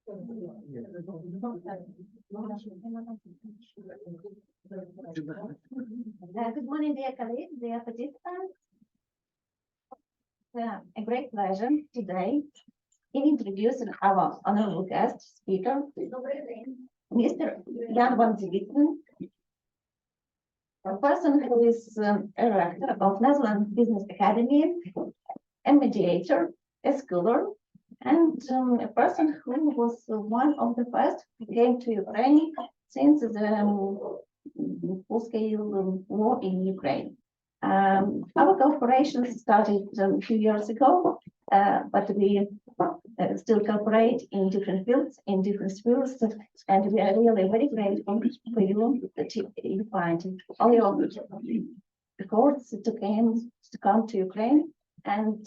Good morning, dear colleagues, dear participants. A great pleasure today in introducing our honorable guest speaker, Mr. Jan van Zwieten, a person who is a rector of Netherlands Бізнес-академії, a mediator, a scholar, and a person who was one of the first who came to Ukraine since the full-scale war in Ukraine. Our cooperation started a few years ago, but we still cooperate in different fields, in different spheres, and we are really very grateful for you that you find all your efforts to come to Ukraine and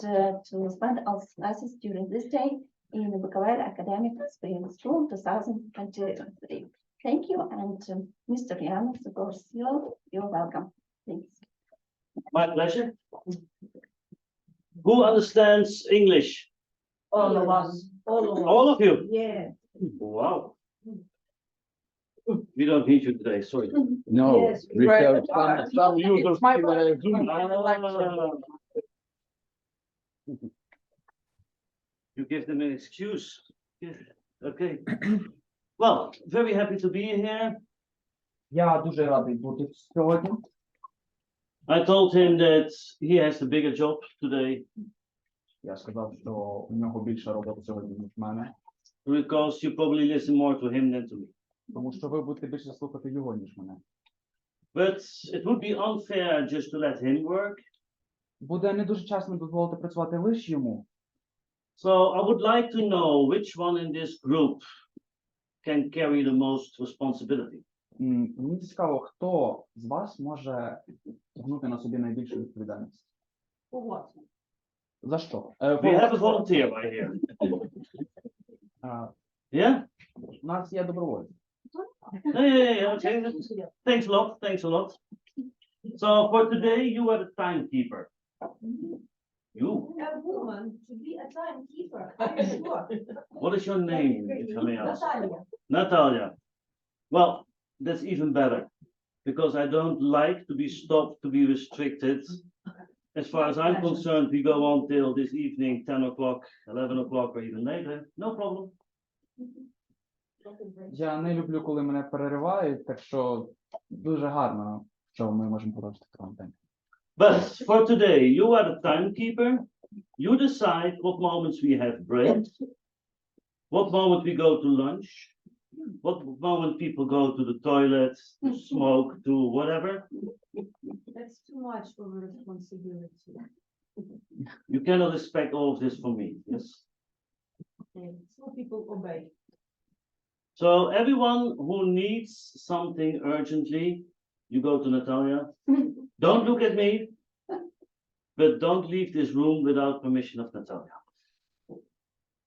to spend our classes during this day in the Bukovel Academic Spring School 2023. Thank you, and Mr. Jan, of course, you're welcome. Please. My pleasure. Who understands English? All of us. All of you? Yeah. Wow. We don't need you today, sorry. No, Yes, we right. have some users. My Zoom. You give them an excuse. Yes. Okay. Well, very happy to be here. Я дуже радий бути сьогодні. I told him that he has the bigger job today Я сказав, що у нього більше роботи сьогодні, ніж в мене, because you probably listen more to him than to me. тому що ви будете більше слухати його, ніж мене. But it would be unfair just to let him work. Буде не дуже чесно дозволити працювати лише йому. So I would like to know which one in this group can carry the most responsibility. Мені цікаво, хто з вас може тягнути на собі найбільшу відповідальність. За що? We have a volunteer right here. Yeah? У нас є добровольці. Yeah, okay. Thanks a lot. So for today, you are the timekeeper. You? A woman to be a timekeeper. I'm sure. What is your name, if I may ask? Natalia. Natalia. Well, that's even better, because I don't like to be stopped, to be restricted. As far as I'm concerned, we go on till this evening, 10 o'clock, 11 o'clock, or even later. No problem. Я не люблю, коли мене переривають, так що дуже гарно, що ми можемо продовжити контент. But for today, you are the timekeeper. You decide what moments we have breaks, what moment we go to lunch, what moment people go to the toilet, to smoke, to whatever. That's too much of a responsibility. You cannot expect all of this from me, yes? Okay. So people obey. So everyone who needs something urgently, you go to Natalia. Don't look at me, but don't leave this room without permission of Natalia.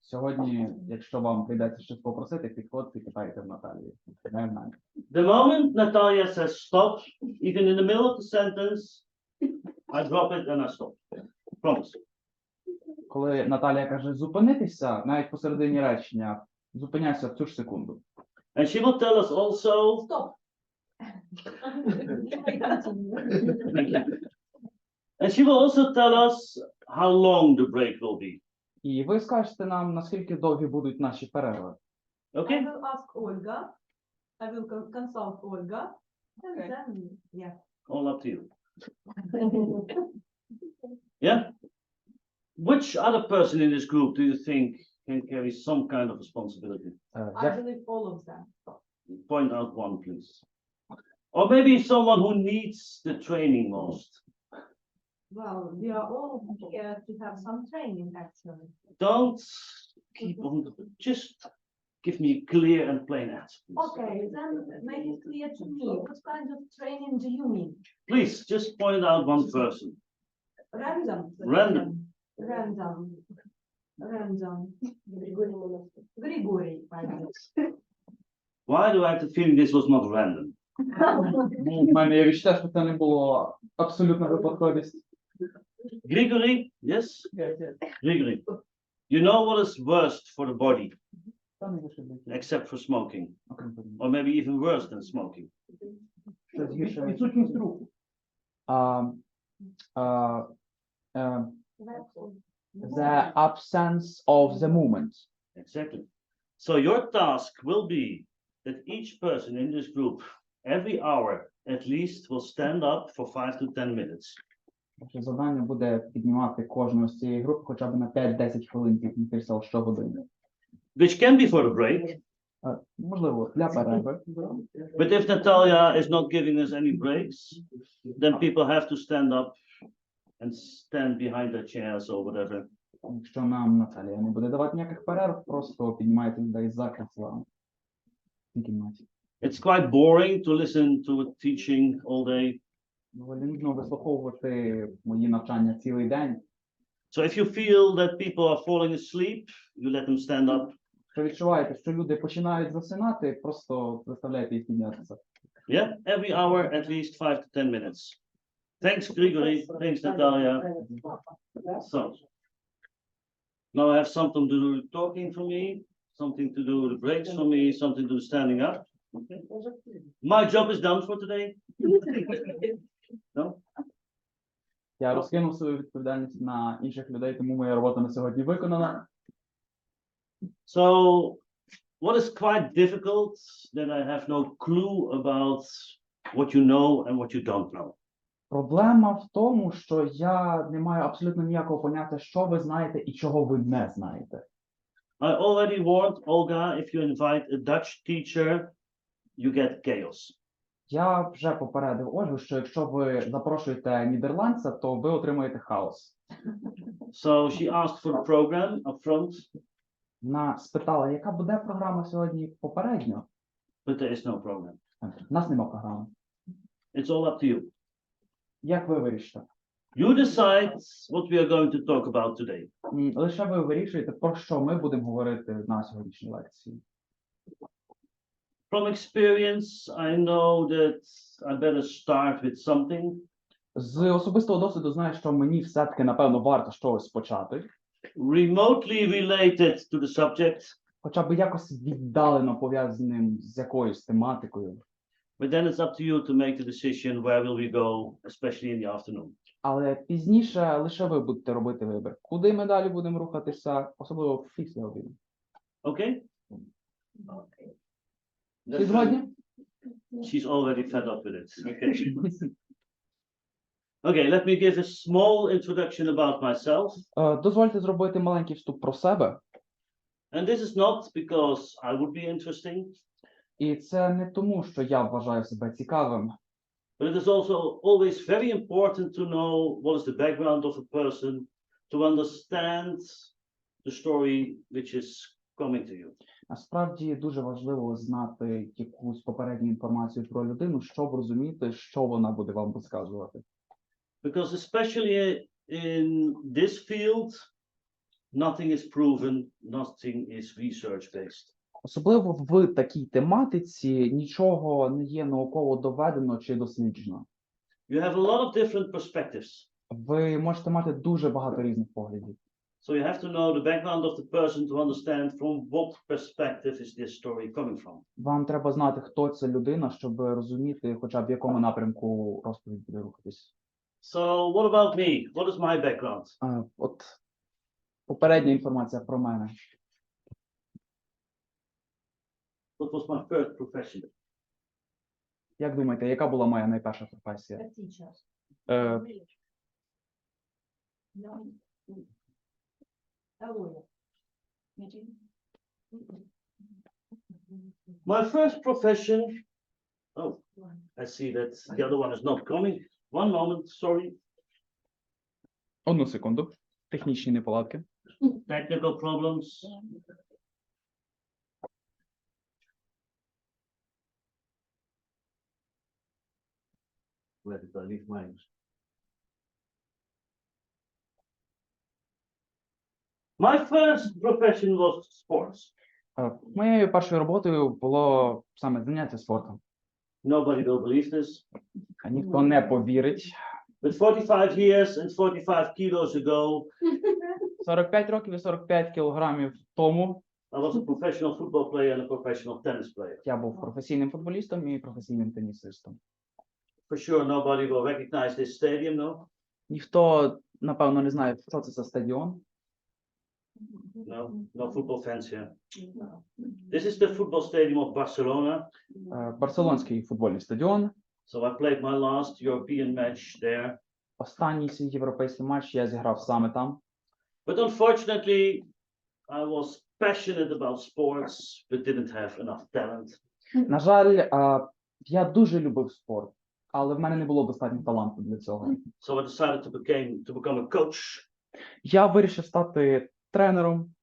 Сьогодні, якщо вам прийдеться щось попросити, підходьте і питайте в Наталії. Не знаю. The moment Natalia says stop, even in the middle of the sentence, I drop it and I stop. Promise. Коли Наталія каже зупинитися, навіть посередині речення, зупиняйся в цю ж секунду. And she will tell us also. Stop. And she will also tell us how long the break will be. І ви скажете нам, наскільки довгі будуть наші перерви. Okay? I will ask Olga. I will consult Olga. And then, yeah. All up to you. Yeah? Which other person in this group do you think can carry some kind of responsibility? I believe all of them. Point out one, please. Or maybe someone who needs the training most. Well, we are all here to have some training, actually. Don't keep on, just give me a clear and plain answer. Please. Okay, then make it clear to me. What kind of training do you mean? Please, just point out one person. Random. Random. Grigory, I guess. Why do I have the feeling this was not random? У мене є відчуття, що це не було абсолютно випадковість. Grigory, yes? Grigory. You know what is worst for the body? Що найгірше для тіла? except for smoking, Окрім того. or maybe even worse than smoking. Щось гірше. Відсутність руху. А, the absence of the movement. Exactly. So your task will be that each person in this group, every hour at least, will stand up for 5 to 10 minutes. Ваше завдання буде піднімати кожного з цієї групи хоча б на 5-10 хвилин підніматися щогодини. Which can be for a break, Можливо, для перерви. but if Natalia is not giving us any breaks, then people have to stand up and stand behind their chairs or whatever. Якщо нам Наталія не буде давати ніяких перерв, просто піднімайте людей за крісла. в кімнаті. It's quite boring to listen to teaching all day. Доволі нудно вислуховувати мої навчання цілий день. So if you feel that people are falling asleep, you let them stand up. Якщо відчуваєте, що люди починають засинати, просто заставляйте їх піднятися. Yeah, every hour at least 5 to 10 minutes. Thanks, Grigory. Thanks, Natalia. So now I have something to do with talking for me, something to do with the breaks for me, something to do with standing up. My job is done for today. No? Я розкинув свою відповідальність на інших людей, тому моя робота на сьогодні виконана. So what is quite difficult that I have no clue about what you know and what you don't know. Проблема в тому, що я не маю абсолютно ніякого поняття, що ви знаєте і чого ви не знаєте. I already warned Olga, if you invite a Dutch teacher, you get chaos. Я вже попередив Ольгу, що якщо ви запрошуєте нідерландця, то ви отримаєте хаос. So she asked for the program up front, Вона спитала, яка буде програма сьогодні попередньо. but there is no program. У нас нема програми. It's all up to you. Як ви вирішите? You decide what we are going to talk about today. Лише ви вирішуєте, про що ми будемо говорити на сьогоднішній лекції. From experience, I know that I better start with something. З особистого досвіду знаю, що мені все-таки, напевно, варто щось почати. Remotely related to the subject, Хоча б якось віддалено пов'язаним з якоюсь тематикою. but then it's up to you to make the decision where will we go, especially in the afternoon. Але пізніше лише ви будете робити вибір. Куди ми далі будемо рухатися, особливо після обіду. Okay? Всі згодні? She's already fed up with it. Okay. Okay, let me give a small introduction about myself. Дозвольте зробити маленький вступ про себе. And this is not because I would be interesting, І це не тому, що я вважаю себе цікавим, but it is also always very important to know what is the background of a person, to understand the story which is coming to you. Насправді дуже важливо знати якусь попередню інформацію про людину, щоб розуміти, що вона буде вам розказувати. Because especially in this field, nothing is proven, nothing is research-based. Особливо в такій тематиці нічого не є науково доведено чи досліджено. You have a lot of different perspectives. Ви можете мати дуже багато різних поглядів. So you have to know the background of the person to understand from what perspective is this story coming from. Вам треба знати, хто ця людина, щоб розуміти, хоча б в якому напрямку розповідь буде рухатись. So what about me? What is my background? От попередня інформація про мене. What was my first profession? Як думаєте, яка була моя найперша професія? Е, My first profession. Oh, I see that the other one is not coming. One moment, sorry. Одну секунду. Технічні неполадки. Technical problems. Where did I leave mine? My first profession was sports. Моєю першою роботою було саме заняття спортом. Nobody will believe this. Ніхто не повірить. But 45 years and 45 kilos ago, 45 років і 45 кілограмів тому I was a professional football player and a professional tennis player. Я був професійним футболістом і професійним тенісистом. For sure, nobody will recognize this stadium, no? Ніхто, напевно, не знає, що це за стадіон. No football fans here. This is the football stadium of Barcelona. Барселонський футбольний стадіон. So I played my last European match there. Останній свій європейський матч я зіграв саме там. But unfortunately, I was passionate about sports, but didn't have enough talent. На жаль, я дуже любив спорт, але в мене не було достатньо таланту для цього. So I decided to become a coach. Я вирішив стати тренером.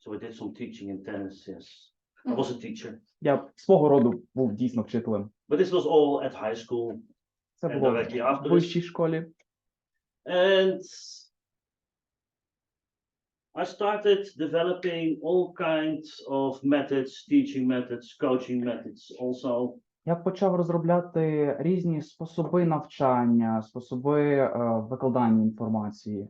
So I did some teaching in tennis, yes. I was a teacher. Я свого роду був дійсно вчителем. But this was all at high school. Це And було directly в after вищій this. школі. And I started developing all kinds of methods, teaching methods, coaching methods also. Я почав розробляти різні способи навчання, способи викладання інформації.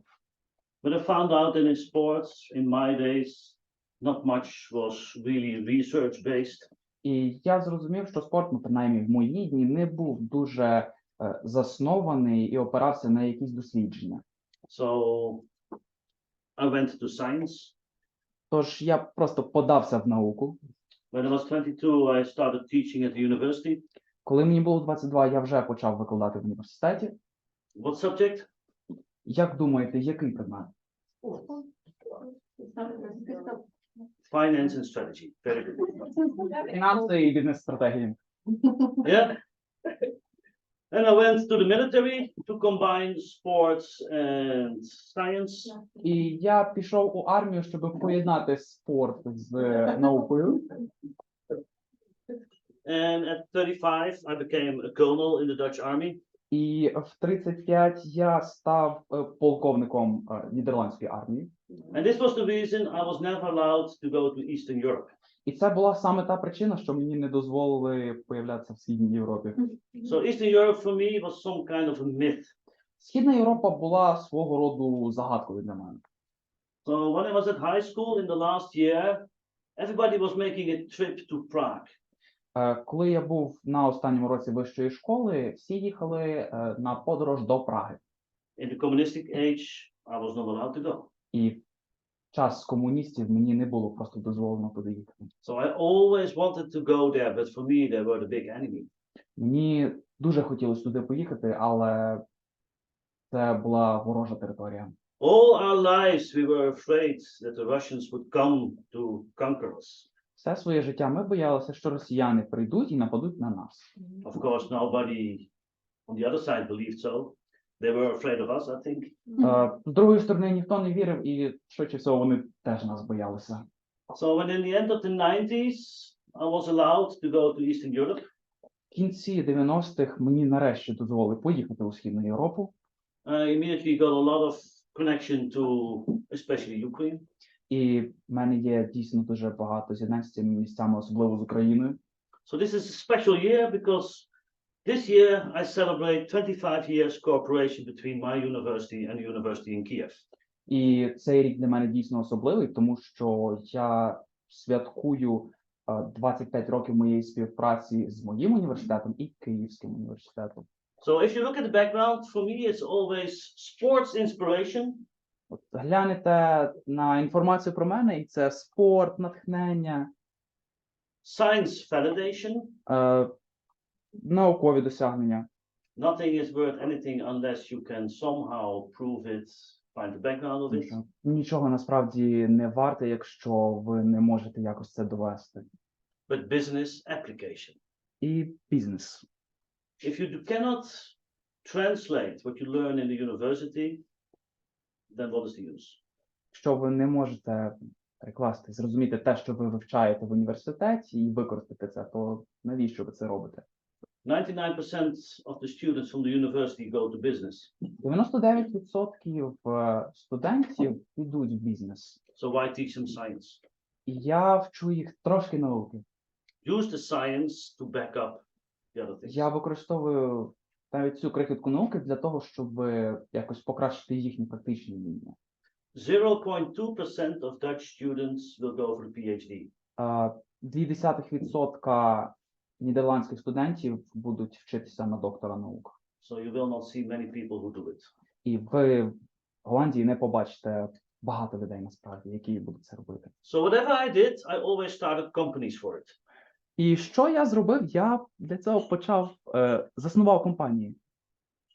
But I found out that in sports, in my days, not much was really research-based. І я зрозумів, що спорт, ну, принаймні в мої дні, не був дуже заснований і опирався на якісь дослідження. So I went to science. Тож я просто подався в науку. When I was 22, I started teaching at the university. Коли мені було 22, я вже почав викладати в університеті. What subject? Як думаєте, який предмет? Finance and strategy. Very good. Фінанси і бізнес-стратегії. Yeah. And I went to the military to combine sports and science. І я пішов у армію, щоб поєднати спорт з наукою. And at 35, I became a colonel in the Dutch army. І в 35 я став полковником Нідерландської армії. And this was the reason I was never allowed to go to Eastern Europe. І це була саме та причина, що мені не дозволили появлятися в Східній Європі. So Eastern Europe for me was some kind of a myth. Східна Європа була свого роду загадкою для мене. So when I was at high school in the last year, everybody was making a trip to Prague. Коли я був на останньому році вищої школи, всі їхали на подорож до Праги. In the communistic age, I was not allowed to go. І в час комуністів мені не було просто дозволено туди їхати. So I always wanted to go there, but for me, they were the big enemy. Мені дуже хотілося туди поїхати, але це була ворожа територія. All our lives, we were afraid that the Russians would come to conquer us. Все своє життя ми боялися, що росіяни прийдуть і нападуть на нас. Of course, nobody on the other side believed so. They were afraid of us, I think. З другої сторони, ніхто не вірив, і швидше всього вони теж нас боялися. So when in the end of the 90s, I was allowed to go to Eastern Europe. В кінці 90-х мені нарешті дозволили поїхати у Східну Європу. I immediately got a lot of connection to especially Ukraine. І в мене є дійсно дуже багато з'єднань з цими місцями, особливо з Україною. So this is a special year because this year I celebrate 25 years cooperation between my university and the university in Kiev. І цей рік для мене дійсно особливий, тому що я святкую 25 років моєї співпраці з моїм університетом і Київським університетом. So if you look at the background, for me it's always sports inspiration. От глянете на інформацію про мене, і це спорт, натхнення, Science validation. Наукові досягнення. Nothing is worth anything unless you can somehow prove it, find the background of it. Нічого насправді не варте, якщо ви не можете якось це довести. But business application. І бізнес. If you cannot translate what you learn in the university, then what is the use? Якщо ви не можете перекласти, зрозуміти те, що ви вивчаєте в університеті, і використати це, то навіщо ви це робите? 99% of the students from the university go to business. 99% студентів йдуть в бізнес. So why teach them science? І я вчу їх трошки науки. Use the science to back up the other things. Я використовую навіть цю крихітку науки для того, щоб якось покращити їхні практичні вміння. 0.2% of Dutch students will go for a PhD. 0,2% нідерландських студентів будуть вчитися на доктора наук. So you will not see many people who do it. І ви в Голландії не побачите багато людей насправді, які будуть це робити. So whatever I did, I always started companies for it. І що я зробив? Я для цього заснував компанії.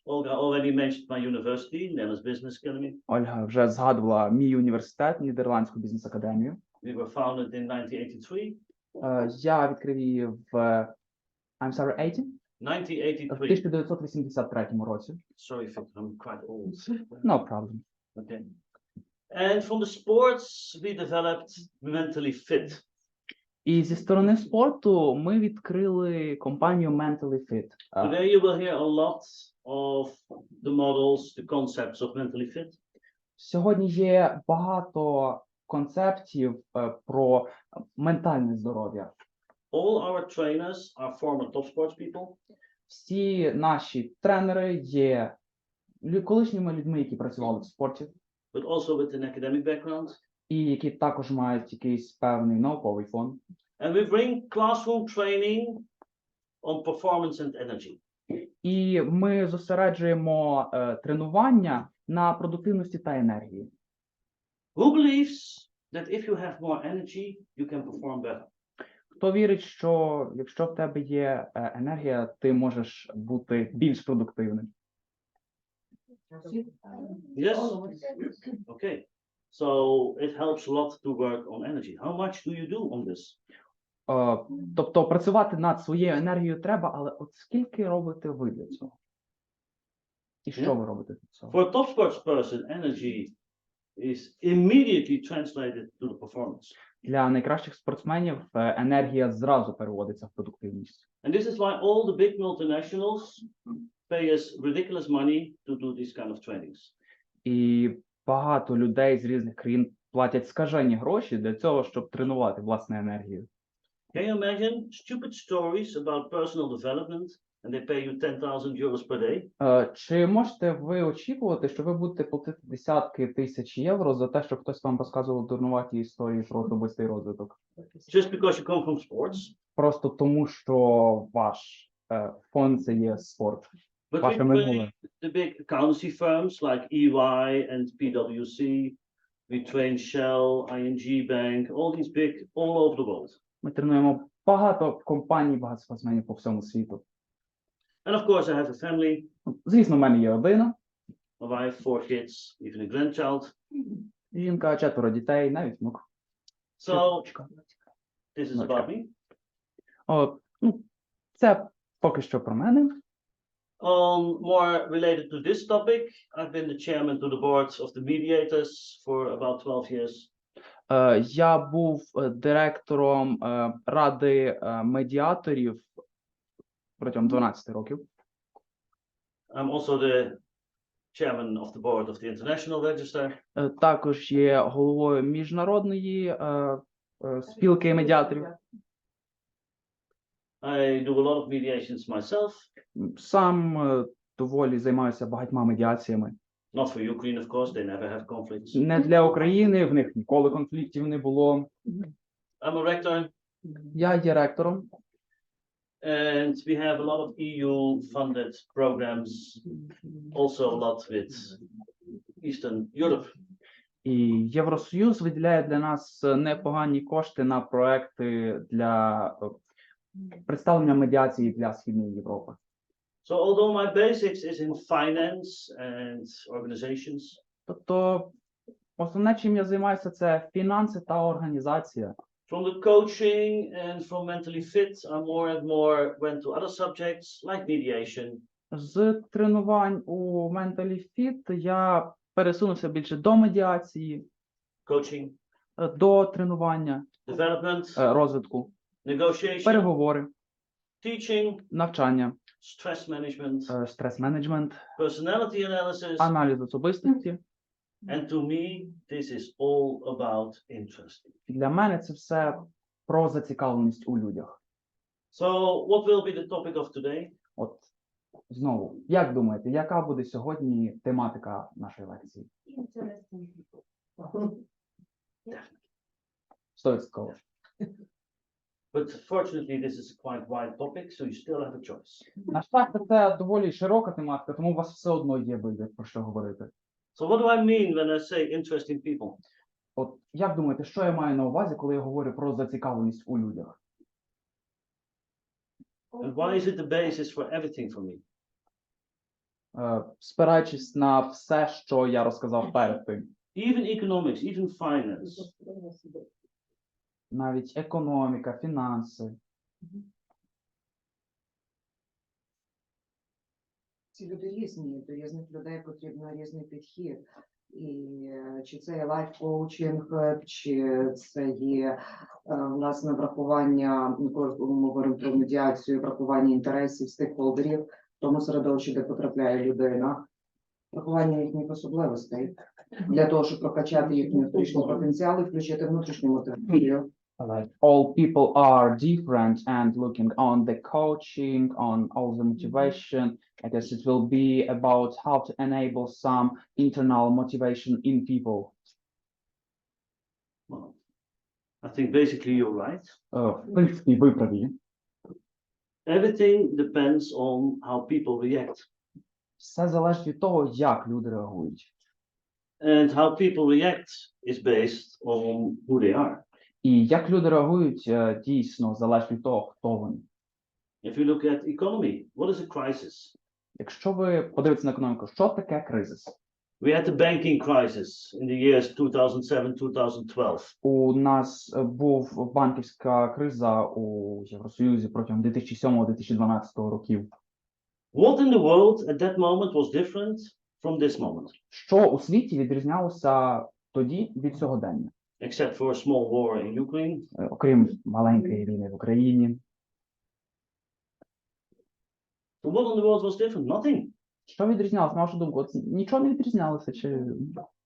Olga already mentioned my university, Nederland's Бізнес-академії. Ольга вже згадувала мій університет, Нідерландську бізнес-академію. We were founded in 1983. Я відкрив її в 1983. 1983 році. Sorry, Victor, I'm quite old. No problem. Okay. And from the sports, we developed Mentally Fit. І зі сторони спорту ми відкрили компанію Mentally Fit. Today you will hear a lot of the models, the concepts of Mentally Fit. Сьогодні є багато концептів про ментальне здоров'я. All our trainers are former top sports people. Всі наші тренери є колишніми людьми, які працювали в спорті, But also with an academic background. і які також мають якийсь певний науковий фон. And we bring classroom training on performance and energy. І ми зосереджуємо тренування на продуктивності та енергії. Who believes that if you have more energy, you can perform better? Хто вірить, що якщо в тебе є енергія, ти можеш бути більш продуктивним? Yes? Okay. So it helps a lot to work on energy. How much do you do on this? Тобто працювати над своєю енергією треба, але от скільки робите ви для цього? І що ви робите для цього? For a top sports person, energy is immediately translated to the performance. Для найкращих спортсменів енергія зразу переводиться в продуктивність. And this is why all the big multinationals pay us ridiculous money to do these kind of trainings. І багато людей з різних країн платять скажені гроші для цього, щоб тренувати власну енергію. Can you imagine stupid stories about personal development and they pay you 10,000 euros per day? Чи можете ви очікувати, що ви будете платити десятки тисяч євро за те, що хтось вам розказував дурнуваті історії про особистий розвиток? Just because you come from sports? Просто тому, що ваш фон це є спорт. But we Ваше минуле. train the big accountancy firms like EY and PwC. We train Shell, ING Bank, all these big, all over the world. Ми тренуємо багато компаній, багато спортсменів по всьому світу. And of course, I have a family, Звісно, в мене є родина, a wife, 4 kids, even a grandchild. жінка, 4 дітей, навіть внук. So Дочка. this is about me. Це поки що про мене. More related to this topic, I've been the chairman to the boards of the mediators for about 12 years. Я був директором ради медіаторів протягом 12 років. I'm also the chairman of the board of the International Register. Також є головою міжнародної спілки медіаторів. I do a lot of mediations myself. Сам доволі займаюся багатьма медіаціями. Not for Ukraine, of course, they never have conflicts. Не для України, в них ніколи конфліктів не було. I'm a rector, Я є ректором. and we have a lot of EU-funded programs, also a lot with Eastern Europe. І Євросоюз виділяє для нас непогані кошти на проекти для представлення медіації для Східної Європи. So although my basics is in finance and organizations, Тобто основне, чим я займаюся, це фінанси та організація. from the coaching and from Mentally Fit, I more and more went to other subjects like mediation, З тренувань у Mentally Fit я пересунувся більше до медіації, coaching, до тренування, development, розвитку, negotiation, переговори, teaching, навчання, stress management, стрес-менеджмент, personality analysis, аналіз особистості. and to me, this is all about interest. Для мене це все про зацікавленість у людях. So what will be the topic of today? От знову, як думаєте, яка буде сьогодні тематика нашої лекції? 100%. But fortunately, this is a quite wide topic, so you still have a choice. На щастя, це доволі широка тематика, тому у вас все одно є вибір, про що говорити. So what do I mean when I say interesting people? От як думаєте, що я маю на увазі, коли я говорю про зацікавленість у людях? And why is it the basis for everything for me? Спираючись на все, що я розказав перед тим. Even economics, even finance. Навіть економіка, фінанси. Ці люди різні, до різних людей потрібен різний підхід. І чи це є лайф-коучинг, чи це є власне врахування, коли ми говоримо про медіацію, врахування інтересів стейкхолдерів в тому середовищі, де потрапляє людина, врахування їхніх особливостей для того, щоб прокачати їхній внутрішній потенціал і включити внутрішню мотивацію. Like all people are different, and looking on the coaching, on all the motivation, I guess it will be about how to enable some internal motivation in people. Well, I think basically you're right. В принципі, ви праві. Everything depends on how people react. Все залежить від того, як люди реагують. And how people react is based on who they are. І як люди реагують, дійсно залежить від того, хто вони. If you look at economy, what is a crisis? Якщо ви подивитеся на економіку, що таке кризис? We had the banking crisis in the years 2007-2012. У нас був банківська криза у Євросоюзі протягом 2007-2012 років. What in the world at that moment was different from this moment? Що у світі відрізнялося тоді від сьогодення? Except for a small war in Ukraine. Окрім маленької війни в Україні. So what in the world was different? Nothing. Що відрізнялося, на вашу думку? От нічого не відрізнялося,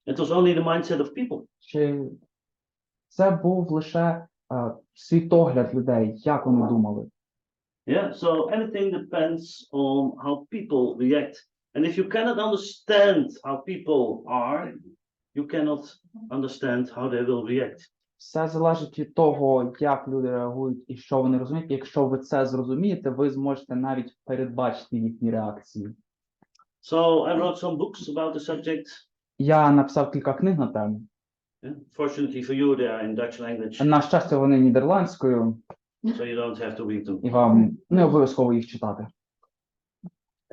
It was only the mindset of people. чи це був лише світогляд людей, як вони думали? Yeah, so everything depends on how people react. And if you cannot understand how people are, you cannot understand how they will react. Все залежить від того, як люди реагують і що вони розуміють. Якщо ви це зрозумієте, ви зможете навіть передбачити їхні реакції. So I wrote some books about the subject. Я написав кілька книг на тему. Yeah. Fortunately for you, they are in Dutch language, На щастя, вони нідерландською, so you don't have to read them. і вам не обов'язково їх читати.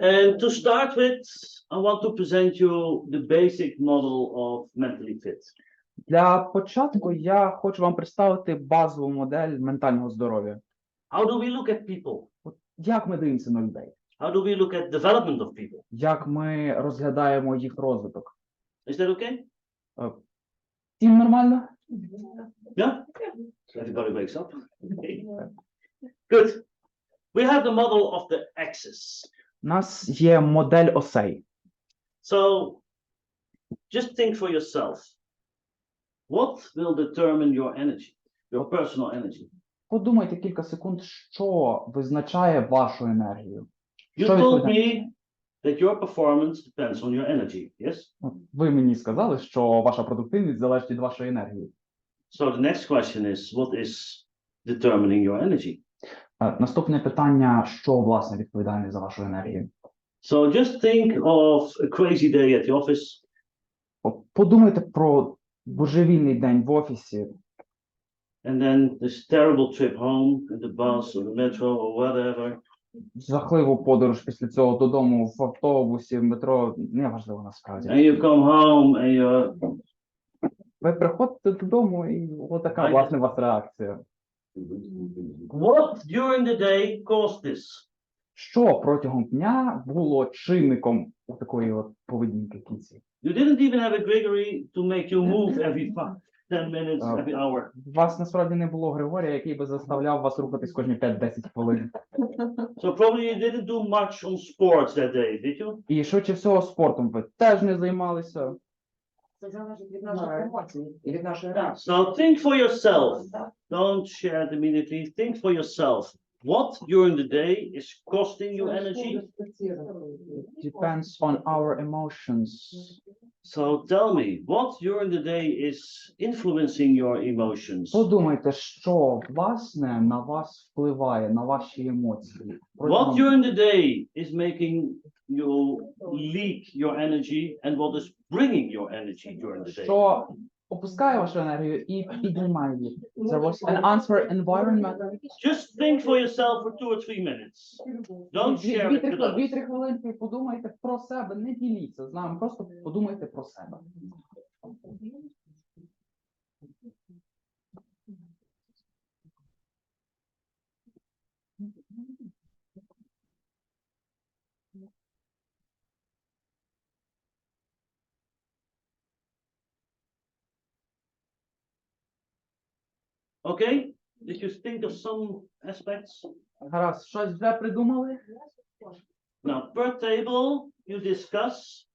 And to start with, I want to present you the basic model of mentally fit. Для початку я хочу вам представити базову модель ментального здоров'я. How do we look at people? Як ми дивимося на людей? How do we look at development of people? Як ми розглядаємо їх розвиток? Is that okay? Всім нормально? Yeah? Everybody wakes up. Good. We have the model of the axis. У нас є модель осей. So just think for yourself. What will determine your energy, your personal energy? Подумайте кілька секунд, що визначає вашу енергію. You Що told відповідає? me that your performance depends on your energy, yes? Ви мені сказали, що ваша продуктивність залежить від вашої енергії. So the next question is, what is determining your energy? Наступне питання, що, власне, відповідальне за вашу енергію? So just think of a crazy day at the office. Подумайте про божевільний день в офісі, And then this terrible trip home in the bus or the metro or whatever. жахливу подорож після цього додому в автобусі, в метро, неважливо насправді. And you come home and you're, Ви приходите додому і отака, власне, у вас реакція. what during the day caused this? Що протягом дня було чинником у такої от поведінки в кінці? You didn't even have a Gregory to make you move every 10 minutes, every hour. У вас насправді не було Григорія, який би заставляв вас рухатись кожні 5-10 хвилин. So probably you didn't do much on sports that day, did you? І швидше всього спортом ви теж не займалися. Це залежить від наших емоцій і від нашої реакції. So think for yourself. Don't share it immediately. Think for yourself. What during the day is costing you energy? Depends on our emotions. So tell me, what during the day is influencing your emotions? Подумайте, що власне на вас впливає, на ваші емоції. What during the day is making you leak your energy and what is bringing your energy during the day? Що опускає вашу енергію і піднімає її. There was an answer environment. Just think for yourself for 2 or 3 minutes. Don't share it with others. 2-3 хвилинки подумайте про себе, не діліться з нами, просто подумайте про себе. Okay? Did you think of some aspects? Гаразд, щось вже придумали? Now, per table, you discuss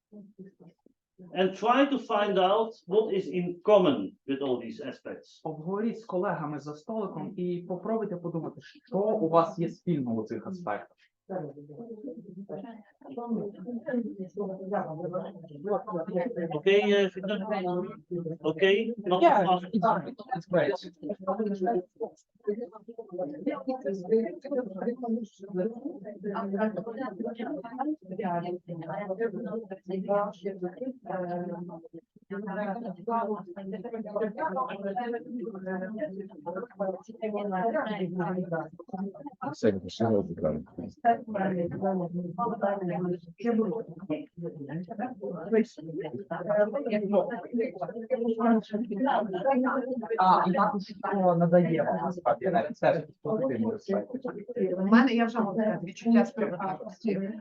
and try to find out what is in common with all these aspects. Обговоріть з колегами за столиком і попробуйте подумати, що у вас є спільно у цих аспектах. Okay, okay, not It's great. І також що надає вам насправді навіть це позитивний аспект. У мене є вже відчуття справедливості.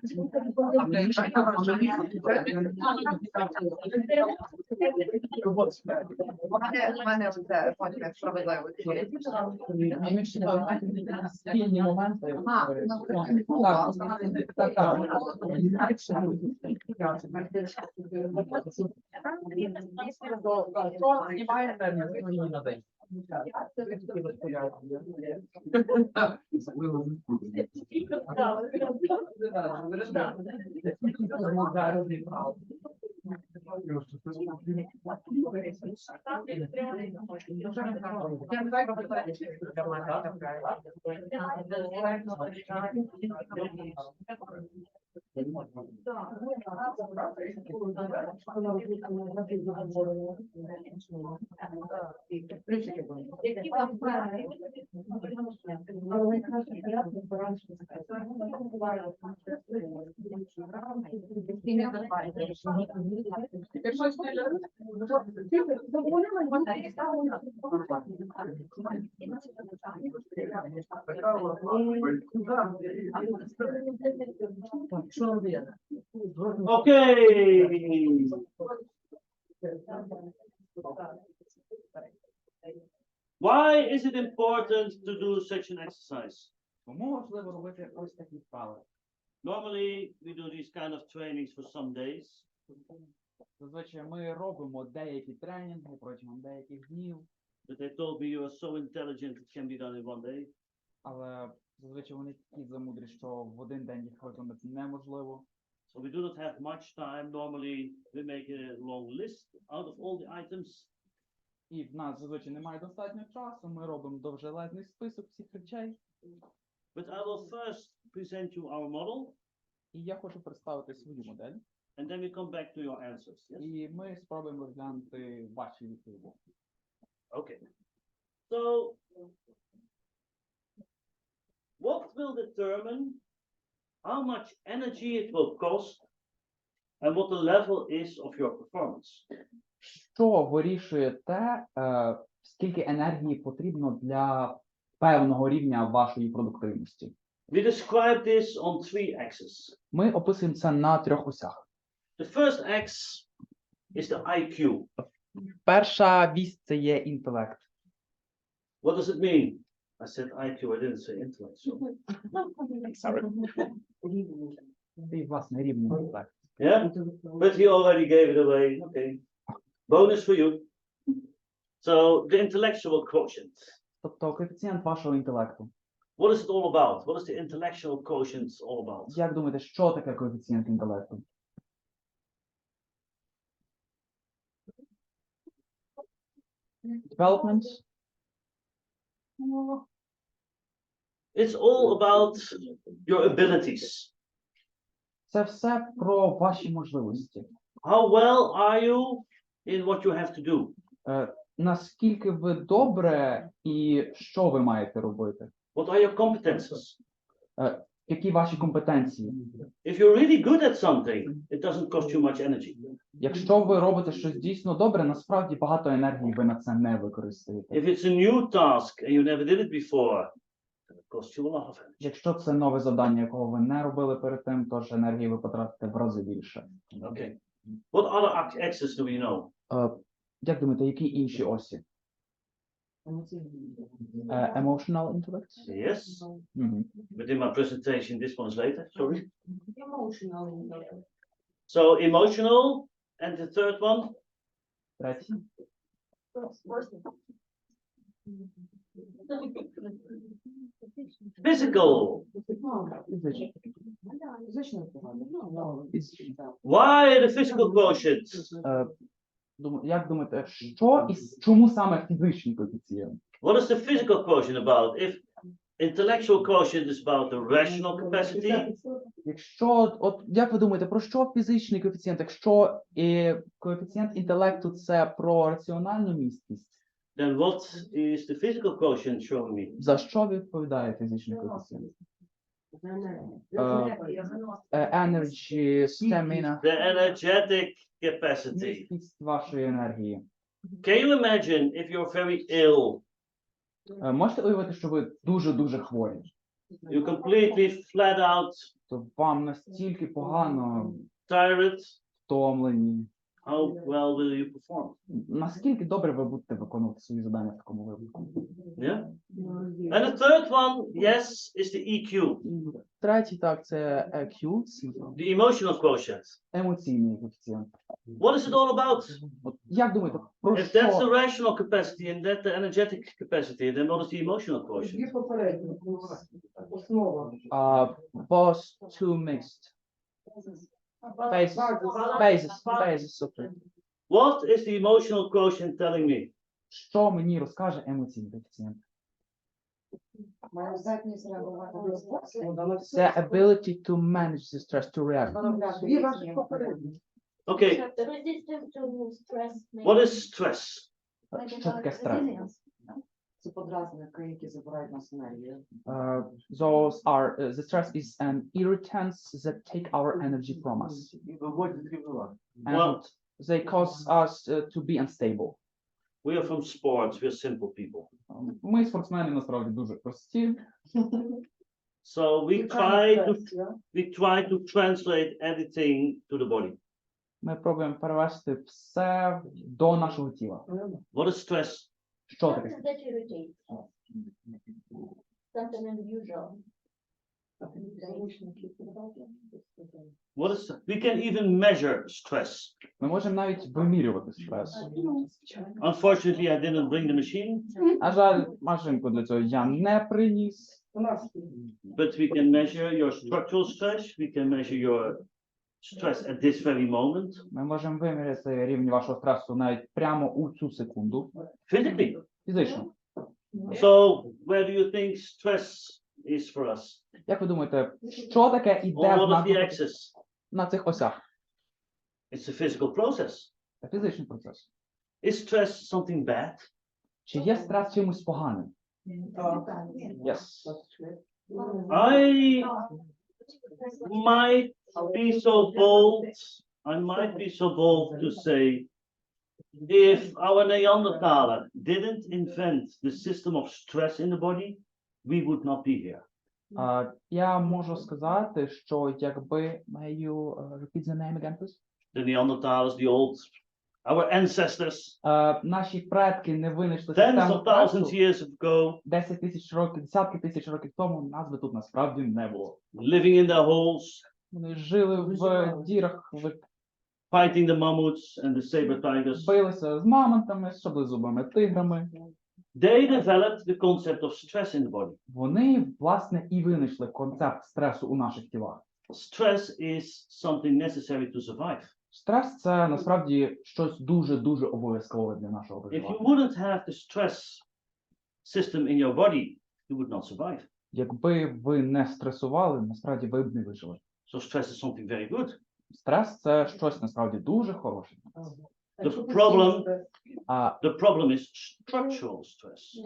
У мене оце почуття справедливості. Спільні моменти. Okay. Why is it important to do such an exercise? Тому важливо робити ось такі вправи. Normally, we do these kind of trainings for some days. Зазвичай ми робимо деякі тренінги протягом деяких днів, But they told me you are so intelligent, it can be done in 1 day. але зазвичай вони такі замудрі, що в один день їх виконати неможливо. So we do not have much time. Normally, we make a long list out of all the items. І в нас зазвичай немає достатньо часу, ми робимо довжелезний список всіх речей. But I will first present you our model, І я хочу представити свою модель, and then we come back to your answers. Yes? і ми спробуємо розглянути ваші відповіді. Okay. So, what will determine how much energy it will cost and what the level is of your performance? Що вирішує те, скільки енергії потрібно для певного рівня вашої продуктивності? We describe this on 3 axes. Ми описуємо це на 3 осях. The first axe is the IQ. Перша вісь – це є інтелект. What does it mean? I said IQ, I didn't say intellect. So. Це, власне, рівень інтелекту. Yeah, but he already gave it away. Okay. Bonus for you. So the intellectual quotient. Тобто коефіцієнт вашого інтелекту. What is it all about? What is the intellectual quotient all about? Як думаєте, що таке коефіцієнт інтелекту? Development? It's all about your abilities. Це все про ваші можливості. How well are you in what you have to do? Наскільки ви добре і що ви маєте робити? What are your competences? Які ваші компетенції? If you're really good at something, it doesn't cost you much energy. Якщо ви робите щось дійсно добре, насправді багато енергії ви на це не використаєте. If it's a new task and you never did it before, it costs you a lot of energy. Якщо це нове завдання, якого ви не робили перед тим, тож енергії ви потратите в рази більше. Okay. What other axes do we know? Як думаєте, які інші осі? Emotional intellect? Yes. Мгм. Within my presentation, this one is later. Sorry. Emotional. So emotional, and the third one. Третій. Physical. Фізично погано. Why the physical quotient? Як думаєте, що і чому саме фізичний коефіцієнт? What is the physical quotient about? If intellectual quotient is about the rational capacity, Якщо, от як ви думаєте, про що фізичний коефіцієнт? Якщо коефіцієнт інтелекту це про раціональну місткість, then what is the physical quotient showing me? за що відповідає фізичний коефіцієнт? Energy, stamina, The energetic capacity. місткість вашої енергії. Can you imagine if you're very ill, Можете уявити, що ви дуже-дуже хворі? you're completely flat out, То вам настільки погано, tired, втомлені. how well will you perform? Наскільки добре ви будете виконувати свої завдання в такому випадку? Yeah. And the third one, yes, is the EQ, Третій, так, це EQ, the emotional quotient. емоційний коефіцієнт. What is it all about? От як думаєте, про If that's the що? rational capacity and that's the energetic capacity, then what is the emotional quotient? Основа. Both two mixed. Basis of it. What is the emotional quotient telling me? Що мені розкаже емоційний коефіцієнт? Маю здатність реагувати на стрес. Це ability to manage the stress, to react. Дві ваші попередні. Okay, Resistance to stress. what is stress? Що таке стрес? Це подразники, які забирають нас енергію. Those are, the stress is an irritants that take our energy from us. And they cause us to be unstable. We are from sports, we are simple people. Ми спортсмени насправді дуже прості. So we try to translate everything to the body. Ми пробуємо перевести все до нашого тіла. What is stress? Що таке? That irritates us. Something unusual. What is, we can even measure stress. Ми можемо навіть вимірювати стрес. Unfortunately, I didn't bring the machine, На жаль, машинку для цього я не приніс. but we can measure your structural stress. We can measure your stress at this very moment. Ми можемо виміряти рівень вашого стресу навіть прямо у цю секунду. Physically. Фізично. So where do you think stress is for us? Як ви думаєте, що таке On іде one в of the нас axes. на цих осях? It's a physical process. Це фізичний процес. Is stress something bad? Чи є стрес чимось поганим? Yes. I might be so bold to say, if our Neanderthaler didn't invent the system of stress in the body, we would not be here. Я можу сказати, що якби... May you repeat the name again, please? The Neanderthalers, our ancestors, Наші предки не винайшли tens систему of thousands стресу years ago, 10 тисяч років, десятки тисяч років тому, нас би тут насправді не було. living in their holes, Вони жили в дірах, fighting the mammoths and the saber tigers. билися з мамонтами, з шаблезубими тиграми. They developed the concept of stress in the body. Вони, власне, і винайшли концепт стресу у наших тілах. Stress is something necessary to survive. Стрес – це насправді щось дуже-дуже обов'язкове для нашого If you виживання. wouldn't have the stress system in your body, you would not survive. Якби ви не стресували, насправді ви б не вижили. So stress is something very good. Стрес – це щось насправді дуже хороше. The problem is structural stress.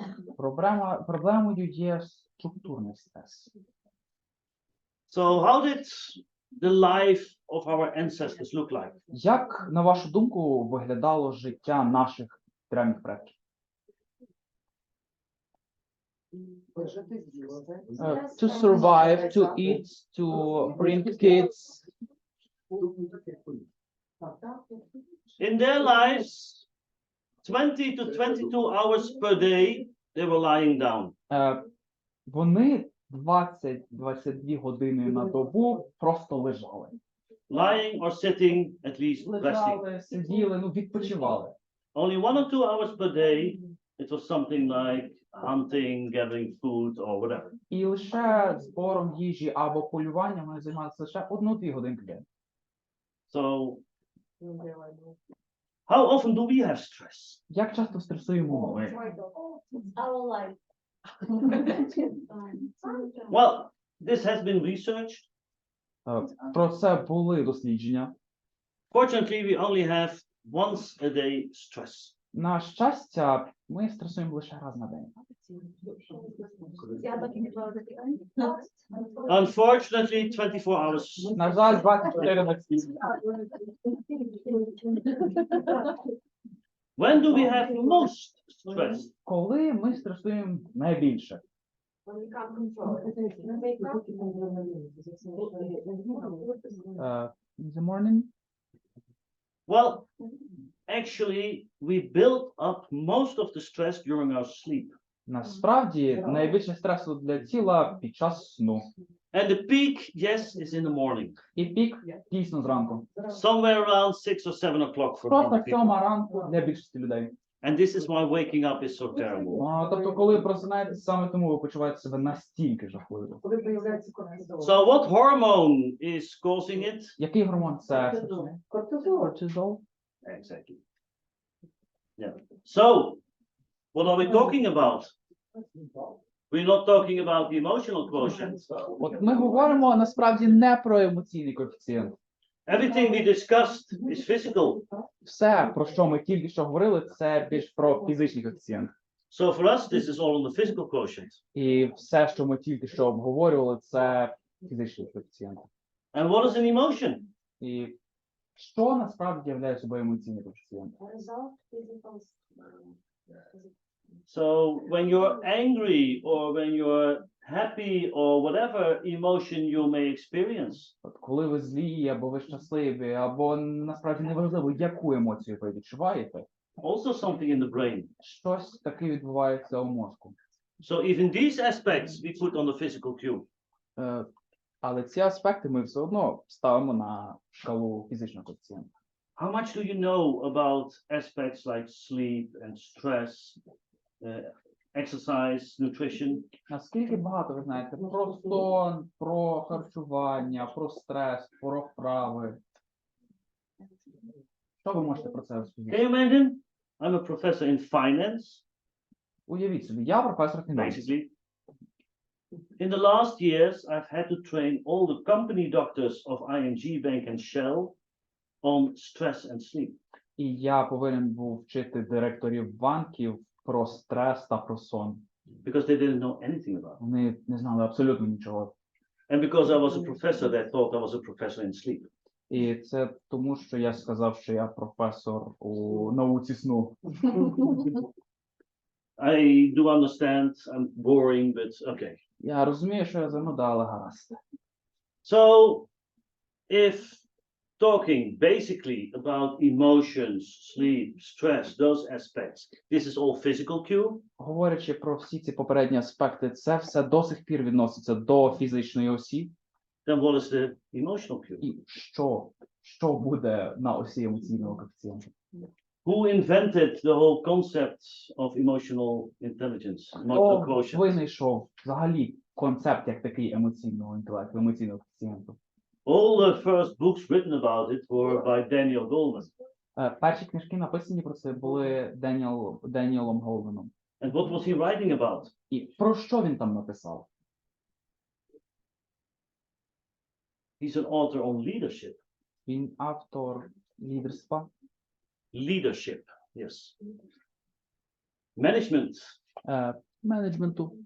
Проблемою є структурний стрес. So how did the life of our ancestors look like? Як, на вашу думку, виглядало життя наших древніх предків? To survive, to eat, to bring kids. In their lives, 20 to 22 hours per day, they were lying down. Вони 20-22 години на добу просто лежали. Lying or sitting, at least resting. Лежали, сиділи, відпочивали. Only 1 or 2 hours per day, it was something like hunting, gathering food, or whatever. І лише збором їжі або полюванням вони займалися лише 1-2 годинки в день. So, how often do we have stress? Як часто стресуємо ми? Our life. Well, this has been researched. Про це були дослідження. Fortunately, we only have once a day stress. На щастя, ми стресуємо лише раз на день. Unfortunately, 24 hours. На жаль, 24 на 7. When do we have most stress? Коли ми стресуємо найбільше? In the morning? Well, actually, we build up most of the stress during our sleep. Насправді, найбільше стресу для тіла під час сну. And the peak, yes, is in the morning. І пік дійсно зранку. Somewhere around 6 or 7 o'clock for Просто most 7 people. ранку для більшості людей. And this is why waking up is so terrible. Тобто, коли ви просинаєтесь, саме тому ви почуваєте себе настільки жахливо. So what hormone is causing it? Який гормон це? Кортизол. Exactly. Yeah. So, what are we talking about? We're not talking about the emotional quotient. От ми говоримо насправді не про емоційний коефіцієнт. Everything we discussed is physical. Все, про що ми тільки що говорили, це більш про фізичний коефіцієнт. So for us, this is all on the physical quotient. І все, що ми тільки що обговорювали, це фізичний коефіцієнт. And what is an emotion? І що насправді являє собою емоційний коефіцієнт? So when you're angry or when you're happy or whatever emotion you may experience, От коли ви злі, або ви щасливі, або насправді неважливо, яку емоцію ви відчуваєте, also something in the brain. щось таке відбувається у мозку. So even these aspects we put on the physical cue. Але ці аспекти ми все одно ставимо на шкалу фізичного коефіцієнта. How much do you know about aspects like sleep and stress, exercise, nutrition? Наскільки багато ви знаєте про сон, про харчування, про стрес, про вправи? Що ви можете про це Can розповісти? you imagine? I'm a professor in finance, Уявіть собі, я професор фінансів. basically. In the last years, I've had to train all the company doctors of ING Bank and Shell on stress and sleep. І я повинен був вчити директорів банків про стрес та про сон. Because they didn't know anything about it. Вони не знали абсолютно нічого. And because I was a professor, they thought I was a professor in sleep. І це тому, що я сказав, що я професор у науці сну. I do understand, I'm boring, but okay. Я розумію, що я зануда, але гаразд. So, if talking basically about emotions, sleep, stress, those aspects, this is all physical cue. Говорячи про всі ці попередні аспекти, це все до сих пір відноситься до фізичної осі. Then what is the emotional cue? І що буде на осі емоційного коефіцієнту? Who invented the whole concept of emotional intelligence, emotional Хто quotient? винайшов взагалі концепт як такий емоційного інтелекту, емоційного коефіцієнту? All the first books written about it were by Daniel Goleman. Перші книжки написані про це були Деніелом Голденом. And what was he writing about? І про що він там написав? He's an author on leadership. Він автор лідерства, Leadership, yes. Management. менеджменту.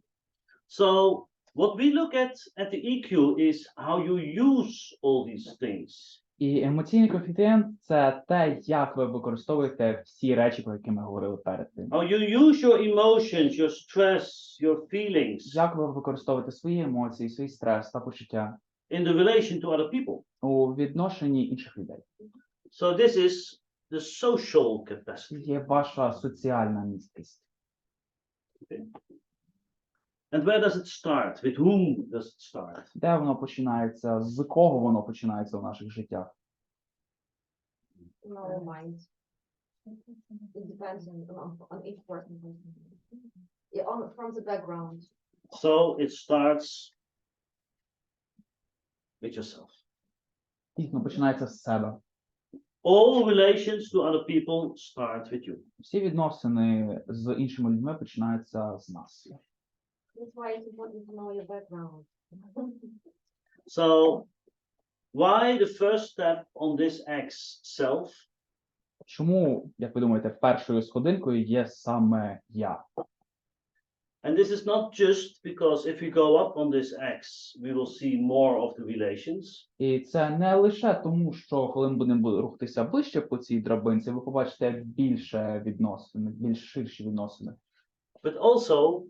So what we look at the EQ is how you use all these things. І емоційний коефіцієнт – це те, як ви використовуєте всі речі, про які ми говорили перед тим. How you use your emotions, your stress, your feelings Як ви використовуєте свої емоції, свій стрес та почуття in the relation to other people. у відношенні інших людей. So this is the social capacity. Є ваша соціальна місткість. And where does it start? With whom does it start? Де воно починається, з кого воно починається в наших життях? In our minds. It depends on each person. Yeah, from the background. So it starts with yourself. Дійсно, починається з себе. All relations to other people start with you. Всі відносини з іншими людьми починаються з нас. That's why it's important to know your background. So why the first step on this X, self? Чому, як ви думаєте, першою сходинкою є саме я? And this is not just because if we go up on this X, we will see more of the relations. І це не лише тому, що коли ми будемо рухатися вище по цій драбинці, ви побачите більше відносин, більш ширші відносини. But also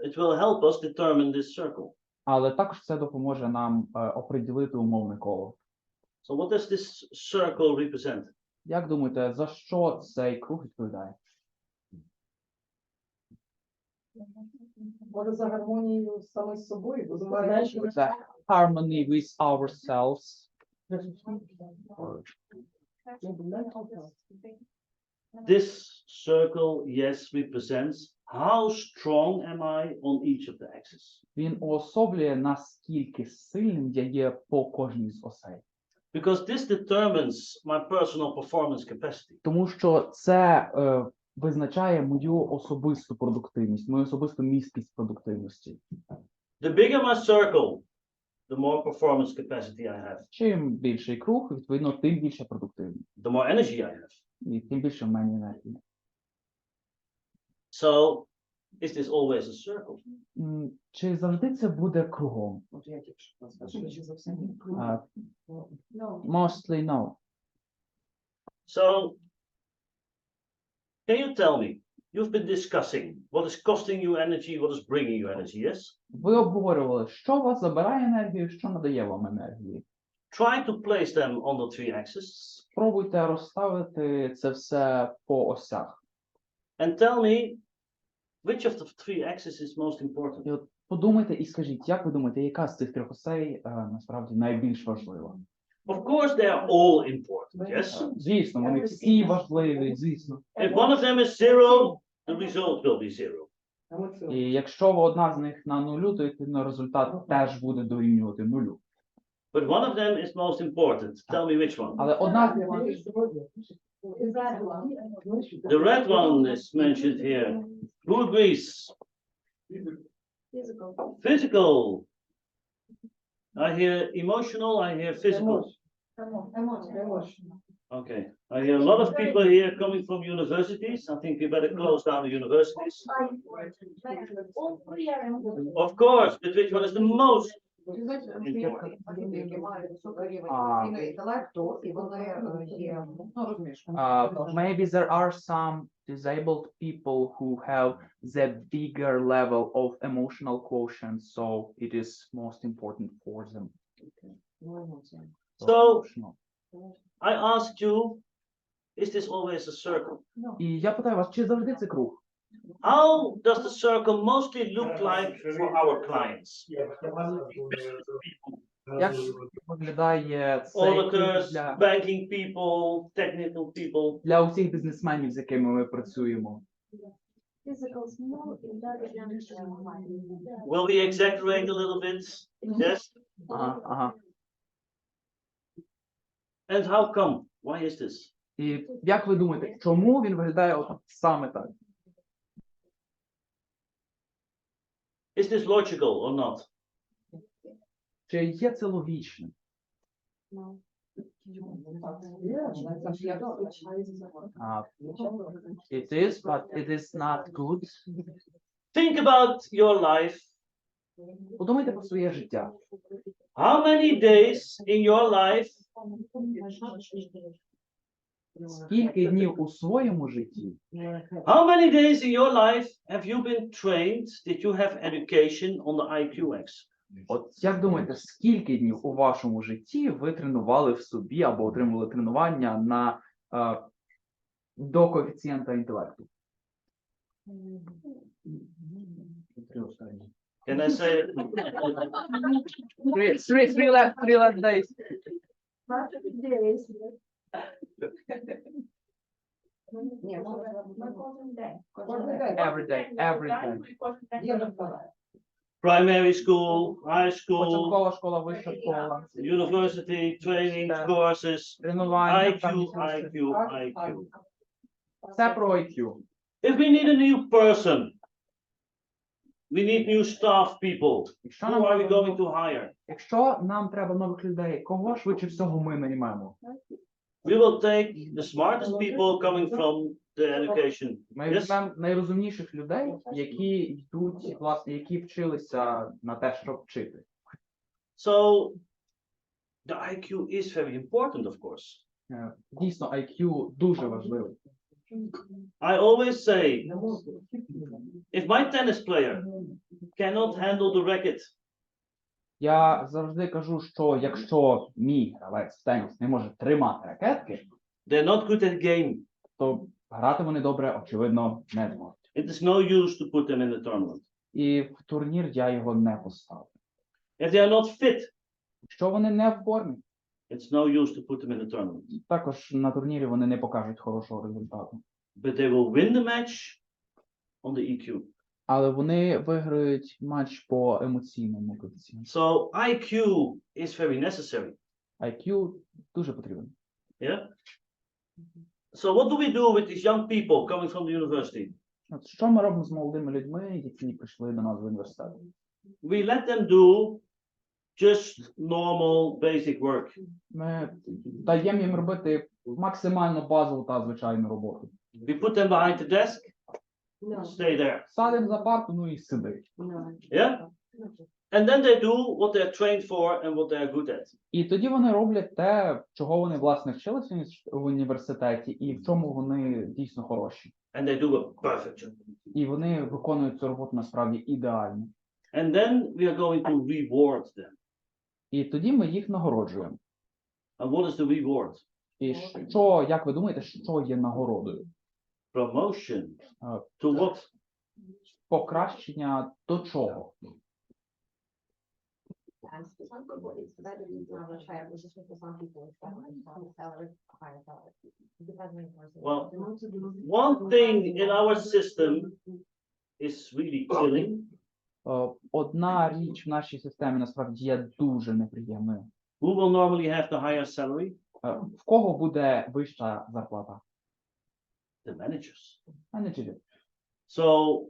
it will help us determine this circle. Але також це допоможе нам оприділити умовне коло. So what does this circle represent? Як думаєте, за що цей круг відповідає? Може за гармонію саме з собою, бо The harmony with ourselves. This circle, yes, represents how strong am I on each of the axes. Він уособлює, наскільки сильним я є по кожній з осей. Because this determines my personal performance capacity. Тому що це визначає мою особисту продуктивність, мою особисту місткість продуктивності. The bigger my circle, the more performance capacity I have, Чим більший круг, відповідно, тим більше продуктивність. the more energy I have. І тим більше в мене енергії. So, is this always a circle? Чи завжди це буде кругом? От я тільки що сказала, що зовсім ні. Mostly no. So, can you tell me, you've been discussing what is costing you energy, what is bringing you energy, yes? Ви обговорювали, що вас забирає енергію, що надає вам енергії. Try to place them on the three axes Спробуйте розставити це все по осях. and tell me which of the three axes is most І important. от подумайте і скажіть, як ви думаєте, яка з цих трьох осей насправді найбільш важлива? Of course, they are all important, yes? Звісно, вони всі важливі, звісно. If one of them is zero, the result will be zero. І якщо одна з них на нулю, то відповідно результат теж буде дорівнювати нулю. But one of them is most important. Tell me which one. Але одна з них The red one is mentioned here. Who agrees? Physical. Physical. I hear emotional, I hear physical. Okay. I hear a lot of people here coming from universities. I think we better close down the universities. All three are important. Of course, but which one is the most? Які мають високий рівень емоційного інтелекту, і вони є, ну, розумієш, maybe there are some disabled people who have the bigger level of emotional quotient, so it is most important for them. So I asked you, is this always a circle? І я питаю вас, чи завжди це круг? How does the circle mostly look like for our clients? Як виглядає цей курс Auditors, banking people, technical people. для усіх бізнесменів, з якими ми працюємо? Physical small intelligence. Will we exaggerate a little bit? Yes. Ага. And how come? Why is this? І як ви думаєте, чому він виглядає от саме так? Is this logical or not? Чи є це логічно? It is, but it is not good. Think about your life. Подумайте про своє життя. How many days in your life Скільки днів у своєму житті, How many days in your life have you been trained? Did you have education on the IQX? от як думаєте, скільки днів у вашому житті ви тренували в собі або отримували тренування на до коефіцієнта інтелекту? Can I say Three last days. Every day. primary school, high school, Початкова школа, вища школа, university, training, courses, тренування, IQ, IQ. Все про IQ. If we need a new person, we need new staff people. Якщо Who are we going нам, to hire? якщо нам треба нових людей, кого швидше всього ми наймемо? We will take the smartest people coming from the education. Ми Yes? візьмемо найрозумніших людей, які йдуть, власне, які вчилися на те, щоб вчити. So the IQ is very important, of course. Дійсно, IQ дуже важливий. I always say, if my tennis player cannot handle the racket, Я завжди кажу, що якщо мій гравець в теніс не може тримати ракетки, they're not good at game. то грати вони добре, очевидно, не зможуть. It is no use to put them in the tournament. І в турнір я його не поставлю. If they are not fit, Якщо вони не в формі, it's no use to put them in the tournament. також на турнірі вони не покажуть хорошого результату. But they will win the match on the EQ. Але вони виграють матч по емоційному коефіцієнту. So IQ is very necessary. IQ дуже потрібен. Yeah. So what do we do with these young people coming from the university? От що ми робимо з молодими людьми, які прийшли до нас в університет? We let them do just normal basic work. Ми даємо їм робити максимально базову та звичайну роботу. We put them behind the desk, stay there. Садимо за парту, ну і сиди. Yeah. And then they do what they're trained for and what they're good at. І тоді вони роблять те, чого вони, власне, вчилися в університеті, і в чому вони дійсно хороші. And they do a perfect job. І вони виконують цю роботу насправді ідеально. And then we are going to reward them. І тоді ми їх нагороджуємо. And what is the reward? І що, як ви думаєте, що є нагородою? Promotion. Uh, To what? Покращення до чого? Well, one thing in our system is really killing. Одна річ в нашій системі насправді є дуже неприємною. Who will normally have the higher salary? В кого буде вища зарплата? The managers. Менеджерів. So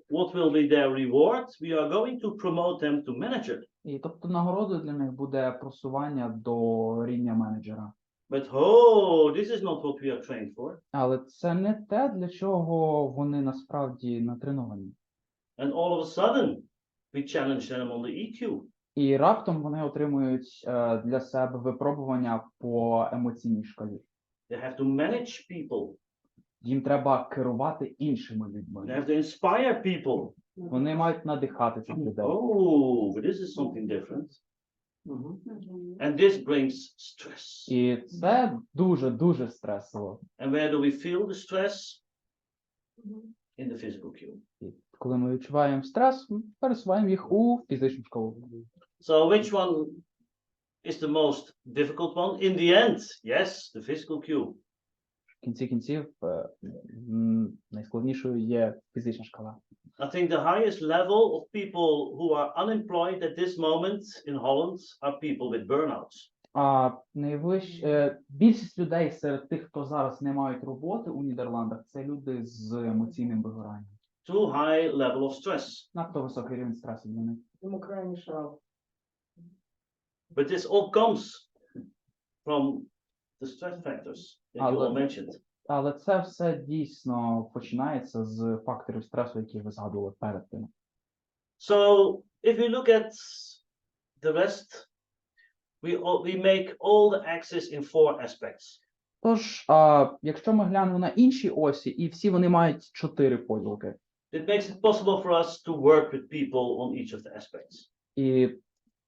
what will be their reward? We are going to promote them to manager. І тобто нагородою для них буде просування до рівня менеджера. But oh, this is not what we are trained for. Але це не те, для чого вони насправді натреновані. And all of a sudden, we challenge them on the EQ. І раптом вони отримують для себе випробування по емоційній шкалі. They have to manage people. Їм треба керувати іншими They людьми. have to inspire people. Вони мають надихати цих людей. Oh, but this is something different. And this brings stress. І це дуже стресово. And where do we feel the stress? In the physical cue. І коли ми відчуваємо стрес, ми пересуваємо їх у фізичну школу. So which one is the most difficult one. In the end, yes, the physical queue. В кінці кінців найскладнішою є фізична шкала. I think the highest level of people who are unemployed at this moment in Holland are people with burnouts. А більшість людей серед тих, хто зараз не мають роботи у Нідерландах, це люди з емоційним вигоранням. Too high level of stress. Надто високий рівень стресу для них. Тому крайній шаг. But this all comes from the stress factors that you all mentioned. Але це все дійсно починається з факторів стресу, які ви згадували перед тим. So if we look at the rest, we make all the axes in 4 aspects. Тож, якщо ми глянемо на інші осі, і всі вони мають 4 поділки. It makes it possible for us to work with people on each of the aspects. І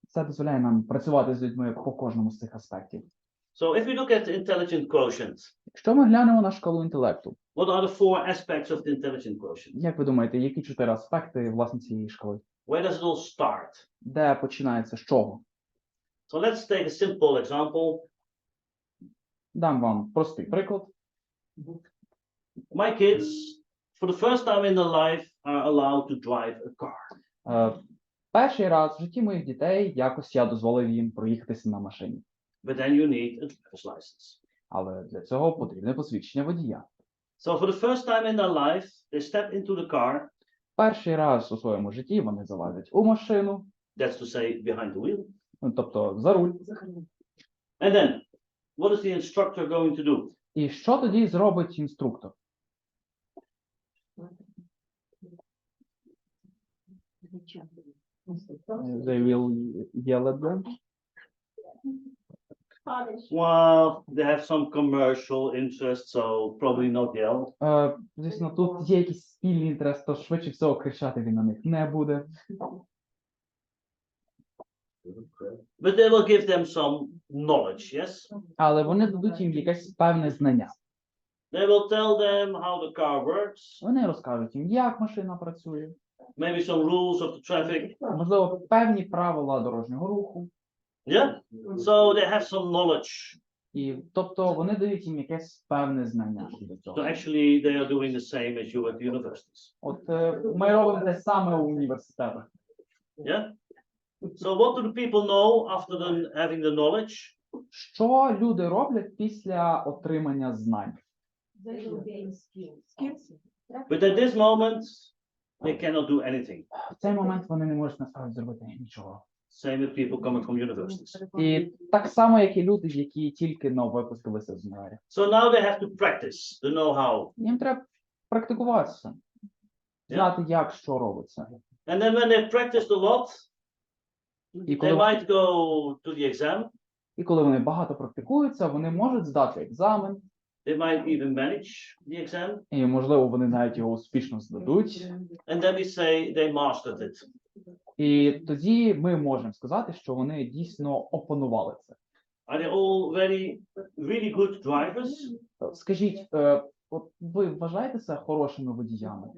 це дозволяє нам працювати з людьми по кожному з цих аспектів. So if we look at the intelligent quotient, Якщо ми глянемо на шкалу інтелекту, what are the 4 aspects of the intelligent quotient? як ви думаєте, які 4 аспекти, власне, цієї шкали? Where does it all start? Де починається з чого? So let's take a simple example. Дам вам простий приклад. My kids, for the first time in their life, are allowed to drive a car. Перший раз в житті моїх дітей якось я дозволив їм проїхатися на машині. But then you need a driver's license. Але для цього потрібне посвідчення водія. So for the first time in their life, they step into the car, Перший раз у своєму житті вони залазять у машину, that's to say behind the wheel. тобто за руль. And then, what is the instructor going to do? І що тоді зробить інструктор? They will yell at them. Well, they have some commercial interest, so probably not yell. Звісно, тут є якийсь спільний інтерес, то швидше всього кричати він на них не буде. But they will give them some knowledge, yes? Але вони дадуть їм якесь певне знання. They will tell them how the car works, Вони розкажуть їм, як машина працює, maybe some rules of the traffic. можливо, певні правила дорожнього руху. Yeah? So they have some knowledge. І, тобто вони дають їм якесь певне знання щодо So цього. actually, they are doing the same as you at the universities. От ми робимо те саме у університетах. Yeah? So what do the people know after having the knowledge? Що люди роблять після отримання знань? They will gain skills. But at this moment, they cannot do anything. В цей момент вони не можуть насправді зробити нічого. Same with people coming from universities. І так само, як і люди, які тільки випустилися з універу. So now they have to practice the know-how. Їм треба практикуватися, знати, як що робиться. And then when they practiced a lot, І they коли, might go to the exam. і коли вони багато практикуються, вони можуть здати екзамен, They might even manage the exam. і, можливо, вони навіть його успішно здадуть. And then we say they mastered it. І тоді ми можемо сказати, що вони дійсно опанували це. Are they all really good drivers? Скажіть, от ви вважаєте себе хорошими водіями?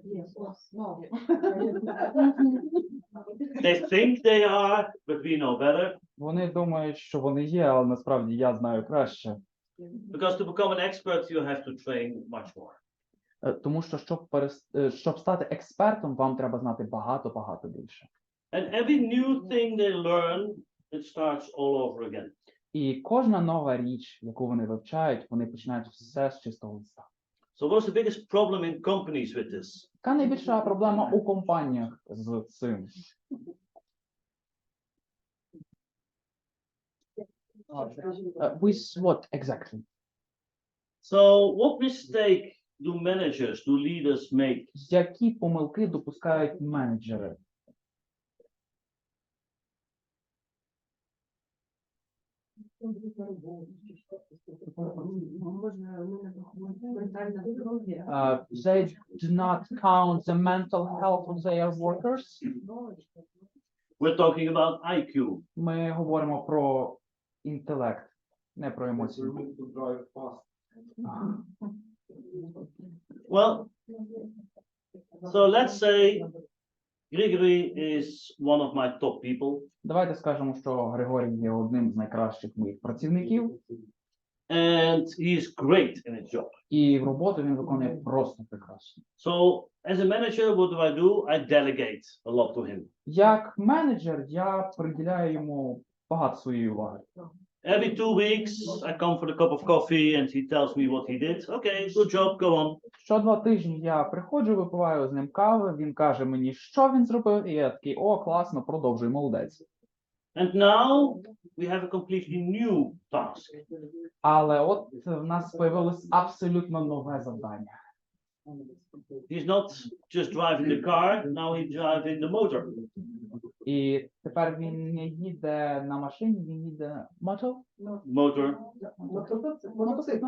They think they are, but we know better. Вони думають, що вони є, але насправді я знаю краще. Because to become an expert, you have to train much more. Тому що, щоб стати експертом, вам треба знати багато більше. And every new thing they learn, it starts all over again. І кожна нова річ, яку вони вивчають, вони починають все з чистого листа. So what's the biggest problem in companies with this? Яка найбільша проблема у компаніях з цим? With what exactly? So what mistake do managers, do leaders make? Які помилки допускають менеджери? They do not count the mental health of their workers. We're talking about IQ. Ми говоримо про інтелект, не про емоції. Well, so let's say Grigory is one of my top people, Давайте скажемо, що Григорій є одним з найкращих моїх працівників, and he is great in his job. і в роботу він виконує просто прекрасно. So, as a manager, what do? I delegate a lot to him. Як менеджер я приділяю йому багато своєї уваги. Every 2 weeks, I come for a cup of coffee, and he tells me what he did. Okay, good job, go on. Що 2 тижні я приходжу, випиваю з ним кави, він каже мені, що він зробив, і я такий, о, класно, продовжуй, молодець. And now we have a completely new task. Але от в нас появилось абсолютно нове завдання. He's not just driving the car, now he's driving the motor. І тепер він не їде на машині, він їде Motor. мотоцикл.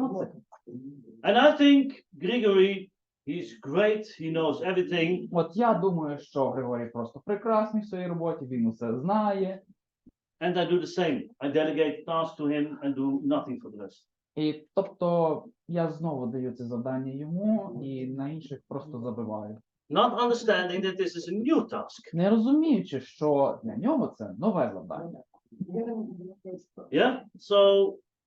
And I think Grigory, he's great, he knows everything. От я думаю, що Григорій просто прекрасний в своїй роботі, він усе знає. And I do the same. I delegate tasks to him and do nothing for the rest. І тобто я знову даю це завдання йому і на інших просто забиваю. Not understanding that this is a new task. Не розуміючи, що для нього це нове завдання. Yeah? So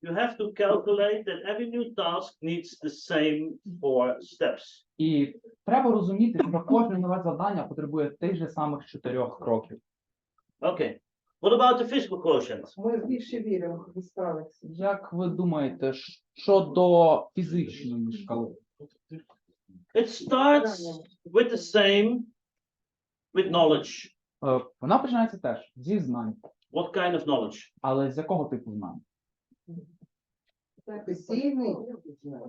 you have to calculate that every new task needs the same 4 steps. І треба розуміти, що кожне нове завдання потребує тих же самих 4 кроків. Okay. What about the physical quotient? Ми більше віримо в справиться. Як ви думаєте, щодо фізичної шкали? It starts with the same, with knowledge. Вона починається теж зі знань. What kind of knowledge? Але з якого типу знань? Професійний.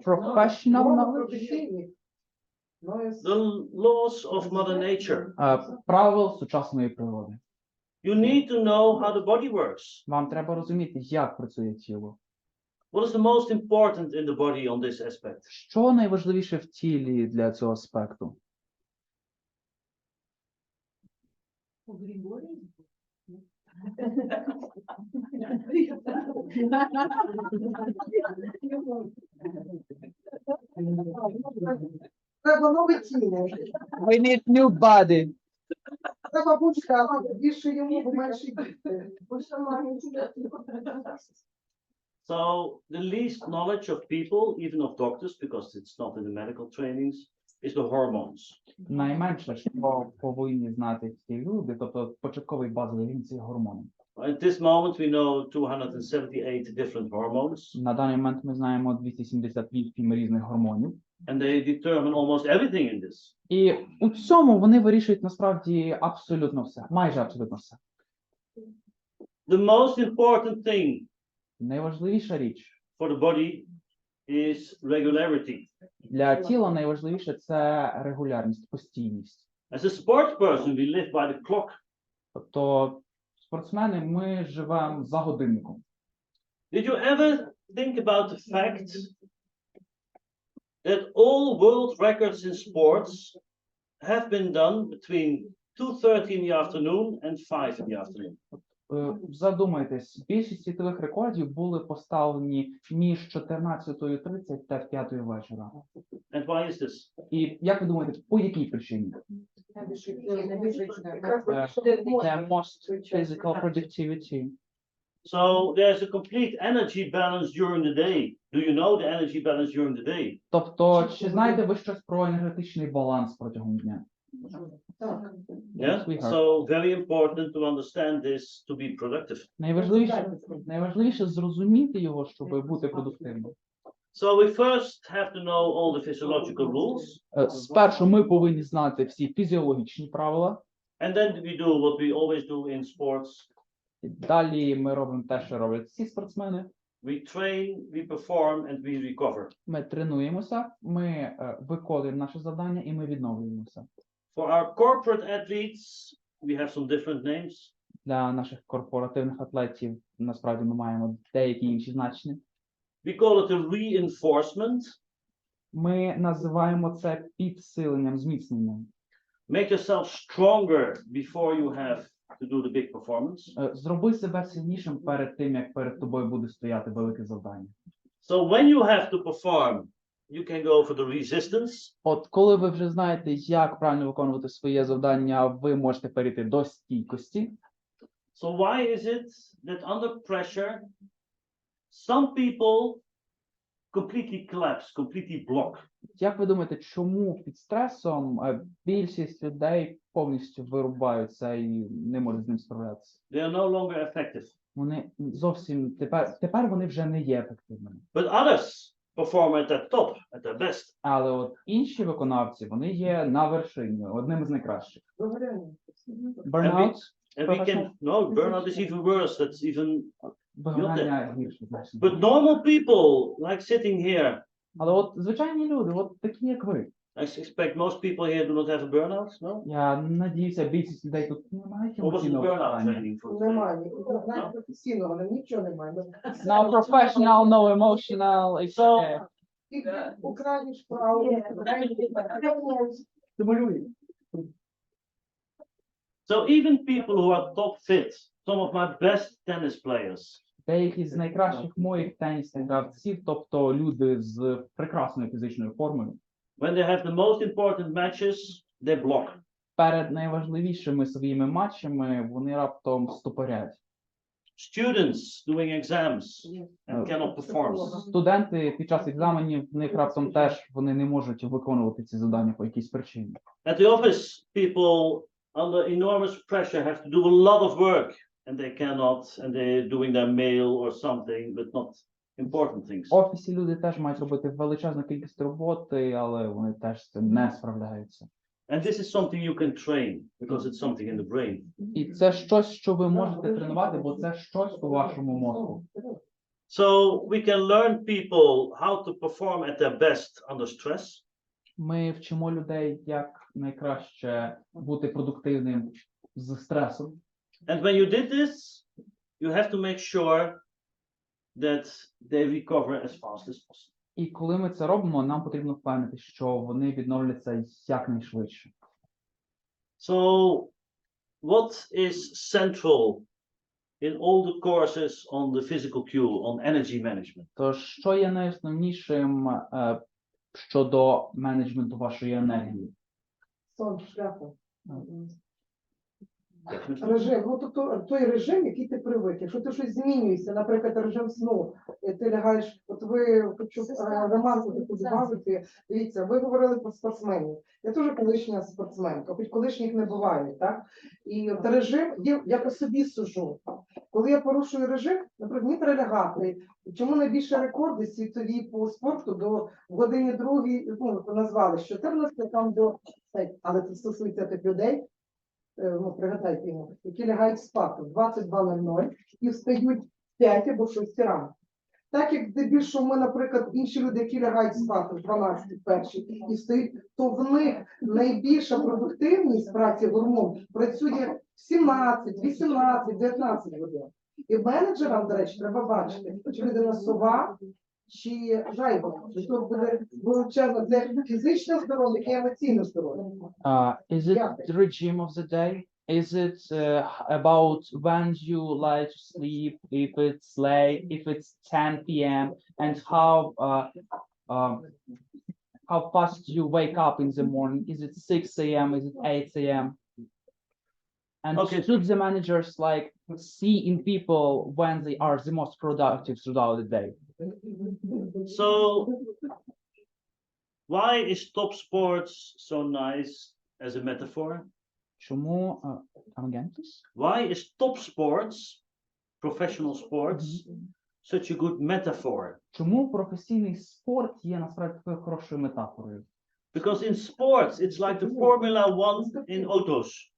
Professional knowledge? Професійний. The laws of Mother Nature. Правил сучасної природи. You need to know how the body works. Вам треба розуміти, як працює тіло. What is the most important in the body on this aspect? Що найважливіше в тілі для цього аспекту? Треба нове тіло. We need new body. Треба бучка, більше йому, менше діти. So the least knowledge of people, even of doctors, because it's not in the medical trainings, is the hormones. Найменше, що повинні знати всі люди, тобто початковий базовий рівень – це гормони. At this moment, we know 278 different hormones, На даний момент ми знаємо 278 різних гормонів. and they determine almost everything in this. І у цьому вони вирішують насправді абсолютно все, майже абсолютно все. The most important thing Найважливіша річ for the body is regularity. для тіла найважливіше – це регулярність, постійність. As a sports person, we live by the clock. Тобто спортсмени, ми живемо за годинником. Did you ever think about the fact that all world records in sports have been done between 2:30 in the afternoon and 5 in the afternoon? Задумайтесь, більшість світових рекордів були поставлені між 14:30 та 5 вечора. And why is this? І як ви думаєте, по якій причині? The most physical productivity. So there's a complete energy balance during the day. Do you know the energy balance during the day? Тобто, чи знаєте ви щось про енергетичний баланс протягом дня? Yeah. We have. So very important to understand this to be productive. Найважливіше зрозуміти його, щоб бути продуктивним. So we first have to know all the physiological rules, Спершу ми повинні знати всі фізіологічні правила. and then we do what we always do in sports. Далі ми робимо те, що роблять всі спортсмени. We train, we perform, and we recover. Ми тренуємося, ми виконуємо наше завдання і ми відновлюємося. For our corporate athletes, we have some different names. Для наших корпоративних атлетів насправді ми маємо деякі інші значення. We call it a reinforcement. Ми називаємо це підсиленням, зміцненням. Make yourself stronger before you have to do the big performance. Зроби себе сильнішим перед тим, як перед тобою буде стояти велике завдання. So when you have to perform, you can go for the resistance. От коли ви вже знаєте, як правильно виконувати своє завдання, ви можете перейти до стійкості. So why is it that under pressure, some people completely collapse, completely block? Як ви думаєте, чому під стресом більшість людей повністю вирубаються і не можуть з ним справлятися? They are no longer effective. Вони зовсім тепер вони вже не є ефективними. But others perform at their top, at their best. Але от інші виконавці, вони є на вершині, одним з найкращих. Burnout, And we can, no, burnout is even worse. That's even, вигорання гірше. значно. but normal people like sitting here, Але от звичайні люди, от такі як ви. I expect most people here do not have a burnout, no? Я надіюся, більшість людей тут не мають What was the емоційного burnout виховання. training for? Немає, навіть професійного, нічого немає. No professional, no emotional, it's Тільки Україні справи, стимулює. So even people who are top fit, some of my best tennis players, Деякі з найкращих моїх тенісних гравців, тобто люди з прекрасною фізичною формою, when they have the most important matches, they block. перед найважливішими своїми матчами вони раптом стопорять. Students doing exams and cannot perform. Студенти під час екзаменів, в них раптом теж вони не можуть виконувати ці завдання по якійсь причині. At the office, people under enormous pressure have to do a lot of work and they cannot, and they're doing their mail or something, but not important things. В офісі люди теж мають робити величезну кількість роботи, але вони теж з цим не справляються. And this is something you can train because it's something in the brain. І це щось, що ви можете тренувати, бо це щось у вашому мозку. So we can learn people how to perform at their best under stress. Ми вчимо людей, як найкраще бути продуктивним з стресом. And when you did this, you have to make sure that they recover as fast as possible. І коли ми це робимо, нам потрібно впевнити, що вони відновляться якнайшвидше. So what is central in all the courses on the physical cue, on energy management? Тож, що є найосновнішим щодо менеджменту вашої енергії? сон шляху. Definitely. Режим, ну тобто той режим, який ти привик. Якщо ти щось змінюєшся, наприклад, режим сну, ти лягаєш, от ви хочу ремарку таку добавити. Дивіться, ви говорили про спортсменів. Я теж колишня спортсменка, хоч колишніх не буває, так? І от режим, я по собі сужу. Коли я порушую режим, наприклад, мені треба лягати. Чому найбільше рекорди світові по спорту до години другій, ну, назвали з 14 там до, але це стосується тих людей, ну, пригадайте йому, які лягають спати в 22:00 і встають в 5 або 6 ранку. Так як здебільшого ми, наприклад, інші люди, які лягають спати в 12 перші і встають, то в них найбільша продуктивність праці гормон працює в 17, 18, 19 годин. І менеджерам, до речі, треба бачити, чи людина сова, чи жайба. Що буде величезно, це фізичне здоров'я і емоційне здоров'я. Is it the regime of the day? Is it about when you like to sleep, if it's late, if it's 10 p.m., and how fast you wake up in the morning? Is it 6 a.m.? Is it 8 a.m.? And Okay. should the managers like see in people when they are the most productive throughout the day? So why is top sports so nice as a metaphor? Чому, come again, please? Why is top sports, professional sports, such a good metaphor? Чому професійний спорт є насправді такою хорошою метафорою? Because in sports, it's like the Formula One in autos.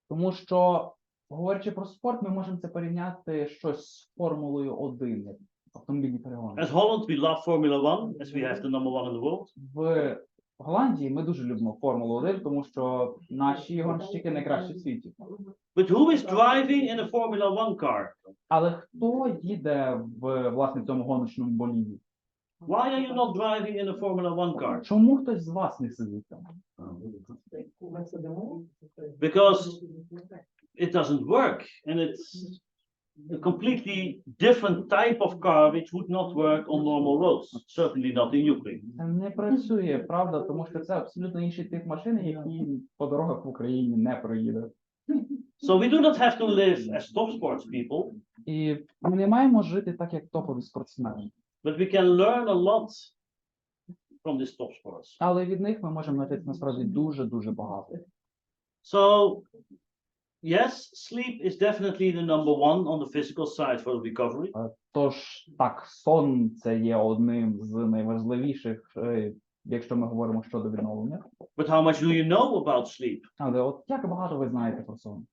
Тому що, говорячи про спорт, ми можемо це порівняти щось з Формулою 1, як автомобільні перегони. As Holland, we love Formula One, as we have the number one in the world. В Голландії ми дуже любимо Формулу 1, тому що наші гонщики найкращі в світі. But who is driving in a Formula One car? Але хто їде в, власне, цьому гоночному боліді? Why are you not driving in a Formula One car? Чому хтось з вас не сидить там? Because it doesn't work, and it's a completely different type of car which would not work on normal roads, certainly not in Ukraine. Це не працює, правда, тому що це абсолютно інший тип машини, які по дорогах в Україні не проїде. So we do not have to live as top sports people, І ми не маємо жити так, як топові спортсмени. but we can learn a lot from these top sports. Але від них ми можемо навчитися насправді дуже багато. So, yes, sleep is definitely the number one on the physical side for recovery. Тож, так, сон – це є одним з найважливіших, якщо ми говоримо щодо відновлення. But how much do you know about sleep? Але от як багато ви знаєте про сон?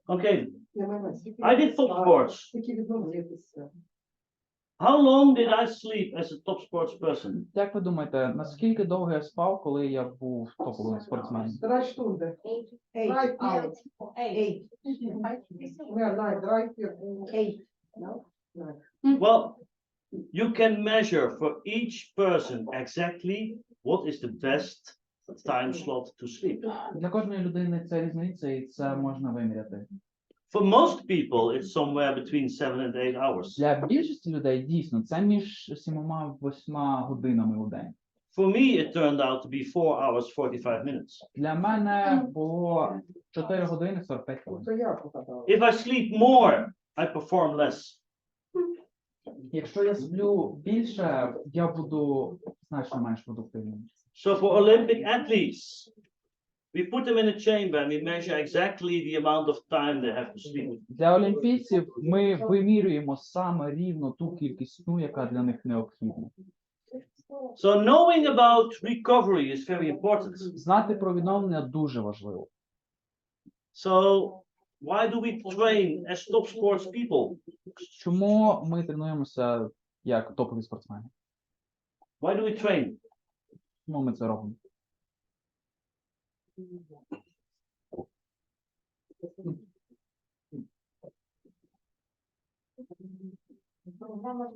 Okay, I did top sports. How long did I sleep as a top sports person? Як ви думаєте, наскільки довго я спав, коли я був топовим спортсменом? 3 Stunden. 8 hours. 8. Yeah, 8. No? Well, you can measure for each person exactly what is the best time slot to sleep. Для кожної людини це різниця, і це можна виміряти. For most people, it's somewhere between 7 and 8 hours. Для більшості людей дійсно це між 7-8 годинами у день. For me, it turned out to be 4 hours, 45 minutes. Для мене було 4 години 45 хвилин. То я попадала. If I sleep more, I perform less. Якщо я сплю більше, я буду значно менш продуктивним. So for Olympic athletes, we put them in a chamber and we measure exactly the amount of time they have to sleep. Для олімпійців ми вимірюємо саме рівно ту кількість сну, яка для них необхідна. So knowing about recovery is very important. Знати про відновлення дуже важливо. So why do we train as top sports people? Чому ми тренуємося як топові спортсмени? Why do we train? Чому ми це робимо?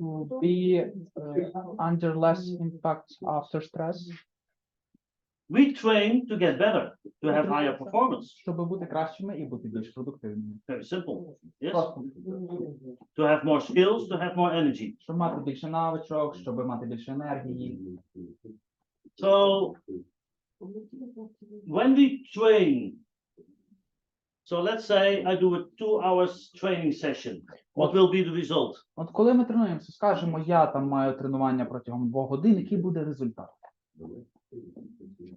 To be under less impact after stress, We train to get better, to have higher performance. щоб бути кращими і бути більш продуктивними. Very simple. Yes. Просто. To have more skills, to have more energy. Щоб мати більше навичок, щоб мати більше енергії. So when we train, so let's say I do a 2 hours training session. What will be the result? От коли ми тренуємося, скажемо, я там маю тренування протягом 2 годин, який буде результат?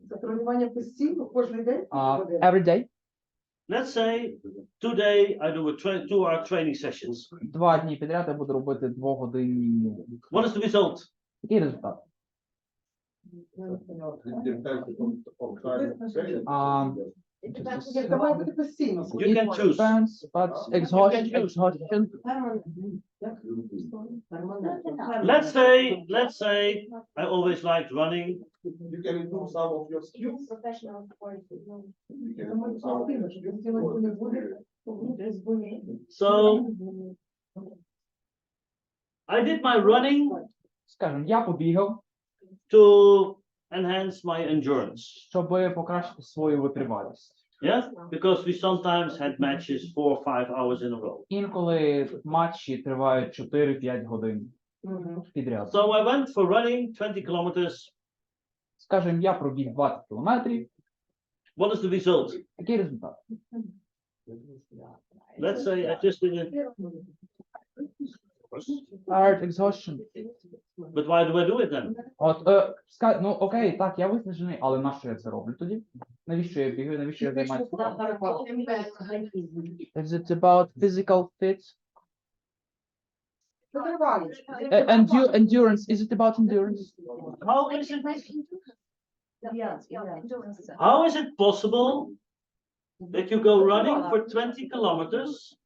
Це тренування постійно, кожен день? Every day, Let's say today I do a 2-hour training sessions. 2 дні підряд я буду робити 2-годинні. What is the result? Який результат? Це має бути постійно. You can choose. Depends, but exhaustion. Let's say I always liked running. You can improve some of your skills. You can improve some of your skills. So I did my running Скажем, я побігав, to enhance my endurance. щоб покращити свою витривалість. Yes, because we sometimes had matches 4 or 5 hours in a row. Інколи матчі тривають 4-5 годин підряд. So I went for running 20 kilometers. Скажем, я пробіг 20 кілометрів. What is the result? Який результат? Let's say I just did it. Tired, exhaustion. But why do I do it then? От, ну окей, так, я виснажений, але на що я це роблю тоді? Навіщо я бігаю, навіщо я займаюся? Is it about physical fit? Endurance, is it about endurance? How is it possible that you go running for 20 kilometers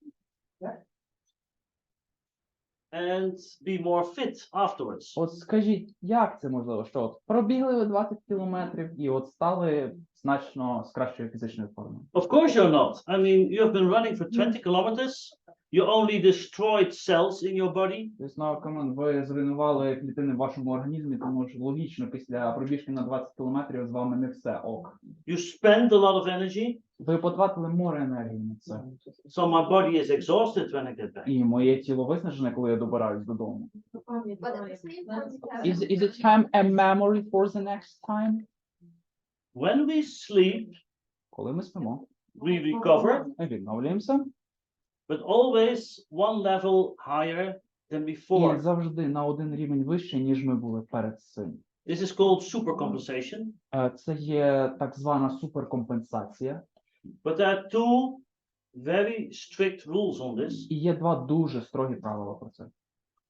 and be more fit afterwards? От скажіть, як це можливо? Що от пробігли ви 20 кілометрів і от стали значно з кращою фізичною формою? Of course you're not. I mean, you have been running for 20 kilometers You only destroyed cells in your body. Звісно, команд, ви зруйнували клітини в вашому організмі, тому ж логічно після пробіжки на 20 кілометрів з вами не все ок. You spend a lot of energy. Ви потратили море енергії на це. So my body is exhausted when I get back. І моє тіло виснажене, коли я добираюсь додому. But at the same time, Is it time a memory for the next time? When we sleep, Коли ми спимо, we recover, ми відновлюємося. but always one level higher than І before. завжди на один рівень вище, ніж ми були перед цим. This is called supercompensation. Це є так звана суперкомпенсація. But there are two very strict rules on this. І є два дуже строгі правила про це.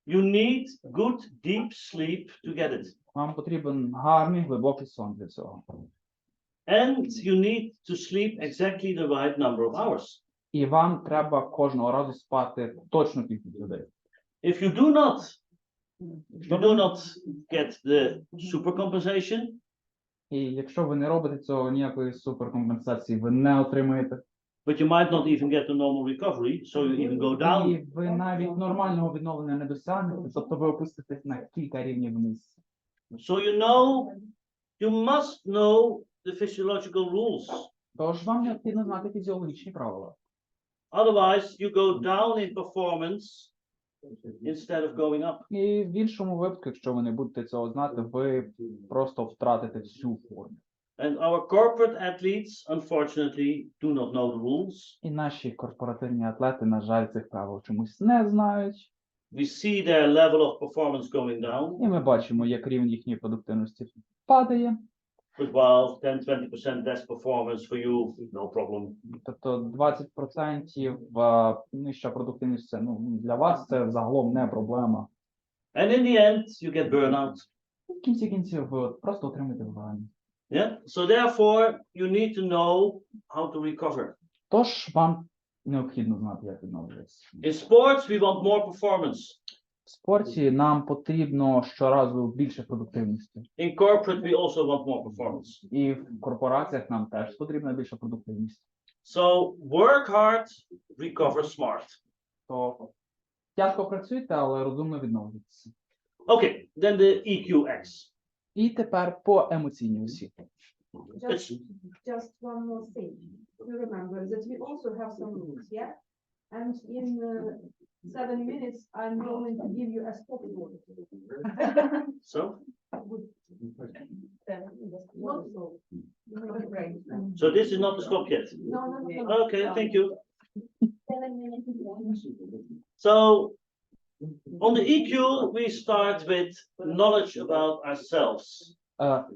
You need good deep sleep to get it. Вам потрібен гарний глибокий сон для цього. And you need to sleep exactly the right number of hours. І вам треба кожного разу спати точну кількість людей. If you do not get the supercompensation, І якщо ви не робите цього, ніякої суперкомпенсації ви не отримаєте. but you might not even get the normal recovery, so you even go І down. ви навіть нормального відновлення не досягнете, тобто ви опуститесь на кілька рівнів вниз. So you must know the physiological rules. Тож вам необхідно знати фізіологічні правила. Otherwise, you go down in performance instead of going up. І в іншому випадку, якщо ви не будете цього знати, ви просто втратите всю форму. And our corporate athletes, unfortunately, do not know the rules. І наші корпоративні атлети, на жаль, цих правил чомусь не знають. We see their level of performance going down, І ми бачимо, як рівень їхньої продуктивності падає. but while 10-20% less performance for you, no problem. Тобто 20% нижча продуктивність, це, для вас це загалом не проблема. And in the end, you get burnout. В кінці кінців ви просто отримаєте вигорання. Yeah. So therefore, you need to know how to recover. Тож вам необхідно знати, як відновлюватися. In sports, we want more performance. В спорті нам потрібно щоразу більше продуктивності. In corporate, we also want more performance. І в корпораціях нам теж потрібна більша продуктивність. So work hard, recover smart. То тяжко працюйте, але розумно відновлюйтеся. Okay, then the EQX. І тепер по емоційній осі. Just one more thing. You remember that we also have some rules, yeah? And in 7 minutes, I'm going to give you a stop order. So, Not so. Right. so this is not the stop yet. No, no, no. Okay, thank you. So, on the EQ, we start with knowledge about ourselves.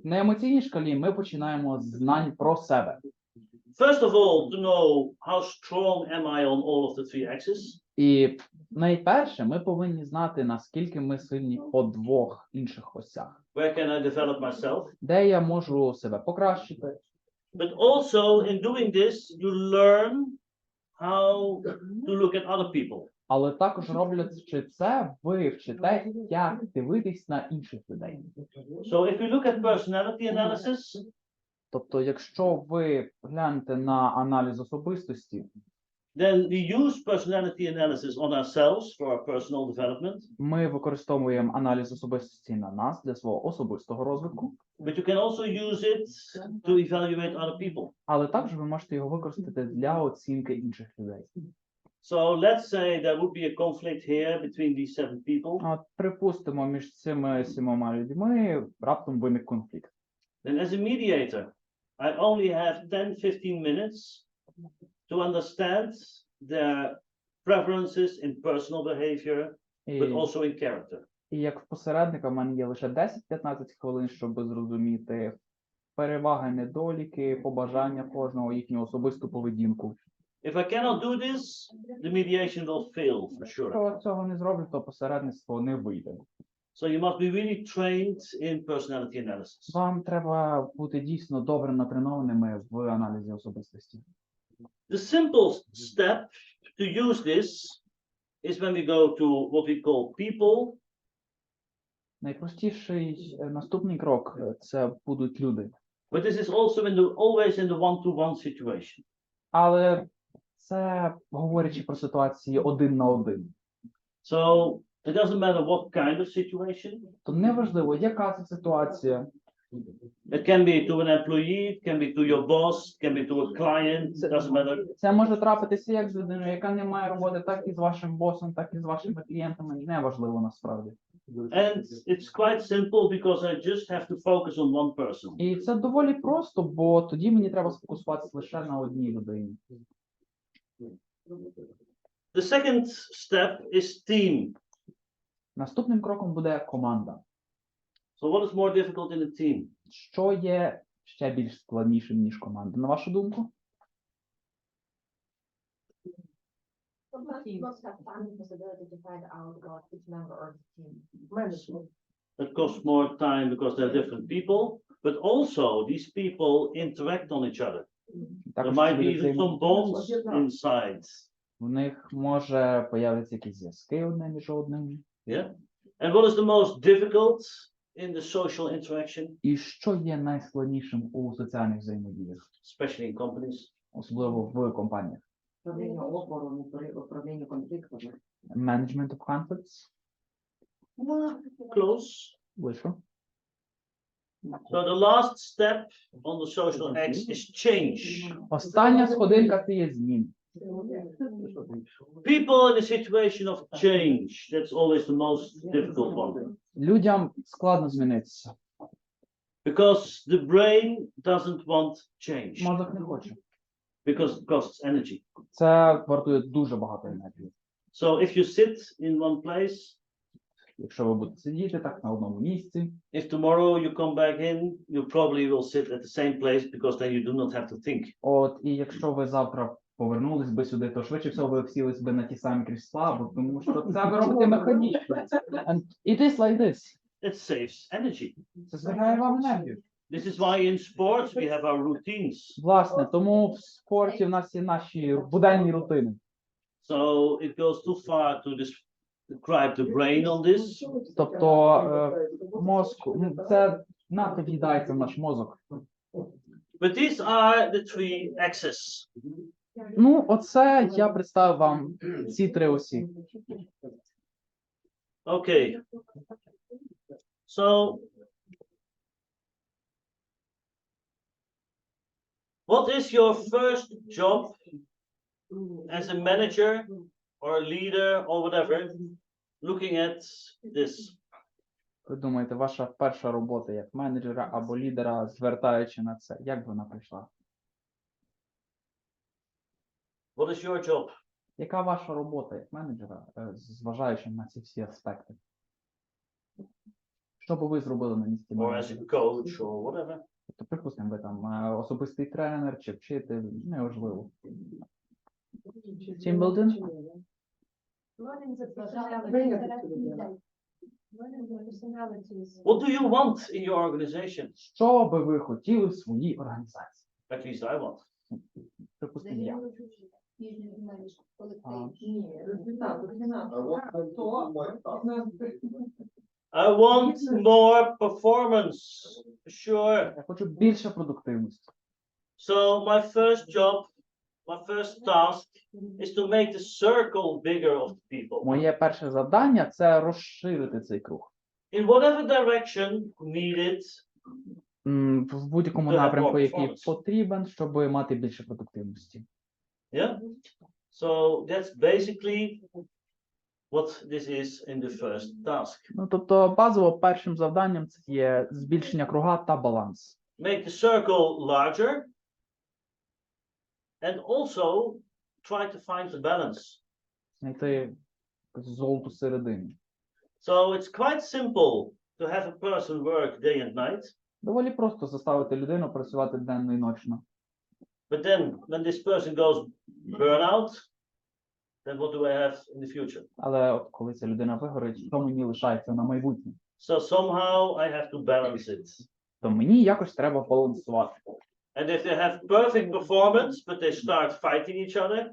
На емоційній шкалі ми починаємо з знань про себе. First of all, to know how strong am I on all of the 3 axes. І найперше ми повинні знати, наскільки ми сильні по двох інших осях. Where can I develop myself? Де я можу себе покращити. But also in doing this, you learn how to look at other people. Але також роблячи це, ви вчите, як дивитись на інших людей. So if we look at personality analysis, Тобто, якщо ви глянете на аналіз особистості, then we use personality analysis on ourselves for our personal development. ми використовуємо аналіз особистості на нас для свого особистого розвитку, But you can also use it to evaluate other people. але також ви можете його використати для оцінки інших людей. So let's say there would be a conflict here between these 7 people. От, припустимо, між цими 7 людьми раптом виник конфлікт. Then as a mediator, I only have 10-15 minutes to understand their preferences in personal behavior, but І, also in character. і як посередника в мене є лише 10-15 хвилин, щоб зрозуміти переваги, недоліки, побажання кожного, їхню особисту поведінку. If I cannot do this, the mediation will fail for sure. Якщо цього не зроблю, то посередництво не вийде. So you must be really trained in personality analysis. Вам треба бути дійсно добре натренованими в аналізі особистості. The simple step to use this is when we go to what we call people. Найпростіший наступний крок це будуть люди. But this is also always in the one-to-one situation. Але це говорячи про ситуації один на один. So it doesn't matter what kind of situation. То неважливо, яка це ситуація. It can be to an employee, it can be to your boss, it can be to a client, it doesn't matter. Це може трапитися як з людиною, яка не має роботи, так і з вашим босом, так і з вашими клієнтами. Неважливо насправді. And it's quite simple because I just have to focus on one person. І це доволі просто, бо тоді мені треба сфокусуватися лише на одній людині. The second step is team. Наступним кроком буде команда. So what is more difficult in a team? Що є ще більш складнішим, ніж команда, на вашу думку? Must have time and possibility to find out about each member of the team. Management. It costs more time because they're different people, but also these people interact on each other. There Також might be люди even some bonds inside. в них може появитися якісь зв'язки одне між одним. Yeah. And what is the most difficult in the social interaction, І що є найскладнішим у соціальних взаємодіях, especially in companies? особливо в компаніях? Управління опором, управління конфліктами. Management of conflicts. Close. Вийшло. So the last step on the social X is change. Остання сходинка – це є змін. People in a situation of change, that's always the most difficult one. Людям складно змінитися. Because the brain doesn't want change. Мозок не хоче. Because it costs energy. Це вартує дуже багато енергії. So if you sit in one place, Якщо ви будете сидіти так на одному місці, if tomorrow you come back in, you probably will sit at the same place because then you do not have to think. от і якщо ви завтра повернулись би сюди, то швидше всього ви всілись би на ті самі крісла, бо тому що це ви робите механічно. And it is like this. It saves energy. Це зберігає вам енергію. This is why in sports we have our routines. Власне, тому в спорті в нас є наші буденні рутини. So it goes too far to describe the brain on this. Тобто мозку, це надто в'їдається в наш мозок. But these are the three axes. Ну, оце я представив вам ці три осі. Okay. So what is your first job as a manager or a leader or whatever, looking at this? Ви думаєте, ваша перша робота як менеджера або лідера, звертаючи на це, як вона прийшла? What is your job? Яка ваша робота як менеджера, зважаючи на ці всі аспекти? Що би ви зробили на місці Or as a менеджера? coach or whatever? Тобто, припустимо, ви там особистий тренер чи вчитель, неважливо. Тімбілдинг? Learning the personality. Learning the personalities. What do you want in your organization? Що би ви хотіли в своїй організації? At least I want. Припустимо, я. I want more performance. Sure. Я хочу більше продуктивності. So my first job, my first task is to make the circle bigger of the people. Моє перше завдання – це розширити цей круг. In whatever direction needed. В будь-якому To have напрямку, more який performance. потрібен, щоб мати більше продуктивності. Yeah. So that's basically what this is in the first task. Ну, тобто, базово першим завданням це є збільшення круга та баланс. Make the circle larger. And also try to find the balance. Знайти золоту середину. So it's quite simple to have a person work day and night. Доволі просто заставити людину працювати денно і ночно. But then when this person goes burnout, then what do I have in the future? Але от коли ця людина вигорить, що мені лишається на майбутнє? So somehow I have to balance it. То мені якось треба балансувати. And if they have perfect performance, but they start fighting each other,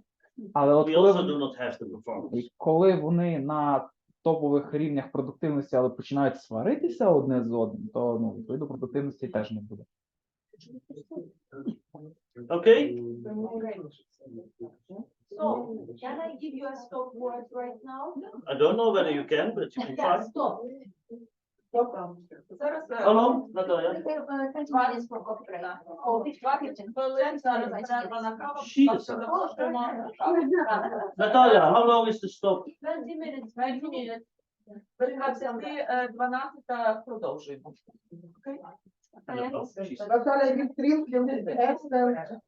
Але от we коли, also do not have the performance. і коли вони на топових рівнях продуктивності, але починають сваритися одне з одним, то ну, відповідно продуктивності теж не буде. Okay? So, can I give you a stop word right now? I don't know whether you can, but you can Yeah, try. stop. Зараз How long, Natalia? 20 хвилин зараз перерва на каву. Jesus. Natalia, how long is the stop? 20 minutes. 20 minutes. Без 12 продовжуємо. Окей? Jesus. Наталя Вікторівна, excellent.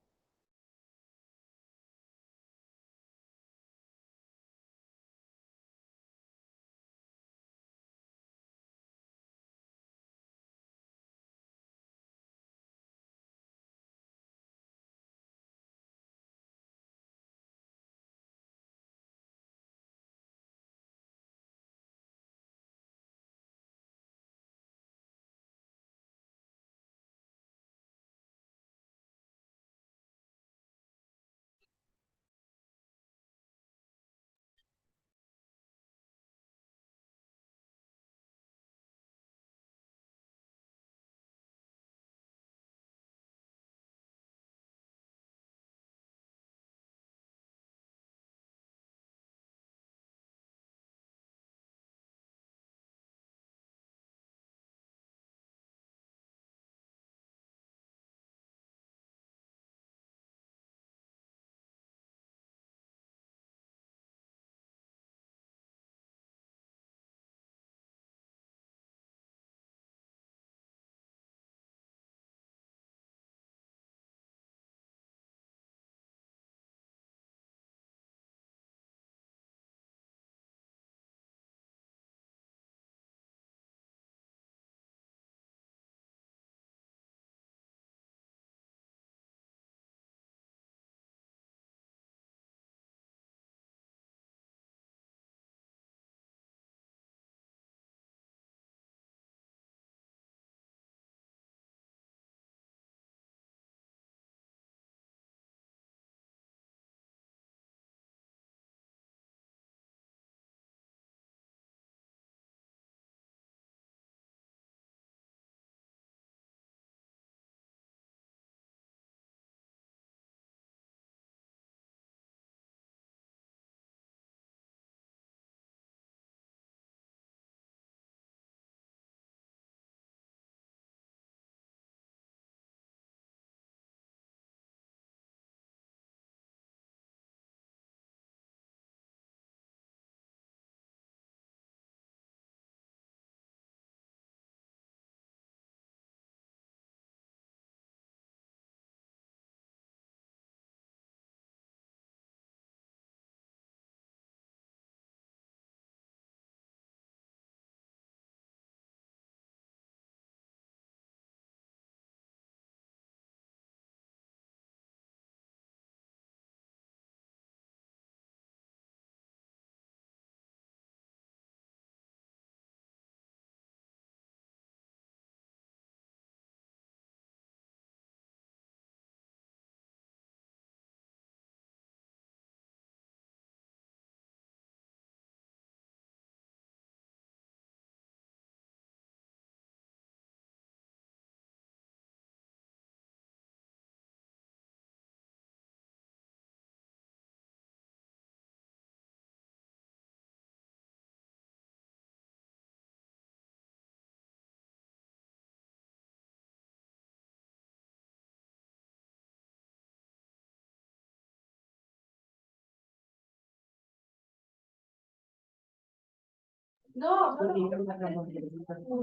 No, no, no.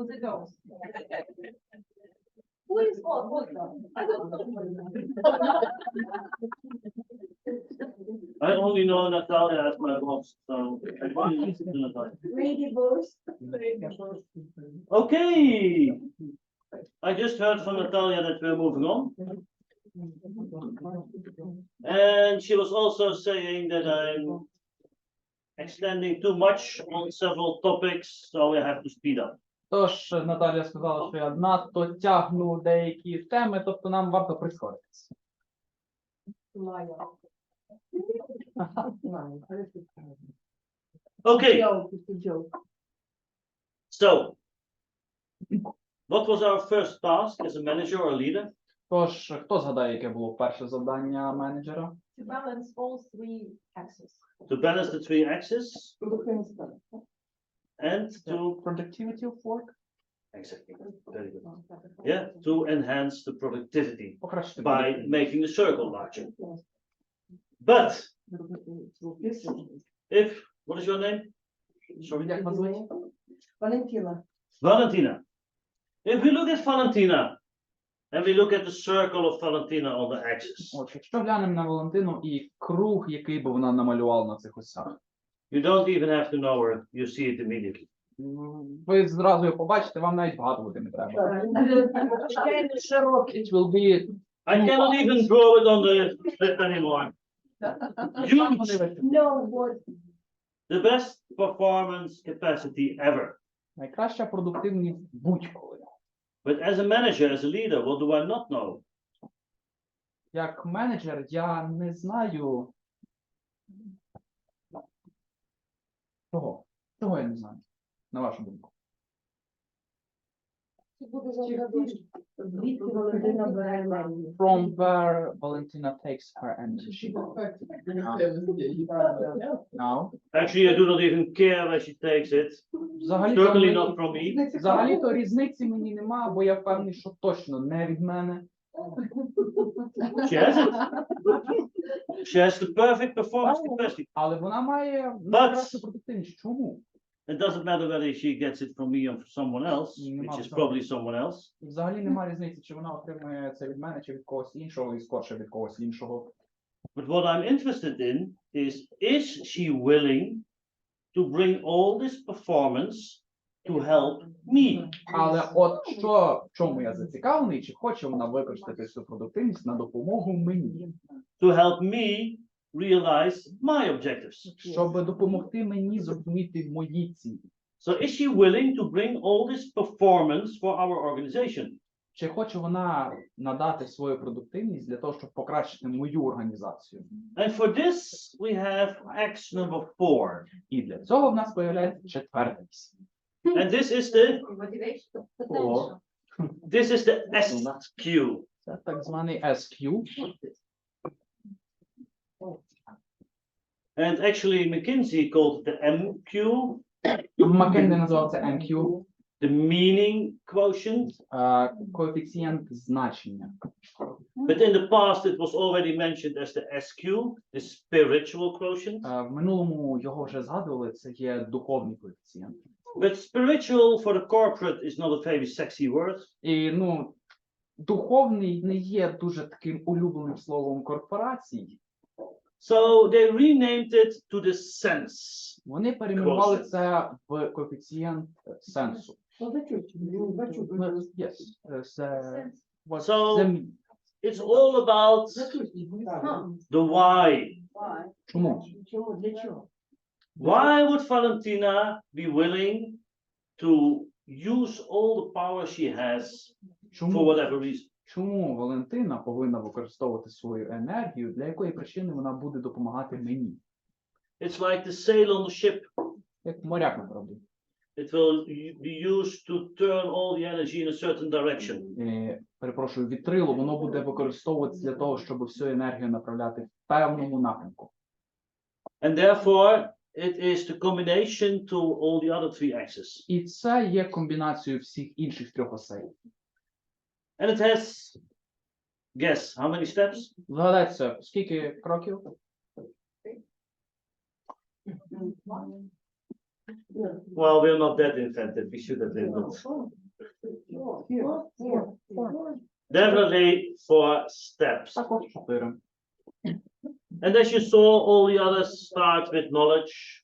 The dogs. Who is what? I don't know. I only know Natalia as my boss, so I only listen to Natalia. Lady boss. Okay. I just heard from Natalia that we're moving on. And she was also saying that I'm extending too much on several topics, so we have to speed up. Тож Наталія сказала, що я надто тягну деякі теми, тобто нам варто прискоритися. Okay, so what was our first task as a manager or leader? Тож, хто згадає, яке було перше завдання менеджера? To balance all three axes. To balance the three axes and to Productivity of work? exactly very good. Yeah, to enhance the productivity Покращити by продуктивність. making the circle larger. But if what is your name? Що, як вас звуть? Валентина. Valentina. If we look at Valentina and we look at the circle of Valentina on the axis, От, якщо глянемо на Валентину і круг, який би вона намалювала на цих осях, you don't even have to know her, you see it immediately. ви зразу його побачите, вам навіть багато не треба. It will be I cannot even draw it on the slip anymore. The best performance capacity ever. найкраща продуктивність будь-коли. But as a manager, as a leader, what do I not know? Як менеджер, я не знаю чого. Чого я не знаю, на вашу думку? From where Valentina takes her energy. Now. Actually, I do not even care where she takes it. Certainly not from me. Взагалі-то різниці мені нема, бо я впевнений, що точно не від мене. She has it. She has the perfect performance capacity. Але вона має найкращу продуктивність. Чому? It doesn't matter whether she gets it from me or from someone else, which is probably someone else. Взагалі немає різниці, чи вона отримує це від мене, чи від когось іншого, і скорше від когось іншого. But what I'm interested in is she willing to bring all this performance to help me? Але от що, в чому я зацікавлений, чи хоче вона використати цю продуктивність на допомогу мені? To help me realize my objectives. Щоб допомогти мені зрозуміти мої цілі. So is she willing to bring all this performance for our organization? Чи хоче вона надати свою продуктивність для того, щоб покращити мою організацію? And for this we have X number 4. І для цього в нас появляється четверта місія. And this is the О, this is the SQ. це так званий SQ. And actually McKinsey called it the MQ, Маккензі називав це MQ, the meaning quotient. коефіцієнт значення. But in the past it was already mentioned as the SQ, the spiritual quotient. В минулому його вже згадували, це є духовний коефіцієнт. But spiritual for the corporate is not a very sexy word. І, ну, духовний не є дуже таким улюбленим словом корпорацій. So they renamed it to the sense. Вони перейменували це в коефіцієнт сенсу. Yes. Це, what So- це mean. It's all about the why. Чому? Why would Valentina be willing to use all the power she has for Чому? whatever reason? Чому Валентина повинна використовувати свою енергію, для якої причини вона буде допомагати мені? It's like the sail on the ship. Як моряк на кораблі. It will be used to turn all the energy in a certain direction. Перепрошую, вітрило, воно буде використовуватися для того, щоб всю енергію направляти в певному напрямку. And therefore, it is the combination to all the other three axes. І це є комбінацією всіх інших трьох осей. And it has, guess, how many steps? Згадайте, скільки кроків? Well, we're not that inventive. We should have been. Definitely 4 steps. Також 4. And as you saw, all the others start with knowledge.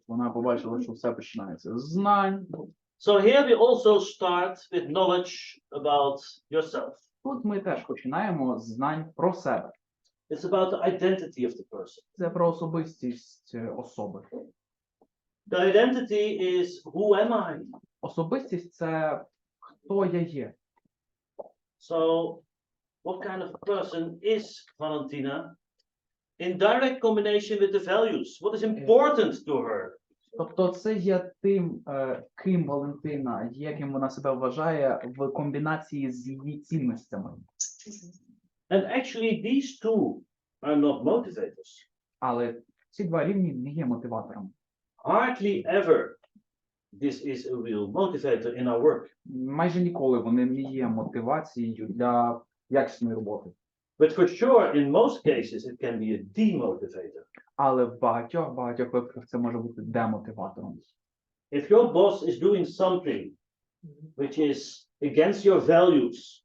Вона побачила, що все починається з знань. So here we also start with knowledge about yourself. Тут ми теж починаємо з знань про себе. It's about the identity of the person. Це про особистість особи. The identity is who am I? Особистість – це хто я є. So what kind of person is Valentina in direct combination with the values? What is important to her? Тобто це є тим, ким Валентина, яким вона себе вважає в комбінації з її цінностями. And actually, these two are not motivators. Але ці два рівні не є мотиваторами. Hardly ever this is a real motivator in our work. Майже ніколи вони не є мотивацією для якісної роботи. But for sure, in most cases, it can be a demotivator. Але в багатьох випадках це може бути демотиватором. If your boss is doing something which is against your values,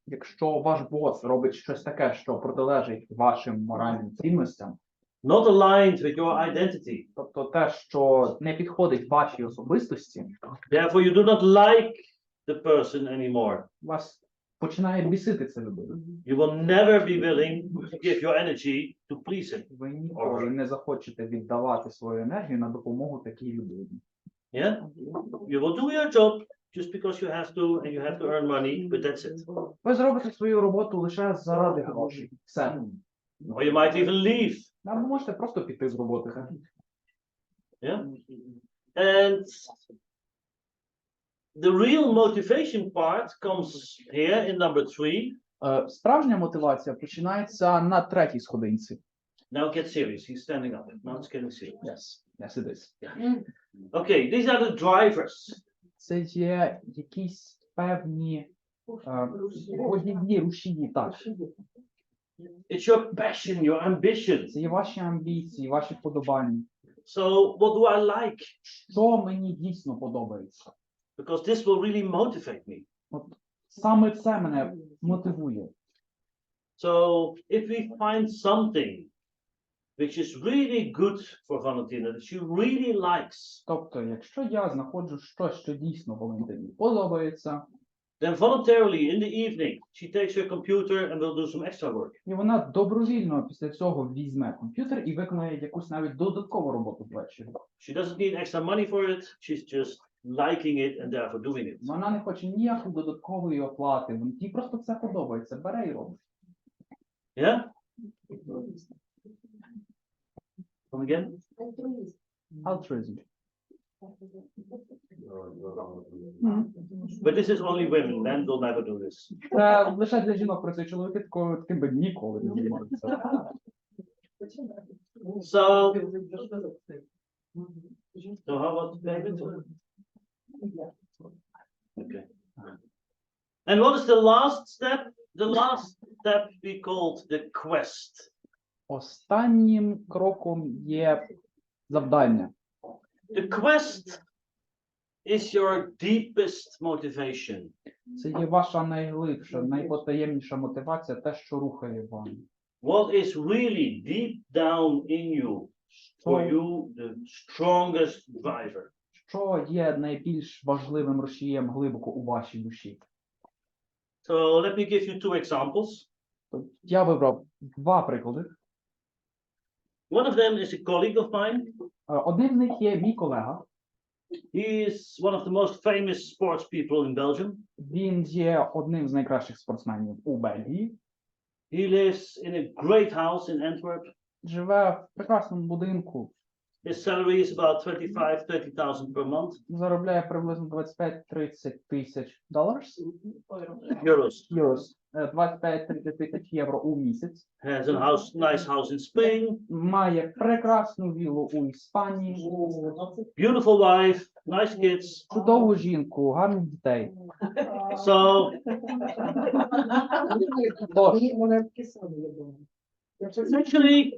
Якщо ваш бос робить щось таке, що протилежить вашим моральним цінностям, not aligned with your identity, тобто те, що не підходить вашій особистості, therefore you do not like the person anymore, вас починає бісити ця людина. you will never be willing to give your energy to please him. Ви ніколи не захочете віддавати свою енергію на допомогу такій людині. Yeah? You will do your job just because you have to, and you have to earn money, but that's it. Ви зробите свою роботу лише заради грошей. Все. Or you might even leave. Або можете просто піти з роботи. Yeah? And the real motivation part comes here in number 3. Справжня мотивація починається на третій сходинці. Now get serious. He's standing up. Now it's getting serious. Yes, it is. Okay, these are the drivers. Це є якісь певні водії, рушії, так. It's your passion, your ambition. Це є ваші амбіції, ваші вподобання. So what do I like? Що мені дійсно подобається? Because this will really motivate me. От саме це мене мотивує. So if we find something which is really good for Valentina, that she really likes, Тобто, якщо я знаходжу щось, що дійсно Валентині подобається, then voluntarily in the evening, she takes her computer and will do some extra work. і вона добровільно після цього візьме комп'ютер і виконає якусь навіть додаткову роботу ввечері. She doesn't need extra money for it. She's just liking it and therefore doing it. Вона не хоче ніякої додаткової оплати, їй просто це подобається, бере і робить. Yeah? Come again? Альтруїзм. But this is only women. Men will never do this. Це лише для жінок працює, чоловіки таким би ніколи не займаються. So how about David? Okay. And what is the last step? The last step we called the quest. Останнім кроком є завдання. The quest is your deepest motivation. Це є ваша найглибша, найпотаємніша мотивація, те, що рухає вами. What is really deep down in you, for you, the strongest driver. Що є найбільш важливим рушієм глибоко у вашій душі? So let me give you two examples. Я вибрав два приклади. One of them is a colleague of mine. Одним з них є мій колега. He is one of the most famous sports people in Belgium. Він є одним з найкращих спортсменів у Бельгії. He lives in a great house in Antwerp. Живе в прекрасному будинку. His salary is about 25,000-30,000 per month. Заробляє приблизно 25-30 тисяч доларів. Euros. 25-30 тисяч євро у місяць. Has a nice house in Spain. Має прекрасну віллу у Іспанії. Beautiful wife, nice kids. Чудову жінку, гарних дітей. So actually,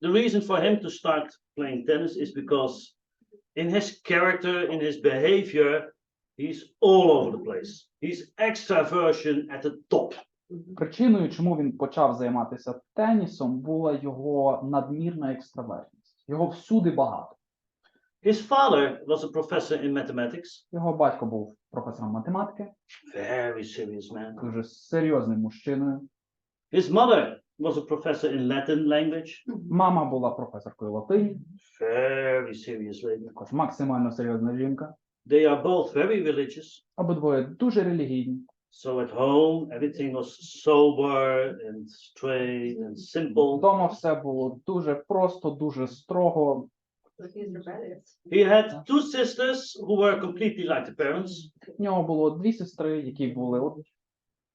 the reason for him to start playing tennis is because in his character, in his behavior, he's all over the place. He's extraversion at the top. Причиною, чому він почав займатися тенісом, була його надмірна екстравертність. Його всюди багато. His father was a professor in mathematics. Його батько був професором математики, Very serious man. дуже серйозним мужчиною. His mother was a professor in Latin language. Мама була професоркою латині, Very serious lady. також максимально серйозна жінка. They are both very religious. Обидвоє дуже релігійні. So at home, everything was sober and straight and simple. Вдома все було дуже просто, дуже строго. He had two sisters who were completely like the parents. В нього було дві сестри, які були от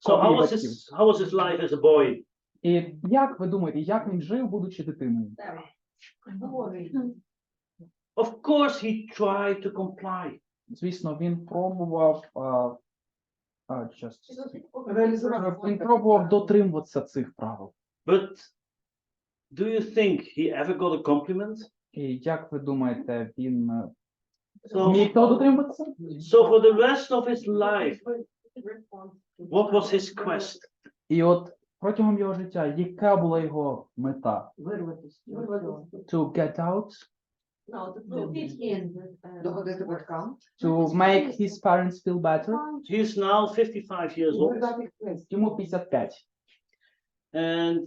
So how крові was батьків. his life as a boy? І як ви думаєте, як він жив, будучи дитиною? Of course, he tried to comply. Звісно, він пробував Реалізувати. він пробував дотримуватися цих правил. But do you think he ever got a compliment? І як ви думаєте, він So, міг того дотримуватися? so for the rest of his life, what was his quest? І от протягом його життя, яка була його мета? Вирватися. To get out, Догодити батькам. to make his parents feel better. He is now 55 years old, Передати їх вниз. Йому 55. and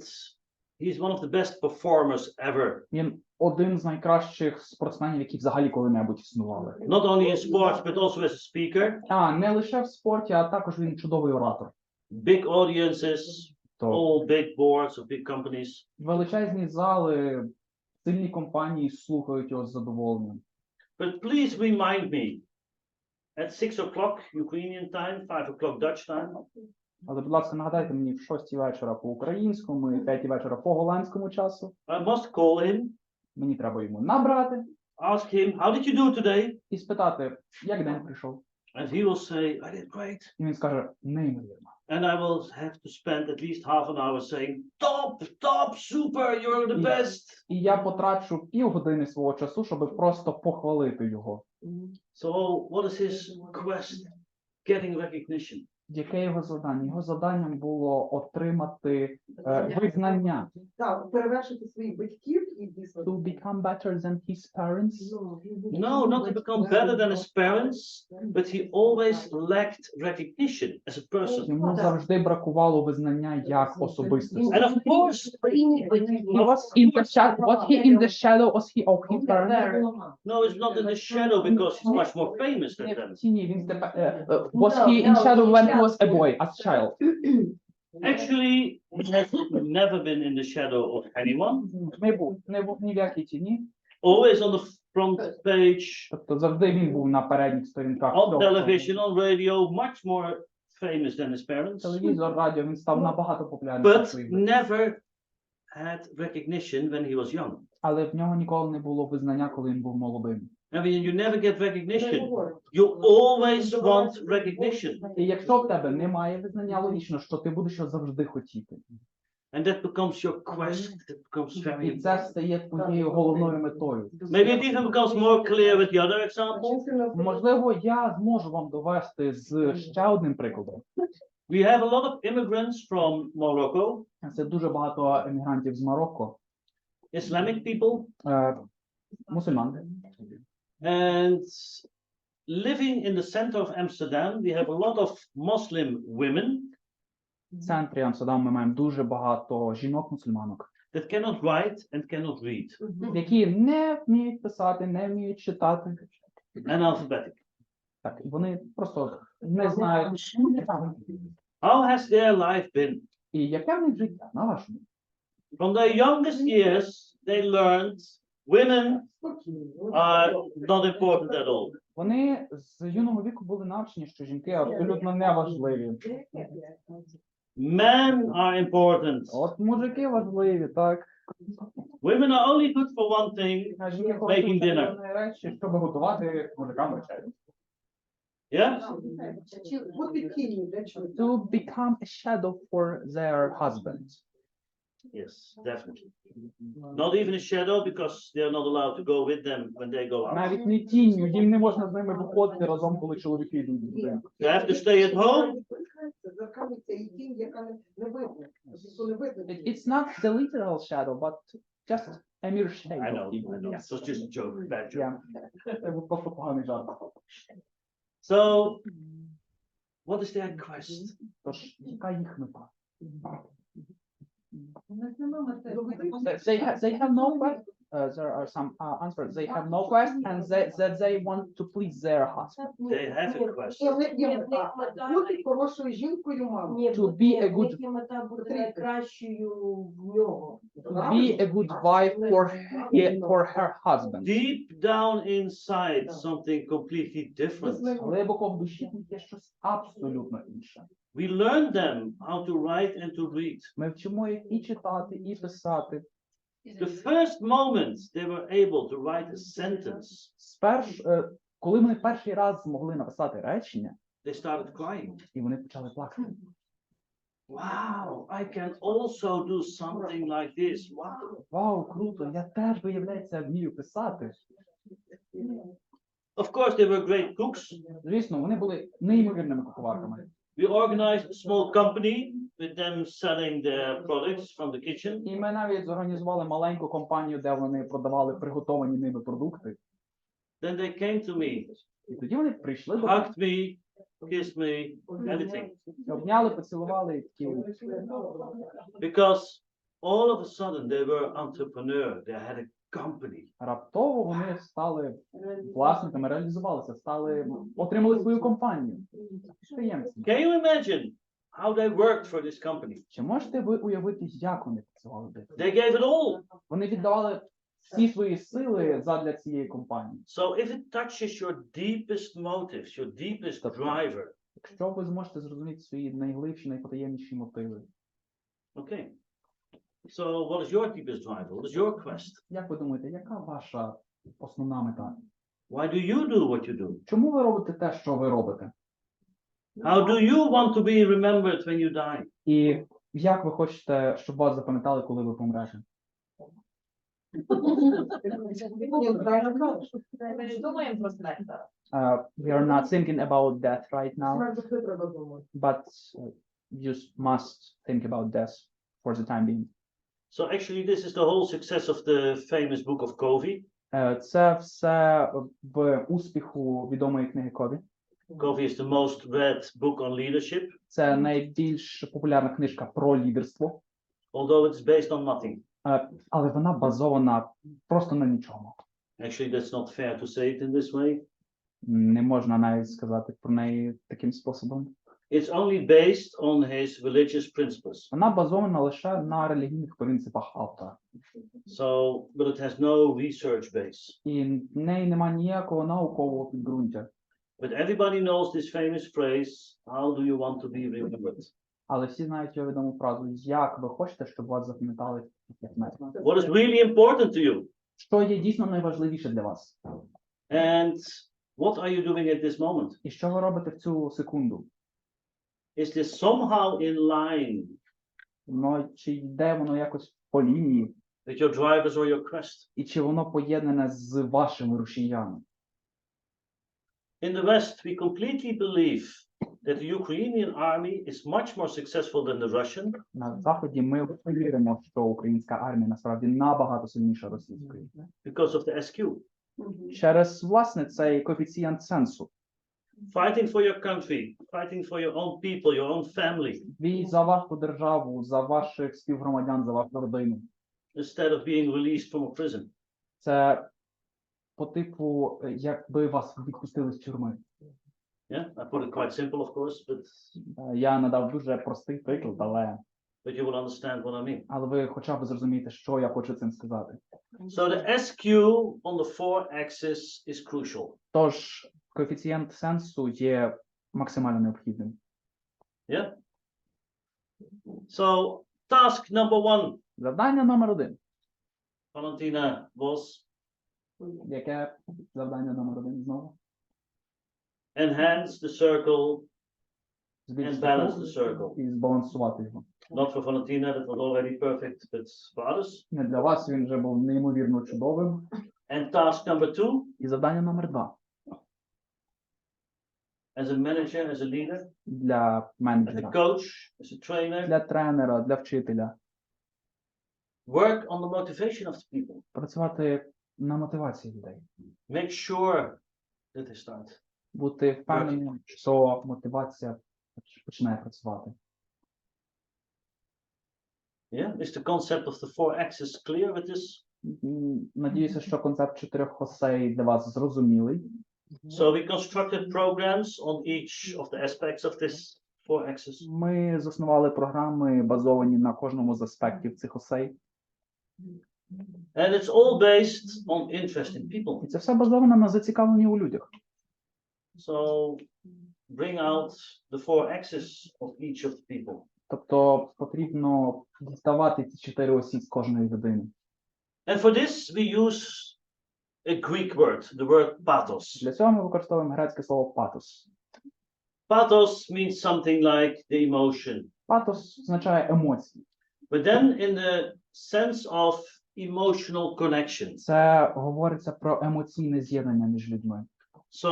he's one of the best performers ever. Він один з найкращих спортсменів, які взагалі коли-небудь існували. Not only in sports, but also as a speaker. Не лише в спорті, а також він чудовий оратор. Big audiences, То all big boards of big companies. величезні зали, сильні компанії слухають його з задоволенням. But please remind me, at 6 o'clock Ukrainian time, 5 o'clock Dutch time, Але, будь ласка, нагадайте мені в 6 вечора по українському і 5 вечора по голландському часу. I must call him, Мені треба йому набрати ask him, how did you do today? і спитати, як день прийшов. And he will say, I did great. І він скаже, неймовірно. And I will have to spend at least half an hour saying, top, super, you're the best. І я потрачу півгодини свого часу, щоб просто похвалити його. So what is his quest? Getting recognition. Яке його завдання? Його завданням було отримати визнання. Так, перевершити своїх батьків і дійсно. To become better than his parents. No, not to become better than his parents, but he always lacked recognition as a person. Йому завжди бракувало визнання як особистості. And of course, He was in the shadow. Was he in the shadow of his parents? no, it's not in the shadow because he's much more famous than Не them. в тіні, він тепер. Was he in shadow when he was a boy, as a child? Actually, he has never been in the shadow of anyone. Не був ні в якій тіні. Always on the front page, Тобто завжди він був на передніх сторінках. on всього. television, on radio, much more famous than his parents, Телевізор, радіо, він став набагато популярнішим. but своїх. never had recognition when he was young. Але в нього ніколи не було визнання, коли він був молодим. I mean, you never get recognition. You always want recognition. І якщо в тебе немає визнання, логічно, що ти будеш його завжди хотіти. And that becomes your quest. It becomes very І це important. стає твоєю головною метою. Maybe it even becomes more clear with the other examples. Можливо, я зможу вам довести з ще одним прикладом. We have a lot of immigrants from Morocco, Це дуже багато емігрантів з Марокко, Islamic people, мусульман. and living in the center of Amsterdam, we have a lot of Muslim women В центрі Амстердаму ми маємо дуже багато жінок-мусульманок, that cannot write and cannot read, які не вміють писати, не вміють читати. analphabetic. Так, і вони просто не знають. How has their life been? І яке в них життя, на вашому? From their youngest years, they learned women are not important at all. Вони з юного віку були навчені, що жінки абсолютно не важливі. Men are important. От мужики важливі, так. Women are only good for one thing, А жінки Making dinner. хочуть речі, щоб готувати мужикам вечерю. yeah? Бути тінню для чого? To become a shadow for their husbands. Yes, definitely. Not even a shadow because they're not allowed to go with them when they go out. Навіть не тінню, їм не можна з ними виходити разом, коли чоловіки йдуть в будинок. They have to stay at home. Це зеркалиця і тінь, яка не видно. Тобто не видно. It's not the literal shadow, but just a mere shade. I know, of evil. I know. Yes. So it's just a joke, bad joke. Yeah. Це був просто поганий жарт. So, what is their quest? Тож, яка їх мета? They have no quest. There are some answers. They have no quest, and that they want to please their husband. They have a quest. Бути хорошою жінкою, мамою. To be a good, мета бути кращою в нього. be a good wife for her husband. Deep down inside, something completely different. Глибоко в душі є щось абсолютно інше. We learn them how to write and to read. Ми вчимо їх і читати, і писати. The first moment they were able to write a sentence, Коли вони перший раз змогли написати речення, they started crying. і вони почали плакати. Wow, I can also do something like this. Wow. Вау, круто, я теж, виявляється, вмію писати. Of course, they were great cooks. Звісно, вони були неймовірними куховарками. We organized a small company with them selling their products from the kitchen. І ми навіть зорганізували маленьку компанію, де вони продавали приготовані ними продукти. Then they came to me, І тоді вони прийшли до мене, hugged me, kissed me, everything. обняли, поцілували і такі. Because all of a sudden they were entrepreneurs. They had a company. Раптово вони стали власниками, реалізувалися, отримали свою компанію. Підприємці. Can you imagine how they worked for this company? Чи можете ви уявити, як вони працювали? They gave it all. Вони віддавали всі свої сили задля цієї компанії. So if it touches your deepest motives, your deepest driver, Якщо ви зможете зрозуміти свої найглибші, найпотаємніші мотиви. okay. So what is your deepest driver? What is your quest? Як ви думаєте, яка ваша основна мета? Why do you do what you do? Чому ви робите те, що ви робите? How do you want to be remembered when you die? І як ви хочете, щоб вас запам'ятали, коли ви помрете? We are not thinking about death right now, but you must think about death for the time being. So actually this is the whole success of the famous book of Covey. Це все в успіху відомої книги Кові. Covey is the most read book on leadership, Це найбільш популярна книжка про лідерство, although it's based on nothing. але вона базована просто на нічому. Actually, that's not fair to say it in this way. Не можна навіть сказати про неї таким способом. It's only based on his religious principles. Вона базована лише на релігійних принципах автора. So, but it has no research base. І в неї немає ніякого наукового підґрунтя. But everybody knows this famous phrase, how do you want to be remembered? Але всі знають його відому фразу, як ви хочете, щоб вас запам'ятали після смерті. What is really important to you? Що є дійсно найважливіше для вас? And what are you doing at this moment? І що ви робите в цю секунду? Is this somehow in line Ну, чи йде воно якось по лінії? with your drivers or your quest? І чи воно поєднане з вашими рушіями? In the West, we completely believe that the Ukrainian army is much more successful than the Russian На Заході ми віримо, що українська армія насправді набагато сильніша російської. because of the SQ. Через, власне, цей коефіцієнт сенсу. Fighting for your country, fighting for your own people, your own family, Бій за вашу державу, за ваших співгромадян, за вашу родину. instead of being released from a prison. Це по типу, якби вас відпустили з тюрми. Yeah, I put it quite simple, of course, but Я надав дуже простий приклад, you will understand what I mean. але ви хоча б зрозумієте, що я хочу цим сказати. So the SQ on the 4-axis is crucial. Тож, коефіцієнт сенсу є максимально необхідним. Yeah. So task number 1, Завдання номер 1. Valentina, was Яке завдання номер 1 знову? enhance the circle Збільшити balance круг the circle. і збалансувати його. Not for Valentina, that was already perfect, but for others. Не для вас він вже був неймовірно чудовим. And task number 2, І завдання номер 2. as a manager, as a leader, Для as a менеджера, coach, as a trainer, для тренера, для вчителя. work on the motivation of the people. Працювати на мотивації людей. Make sure that they start. Бути впевненим, що мотивація починає працювати. Yeah, is the concept of the 4-axis clear with this? Надіюся, що концепт 4 осей для вас зрозумілий. So we constructed programs on each of the aspects of this 4-axis. Ми заснували програми, базовані на кожному з аспектів цих осей. And it's all based on interest in people. І це все базовано на зацікавленні у людях. So bring out the 4 axes of each of the people. Тобто потрібно діставати ці 4 осі з кожної людини. And for this, we use a Greek word, the word pathos. Для цього ми використовуємо грецьке слово патос. Pathos means something like the emotion, Патос означає емоції. but then in the sense of emotional connection. Це говориться про емоційне з'єднання між людьми. So,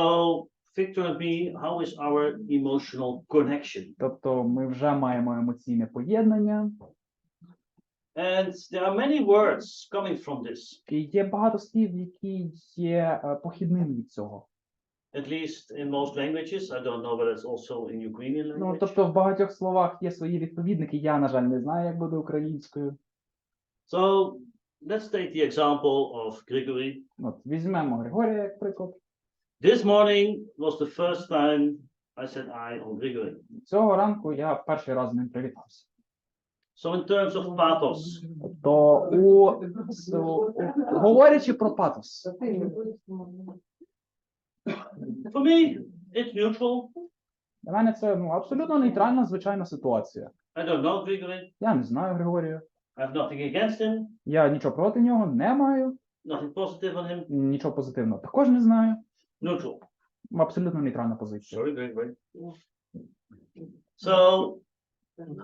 Victor and me, how is our emotional connection? Тобто ми вже маємо емоційне поєднання. And there are many words coming from this, І є багато слів, які є похідними від цього. at least in most languages. I don't know whether it's also in Ukrainian Ну, language. тобто в багатьох словах є свої відповідники. Я, на жаль, не знаю, як буде українською. So, let's take the example of Grigory. От, візьмемо Григорія, як приклад. This morning was the first time I said I on Grigory. Цього ранку я перший раз з ним привітався. So, in terms of pathos, Тобто, говорячи про патос, for me, it's neutral. для мене це абсолютно нейтральна, звичайна ситуація. I don't know Grigory. Я не знаю Григорія. I have nothing against him, Я нічого проти нього не маю, nothing positive on him. нічого позитивного також не знаю. Neutral. Абсолютно нейтральна позиція. Sorry, Grigory. So,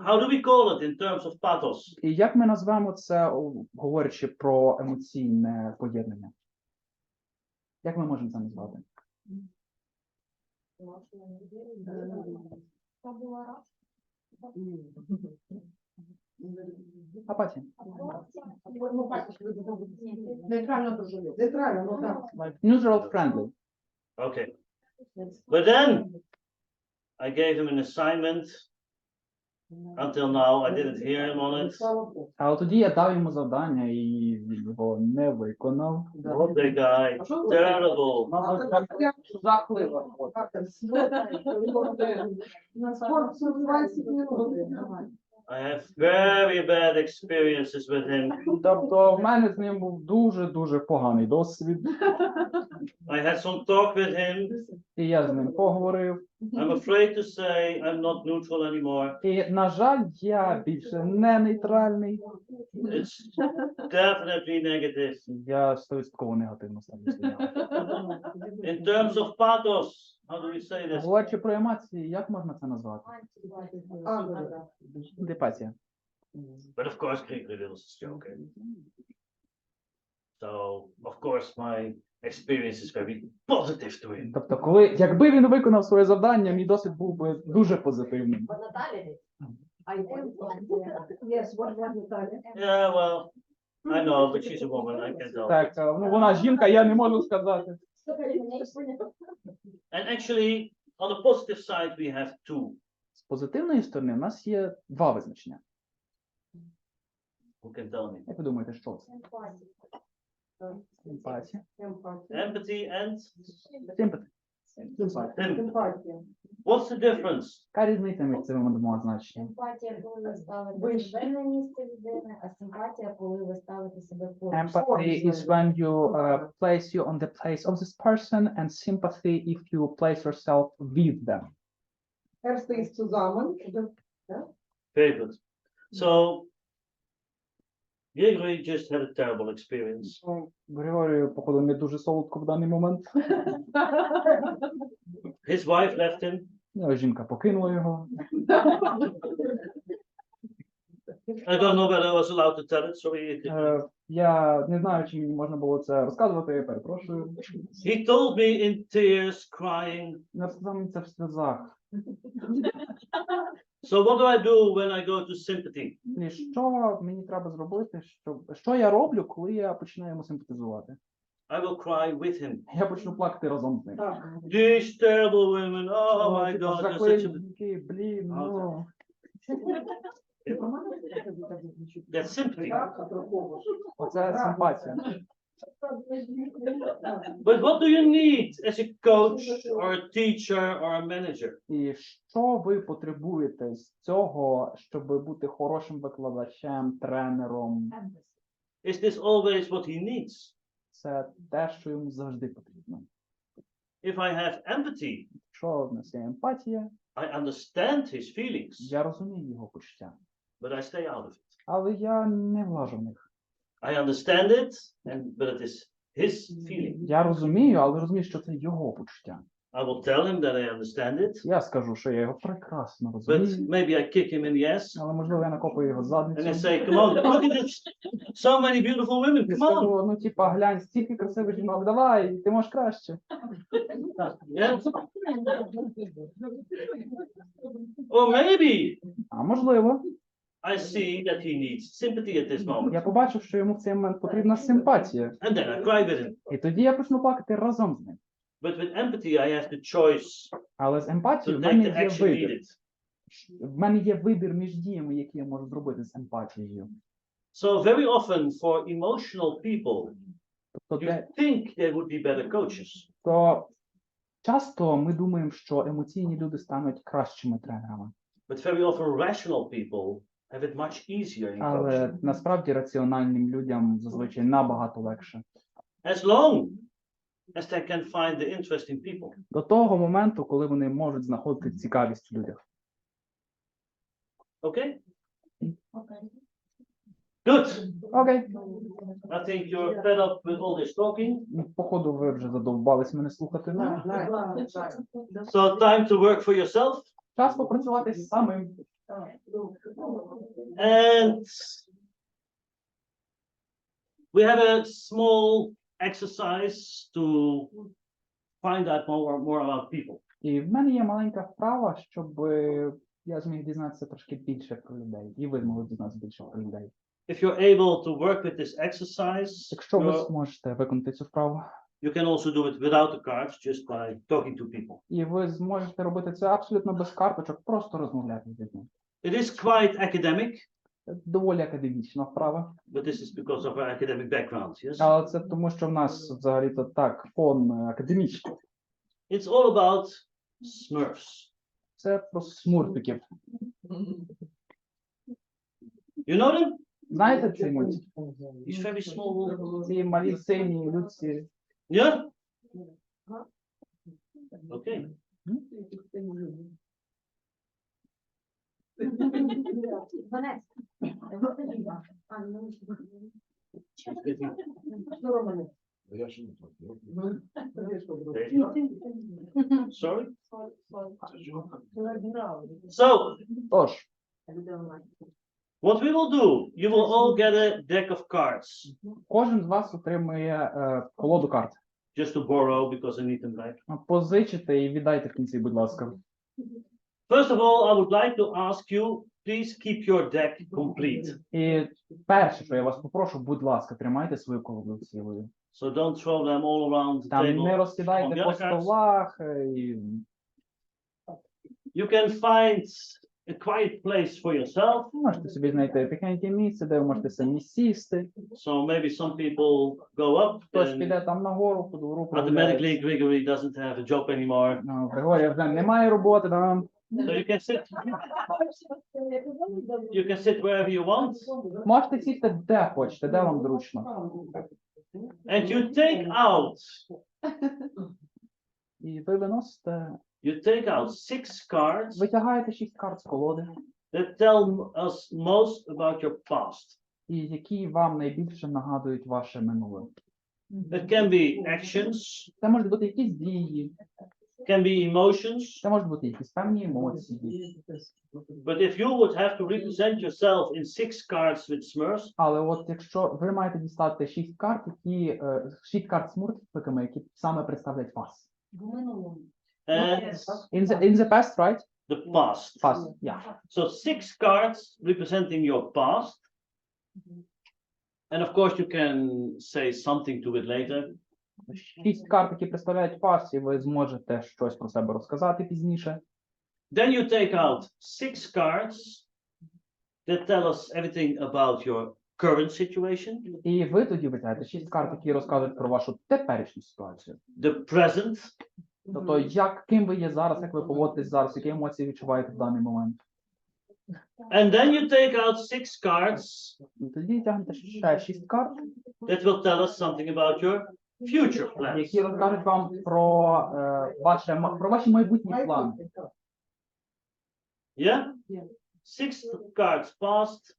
how do we call it in terms of pathos? І як ми назвемо це, говорячи про емоційне поєднання? Як ми можемо це назвати? Апатія. Нейтрально дружелюбно. Нейтрально, ну так. Neutral friendly. Okay. But then I gave him an assignment. Until now, I didn't hear him on it. Але тоді я дав йому завдання і він його не виконав. What a guy. Terrible. Жахливо. I have very bad experiences with him. Тобто в мене з ним був дуже поганий досвід. I had some talk with him. І я з ним поговорив. I'm afraid to say I'm not neutral anymore. І, на жаль, я більше не нейтральний. It's definitely negative. Я 100% негативно ставлюся до нього. In terms of pathos, how do we say this? Говорячи про емоції, як можна це назвати? Антипатія. But of course, Grigory was joking. So, of course, my experience is very positive to him. Тобто, якби він виконав своє завдання, мій досвід був би дуже позитивним. Yes, what was Natalia? Yeah, well, I know, but she's a woman, I can't help it. Так, вона жінка, я не можу сказати. And actually, on the positive side, we have two. З позитивної сторони в нас є 2 визначення. Who can tell me? Як ви думаєте, що це? Емпатія. Empathy and Симпатія. sympathy. What's the difference? Яка різниця між цими 2 значеннями? Емпатія, коли ви ставите себе на місце людини, а симпатія, коли ви ставите себе поруч. Empathy is when you place you on the place of this person, and sympathy if you place yourself with them. Erste ist zusammen. Very good. So, Grigory just had a terrible experience. Григорію, походу, не дуже солодко в даний момент. His wife left him. Жінка покинула його. I don't know whether I was allowed to tell it, sorry. Я не знаю, чи мені можна було це розказувати, я перепрошую. He told me in tears, crying. Я сказав мені це в сльозах. So what do I do when I go to sympathy? І що мені треба зробити, що я роблю, коли я починаю йому симпатизувати? I will cry with him. Я почну плакати разом з ним. These terrible women, oh my God, you're such a... Жахливі, блін, ну. That's sympathy. Оце симпатія. But what do you need as a coach or a teacher or a manager? І що ви потребуєте з цього, щоб бути хорошим викладачем, тренером? Is this always what he needs? Це те, що йому завжди потрібно. If I have empathy, Якщо в нас є емпатія, I understand his feelings, я розумію його почуття, but I stay out of it. але я не влажу в них. I understand it, but it is his feeling. Я розумію, але розумію, що це його почуття. I will tell him that I understand it, Я скажу, що я його прекрасно but розумію, maybe I kick him in the ass але можливо я накопаю його and I задницю. say, come on, look at this. So many beautiful women, І come on. скажу, ну типа, глянь, стільки красивих жінок, давай, ти можеш краще. Yeah? Or maybe А можливо, I see that he needs sympathy at this moment. я побачив, що йому в цей момент потрібна симпатія. And then I cry with him. І тоді я почну плакати разом з ним. But with empathy, I have the choice Але з to емпатією в take мене the є action вибір. needed. В мене є вибір між діями, які я можу зробити з емпатією. So very often for emotional people, Тобто, you think they would be better coaches. то часто ми думаємо, що емоційні люди стануть кращими тренерами. But very often rational people have it much easier in coaching. Але насправді раціональним людям зазвичай набагато легше. As long as they can find the interesting people. До того моменту, коли вони можуть знаходити цікавість в людях. Okay? Good. Окей. I think you're fed up with all this talking. Походу, ви вже задовбались мене слухати. So time to work for yourself. Час попрацювати самим. And we have a small exercise to find out more about people. І в мене є маленька вправа, щоб я зміг дізнатися трошки більше про людей. І ви змогли дізнатися більше про людей. If you're able to work with this exercise, Якщо ви зможете виконати цю вправу, you can also do it without the cards, just by talking to people. і ви зможете робити це абсолютно без карточок, просто розмовляти з людьми. It is quite academic, Це доволі академічна вправа, but this is because of our academic background, yes? але це тому, що в нас взагалі-то так фон академічний. It's all about Smurfs. Це про смурфиків. You know them? Знаєте цей мультик? These very small. Ці малі сині людці. Yeah? Okay. Sorry? So, Тож, what we will do, you will all get a deck of cards, кожен з вас отримує колоду карт. just to borrow because I need them back. Позичите і віддайте в кінці, будь ласка. First of all, I would like to ask you, please keep your deck complete. І перше, що я вас попрошу, будь ласка, тримайте свою колоду цілою. So don't throw them all around the Там table. не on розкидайте the по other cards. столах. І... You can find a quiet place for yourself. Можете собі знайти тихеньке місце, де ви можете самі сісти. So maybe some people go up Хтось and піде там нагору, по двору automatically Grigory doesn't have a job anymore. Ну, Григорія вже немає роботи, там. So you can sit wherever you want, Можете сісти де хочете, де вам зручно. and you take out І ви виносите, six cards витягаєте 6 карт з колоди, that tell us most about your past. і які вам найбільше нагадують ваше минуле. It can be actions, Це можуть бути якісь дії, can be emotions, це можуть бути якісь певні емоції. but if you would have to represent yourself in 6 cards with Smurfs, Але от якщо ви маєте дістати 6 карт, 6 карт з мультиками, які саме представлять вас. and In the past, right? the past. Past, yeah. So 6 cards representing your past. And of course you can say something to it later. 6 карт, які представляють вас, і ви зможете щось про себе розказати пізніше. Then you take out 6 cards that tell us everything about your current situation, І ви тоді витягаєте 6 карт, які розказують про вашу теперішню ситуацію. the present, Тобто, ким ви є зараз, як ви поводитесь зараз, які емоції відчуваєте в даний момент. and then you take out 6 cards І тоді тягнете ще 6 карт, that will tell us something about your future plans. які розкажуть вам про про ваші майбутні плани. Yeah? 6 cards passed,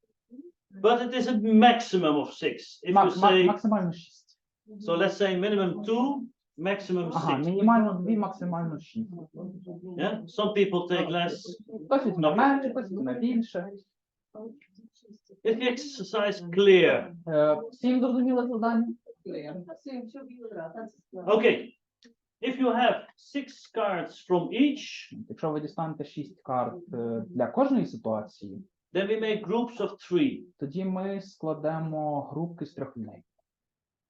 but it is a maximum of 6. If you say, Максимально 6. so let's say minimum 2, maximum 6. Ага, мінімально 2, максимально 6. Yeah? Some people take less. Хтось візьме менше, хтось візьме більше. Is the exercise clear? Всім зрозуміло завдання? Okay. If you have 6 cards from each, Якщо ви дістанете 6 карт для кожної ситуації, then we make groups of 3. тоді ми складемо групки з 3 людей.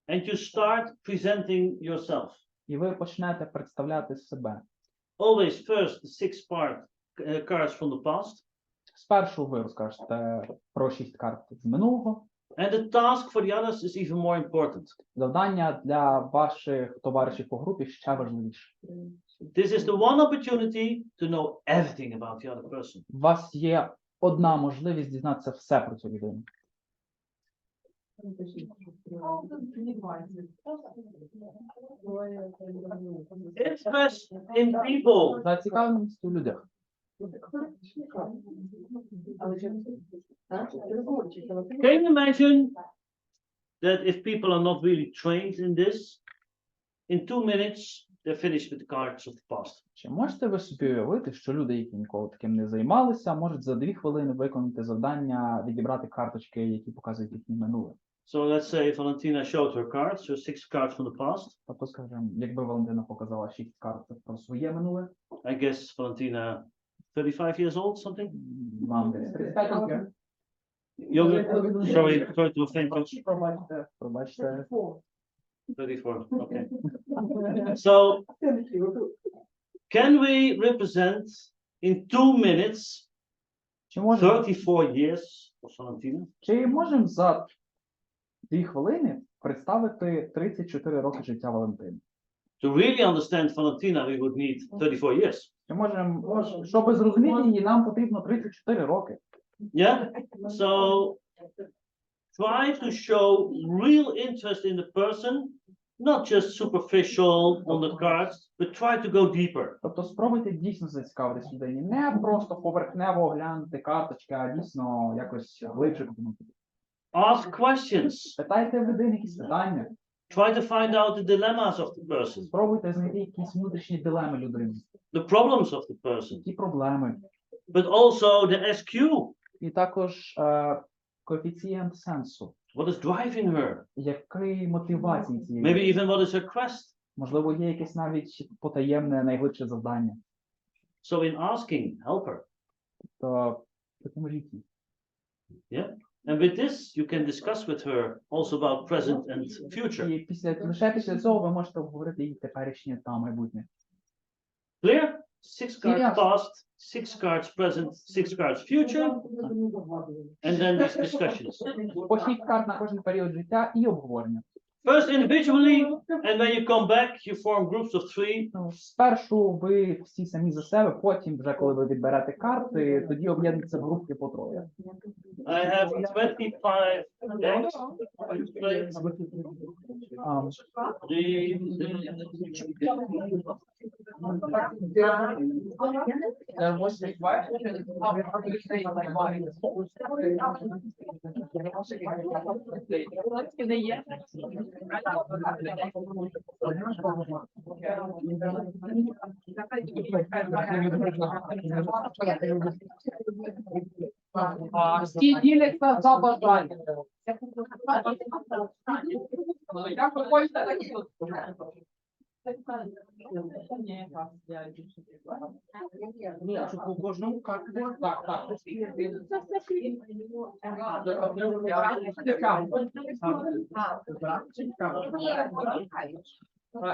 And you start presenting yourself. І ви почнете представляти себе. Always first the 6 cards from the past. Спершу ви розкажете про 6 карт з минулого. And the task for the others is even more important. Завдання для ваших товаришів по групі ще важливіше. This is the one opportunity to know everything about the other person. У вас є одна можливість дізнатися все про цю людину. Interest in people. Зацікавленість у людях. Can you imagine that if people are not really trained in this, in 2 minutes they're finished with the cards of the past? Чи можете ви собі уявити, що люди, які ніколи таким не займалися, можуть за 2 хвилини виконати завдання відібрати карточки, які показують їхнє минуле? So let's say Valentina showed her cards, so 6 cards from the past. Тобто, скажімо, якби Валентина показала 6 карт про своє минуле, I guess Valentina 35 years old, something? вам десь 35 років. Younger? Sorry to offend you. Пробачте. 34, okay. So, can we represent in 2 minutes Чи можемо, 34 years of Valentina? чи можемо за 2 хвилини представити 34 роки життя Валентини? To really understand Valentina, we would need 34 years. Чи можемо, щоб зрозуміти її, нам потрібно 34 роки. Yeah? So, try to show real interest in the person, not just superficial on the cards, but try to go deeper. Тобто спробуйте дійсно зацікавитись людині. Не просто поверхнево оглянути карточки, а дійсно якось глибше копнути. Ask questions. Питайте в людини якісь питання. Try to find out the dilemmas of the person, Спробуйте знайти якісь внутрішні дилеми людини. the problems of the person, Які проблеми. but also the SQ. І також коефіцієнт сенсу. What is driving her? Якої мотивації цієї Maybe людини? even what is her quest. Можливо, є якесь навіть потаємне, найглибше завдання. So in asking, help her. То допоможіть їй. Yeah. And with this, you can discuss with her also about present and future. І лише після цього ви можете обговорити її теперішнє та майбутнє. Clear? 6 cards Yes. past, 6 cards present, 6 cards future, and then these discussions. По 6 карт на кожен період життя і обговорення. First individually, and when you come back, you form groups of 3. Спершу ви всі самі за себе, потім, вже коли ви відберете карти, тоді об'єднуються в групки по троє. I have 25 decks. Всі діляться за бажання. Як ви хочете, так і тут. Ні, а що по кожному карту? Так, так.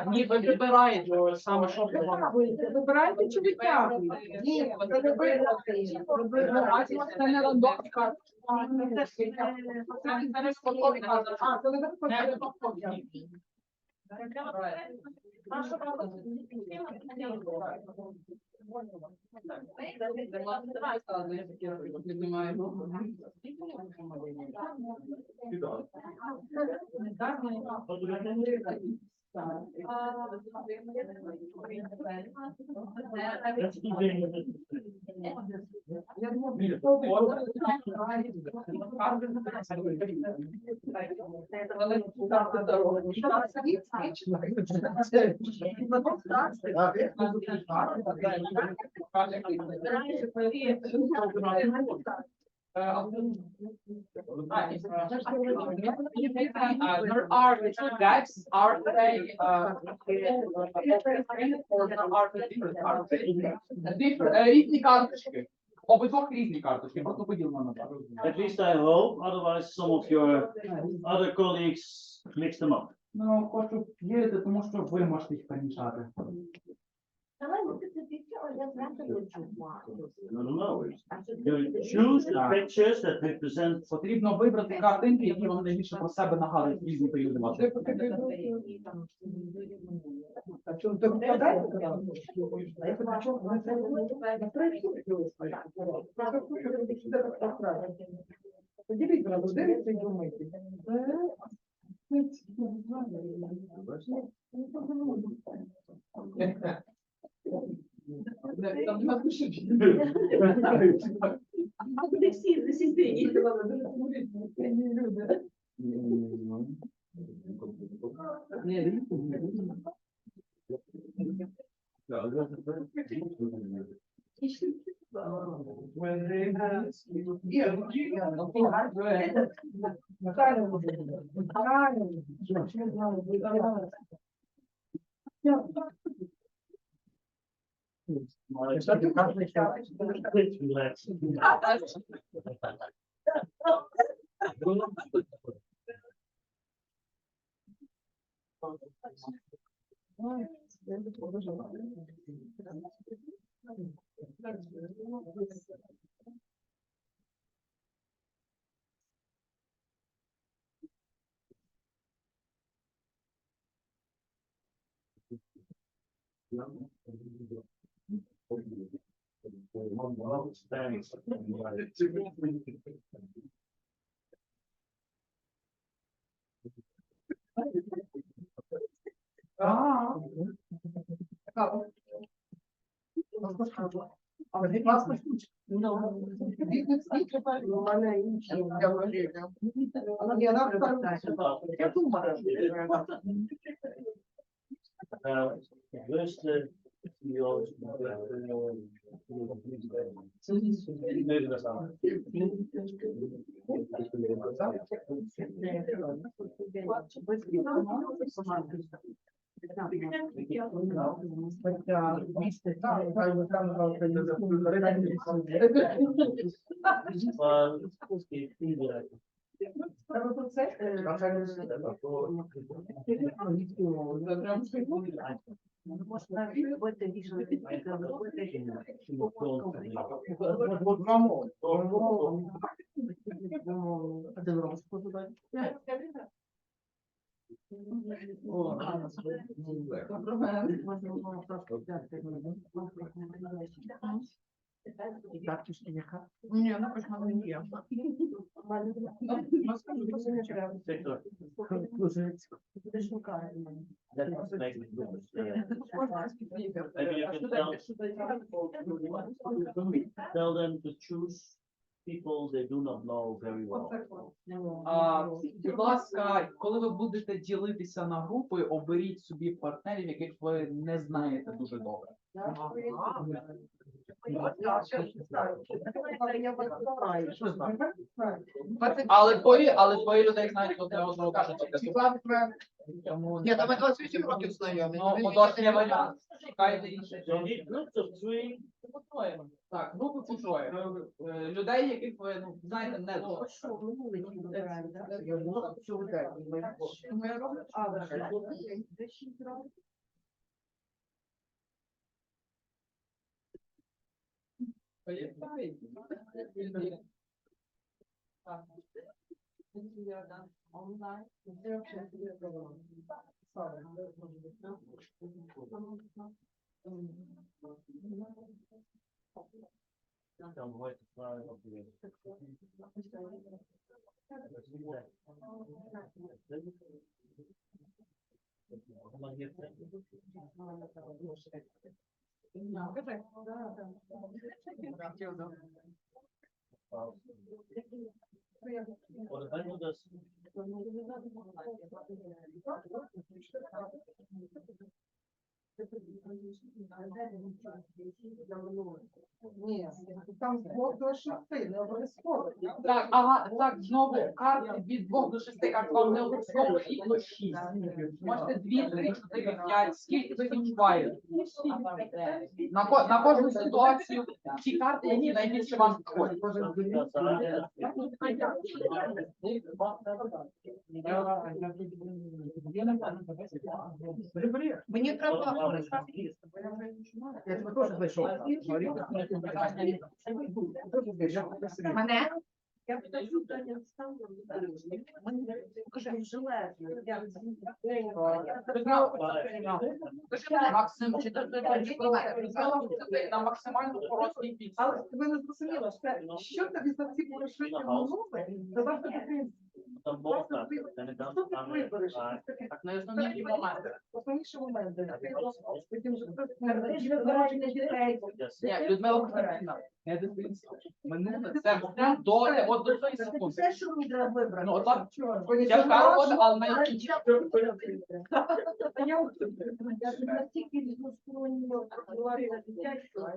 Ні, ви вибираєте саме, що ви Вибирайте чи витягуєте? Ні, ви вибираєте. Це не рандомна карта. Це не спокійна карта. А, це не спокійна. Let's do the- There are two types, RFA, різні карточки. Обидвох різні карточки, просто поділено на так. At least I hope, otherwise some of your other colleagues mix them up. Ну, хочу вірити, тому що ви можете їх перемішати. No. You choose the pictures that represent. Потрібно вибрати картинки, які вам найбільше про себе нагадують в різні періоди вашого. Relax. Where's the tell them to choose people they do not know very well. Будь ласка, коли ви будете ділитися на групи, оберіть собі партнерів, яких ви не знаєте дуже добре. Але двоє людей знають одне одного дуже добре. Ні, там 28 років знайомі. Ну, художній варіант. Шукайте інших. So you need groups of three. Так, групи по троє. Людей, яких ви, ну, знаєте, не добре. Tell them where to fly up here. Ні, там з 2 до 6, не обов'язково. Так, ага, так, знову карти від 2 до 6, а вам не обов'язково 6. Можете 2, 3, 4, 5, скільки ви відчуваєте. На кожну ситуацію ті карти, які найбільше вам підходять. Мені треба... Я тебе теж зайшов. Мене? Я подаю питання ставлю. Максим, чи ти на максимально короткий підсумок? Але тебе не зрозуміло, що тобі за ці порушення минуле? Задав тобі Так, найосновніші моменти. основніші моменти. Потім же Народження дітей. Ні, Людмила Константинівна, не дивіться. Минуле це до цієї секунди. Все, що мені треба вибрати. Ну, от так, я вказувала, але найбільше. Я настільки різносторонні говорила дитя, що...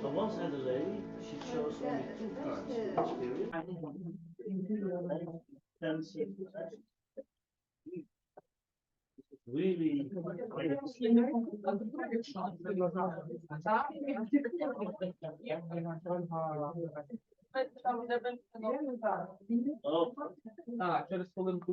So once had a lady, she chose only 2 cards for each period. Really. Oh, Так, через хвилинку.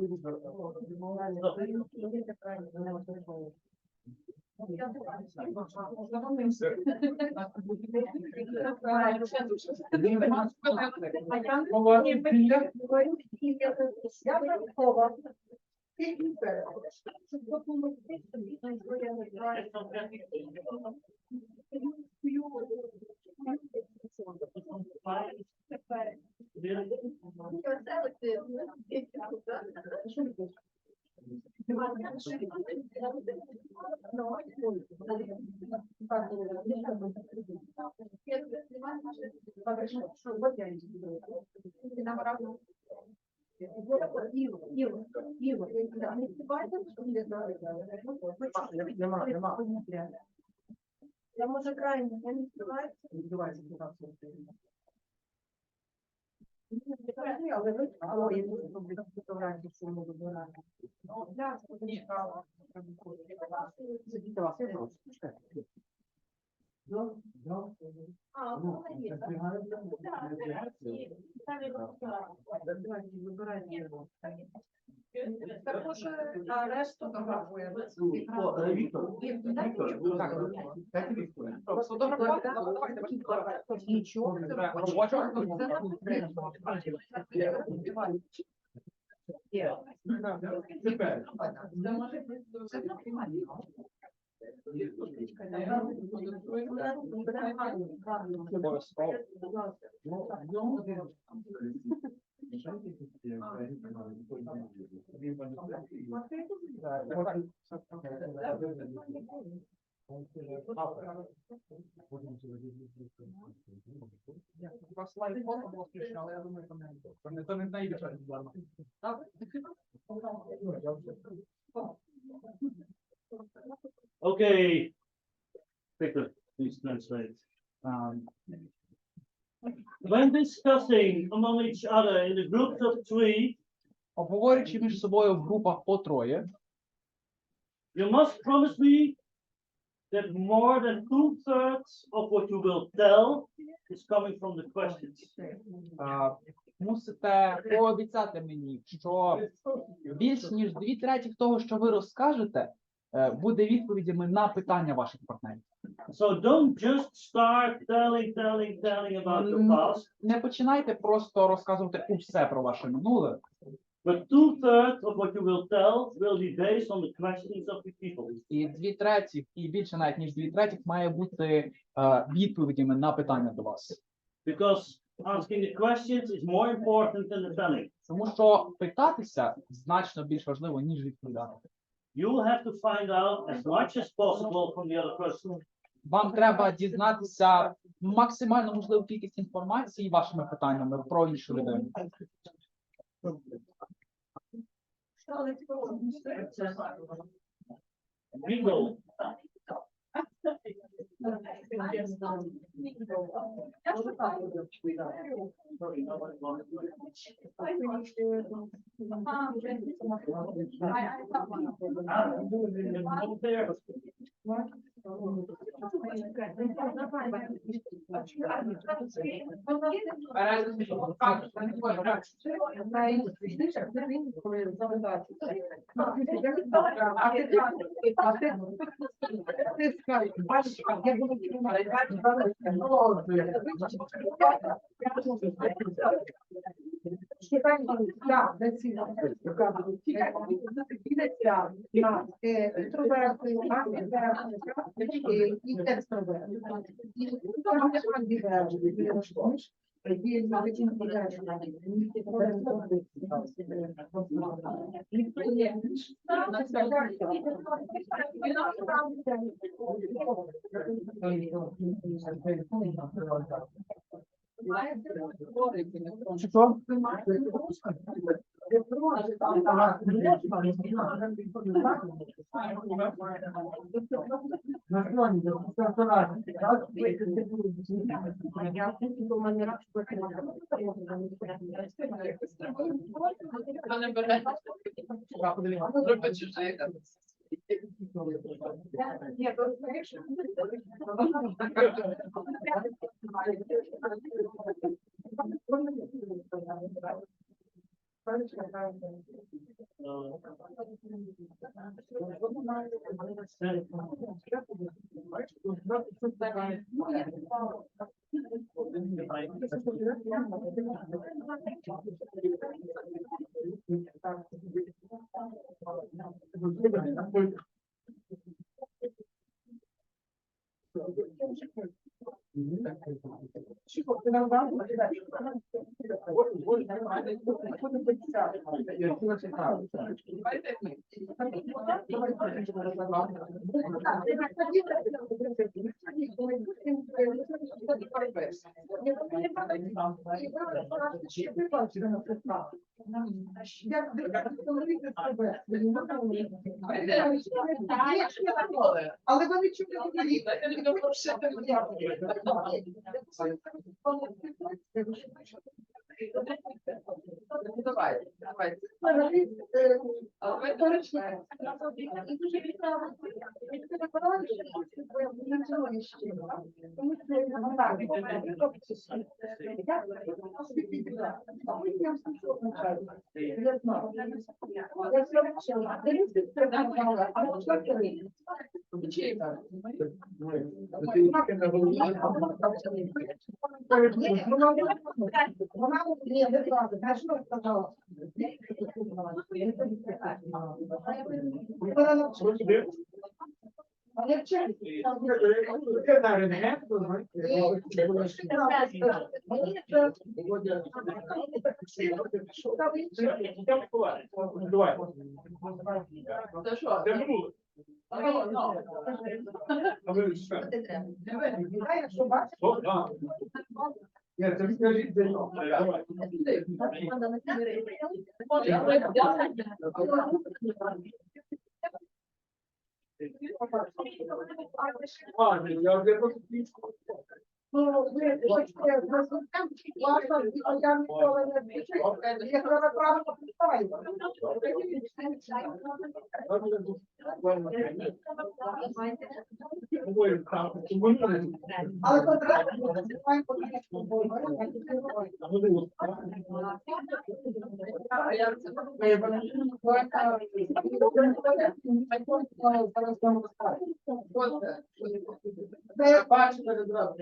Я може крайне, я не співаюся. Але я буду робити фотографії, що ми вибираємо. Також решту фотографує. Нічого. Слайд фото було включено, але я думаю, це не найбільше регулярно. Okay. Victor, please translate. When discussing among each other in the groups of 3, Обговорюючи між собою в групах по троє, you must promise me that more than 2/3 of what you will tell is coming from the questions. Мусите пообіцяти мені, що більш ніж 2/3 того, що ви розкажете, буде відповідями на питання ваших партнерів. So don't just start telling about your past, Не починайте просто розказувати усе про ваше минуле, but 2/3 of what you will tell will be based on the questions of the people. і 2/3, і більше навіть ніж 2/3 має бути відповідями на питання до вас. Because asking the questions is more important than the telling. Тому що питатися значно більш важливо, ніж відповідати. You have to find out as much as possible from the other person. Вам треба дізнатися максимально можливу кількість інформації вашими питаннями про іншу людину. Bingo. Що? Але вони чули Давай. Але контракт має політичну Це бачите відразу.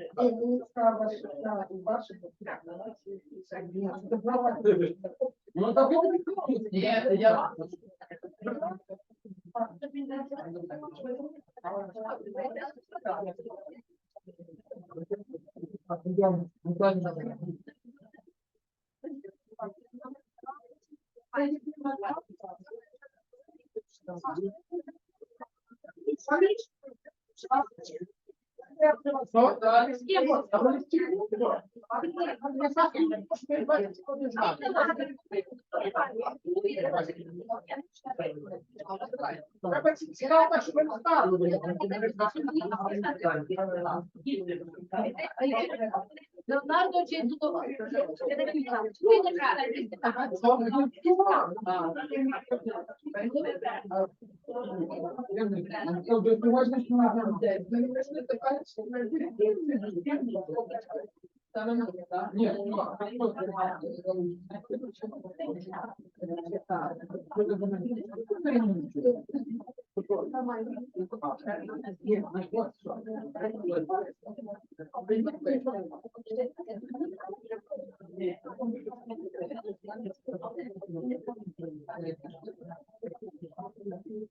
Ну, так ні, я... Леонардо чи Дудова?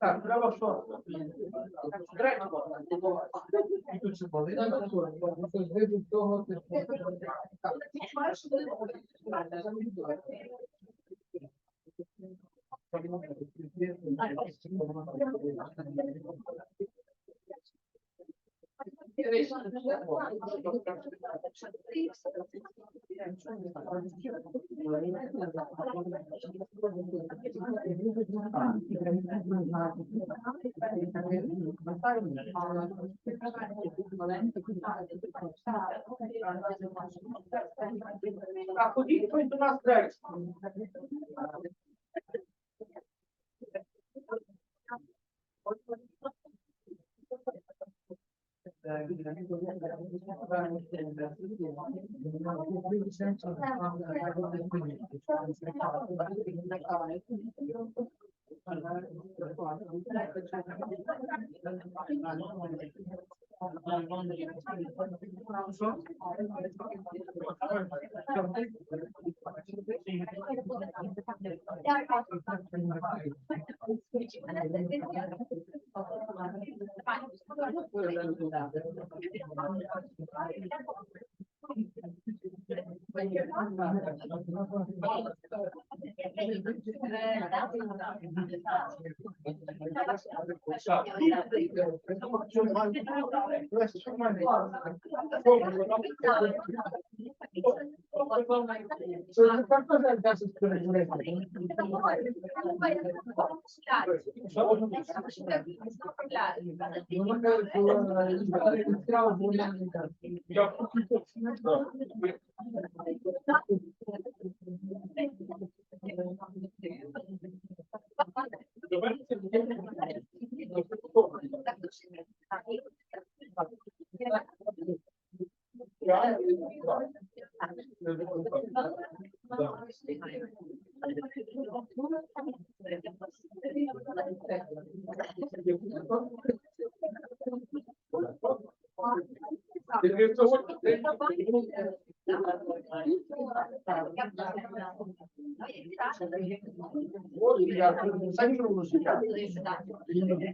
Так, треба що? Так, ходіть, хтось до нас далі.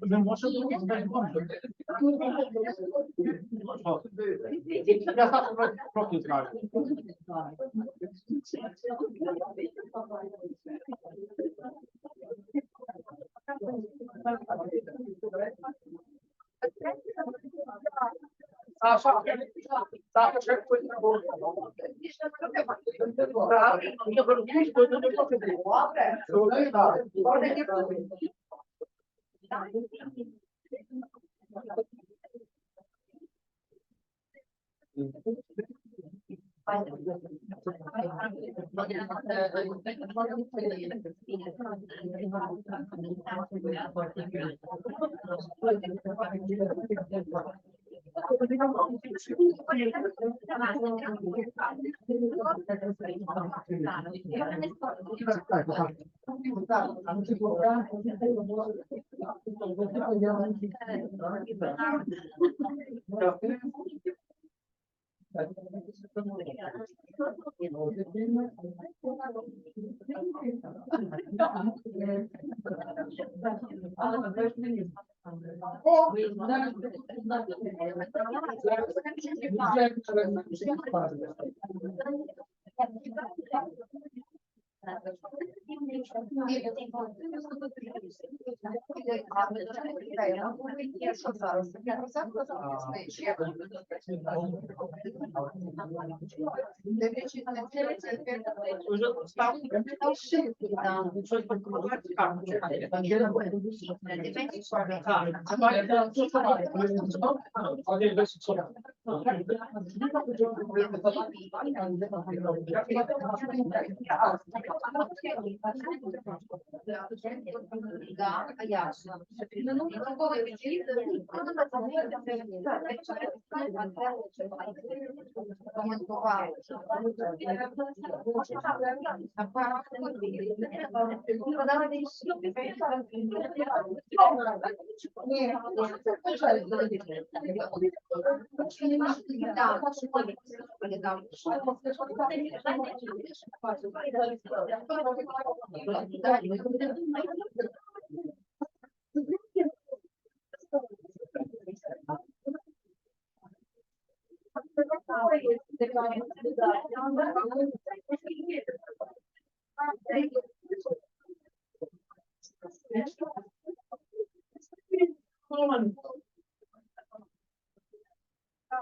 Не може я сам трохи знаю. Саша, Саша, ще хтось не було. Я розумію, що це не потрібно.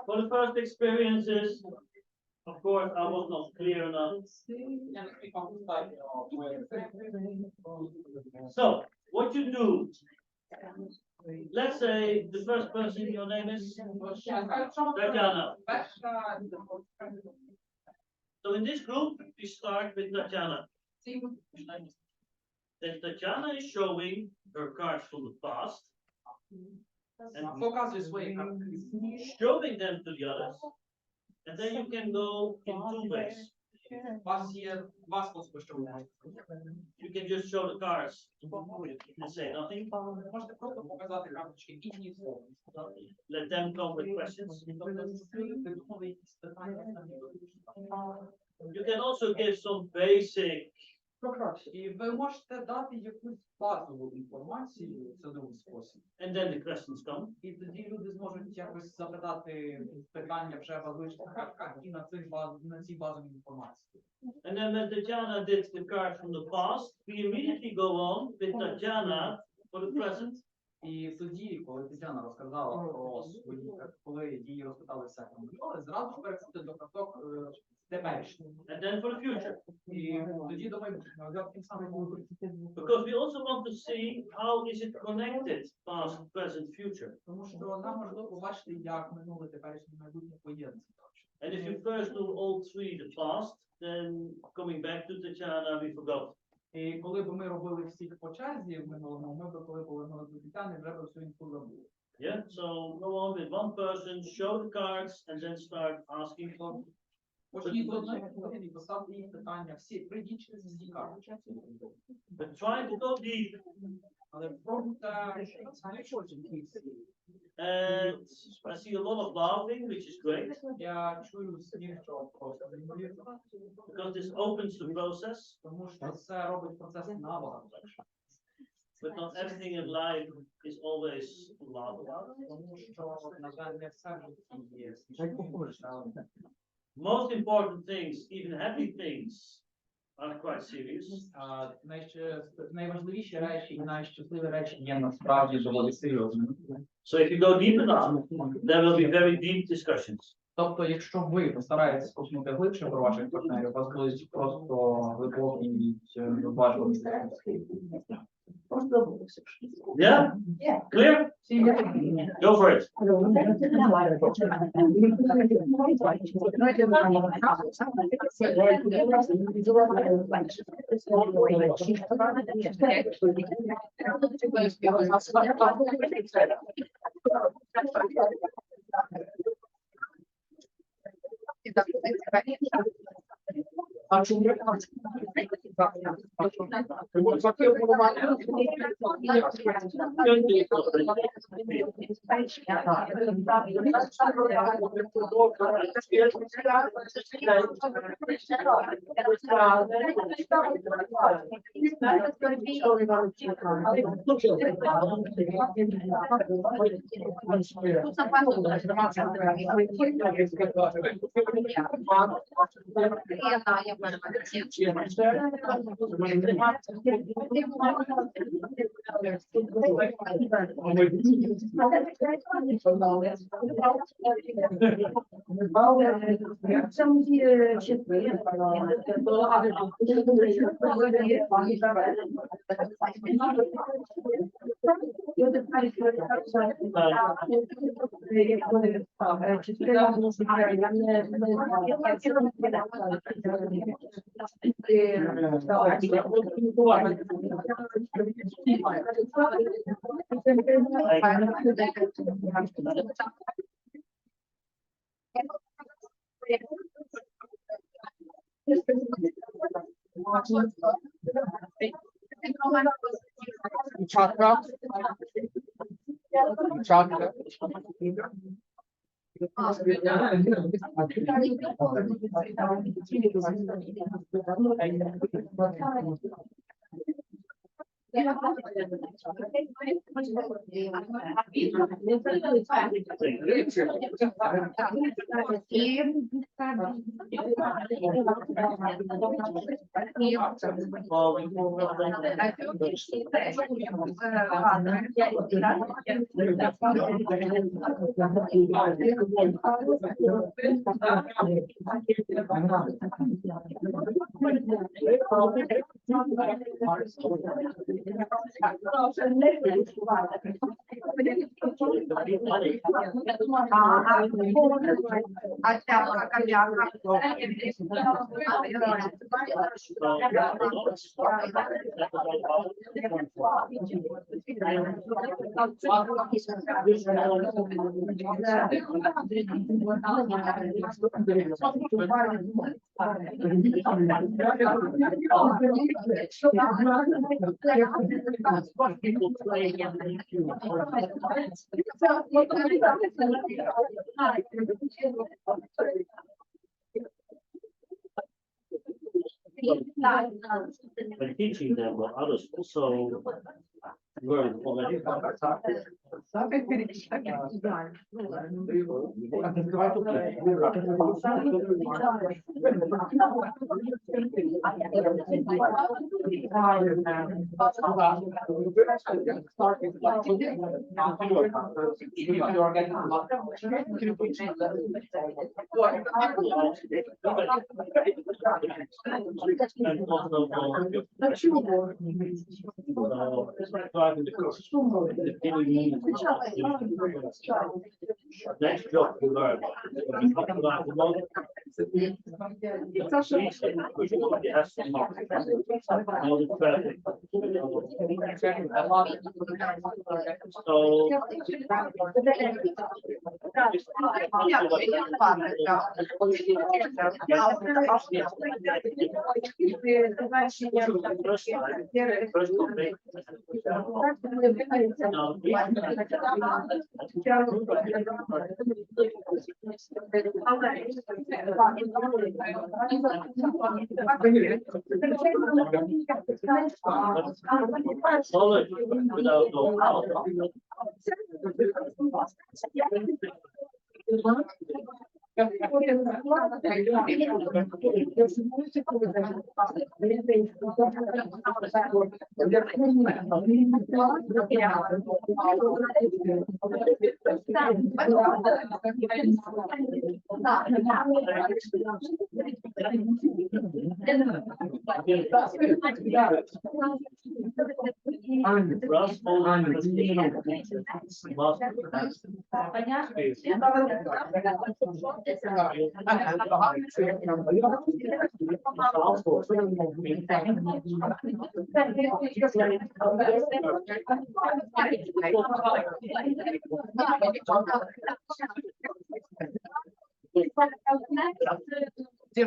For the first experiences, of course, I was not clear enough. So, what you do, let's say the first person, your name is Tatjana. So in this group, we start with Tatjana. Then Tatjana is showing her cards from the past and showing them to the others. And then you can go in two ways. You can just show the cards and say nothing. Let them come with questions. You can also give some basic. І ви можете дати якусь базову інформацію, це другий спосіб. And then the questions come. І тоді люди зможуть якось запитати питання вже в базових картках і на цій базовій інформації. And then when Tatjana did the cards from the past, we immediately go on with Tatjana for the present. І тоді, коли Тетяна розказала про свої, коли її розпитали все про минуле, зразу переходити до карток теперішнього. And then for the future. І тоді до майбутнього. Тим самим Because we also want to see how is it connected, past, present, future. тому що нам важливо побачити, як минуле, теперішнє, майбутнє поєднується. And if you first do all three, the past, then coming back to Tatjana, we forgot. І коли б ми робили всіх по черзі в минулому, ми б коли повернули до Тетяни, вже б всю інфу забули. Yeah, so go on with one person, show the cards, and then start asking for. Почніть з одної людини, поставте їй питання, всі, прийдіть через всі карти. But try to go deep. Але пробуйте, And I see a lot of laughing, which is great, я чую сміх, що просто неймовірно, because this opens the process. тому що це робить процес набагато легше. But not everything in life is always to laugh about. Тому що, на жаль, не все в житті є смішним. Most important things, even happy things, are quite serious. Найважливіші речі і найщасливі речі є насправді доволі серйозними. So if you go deep enough, there will be very deep discussions. Тобто, якщо ви постараєтесь копнути глибше про ваших партнерів, у вас будуть просто глибокі і важливі дискусії. Yeah? Clear? Go for it. By teaching them what others also learn already. Next job to learn. Solid without no Не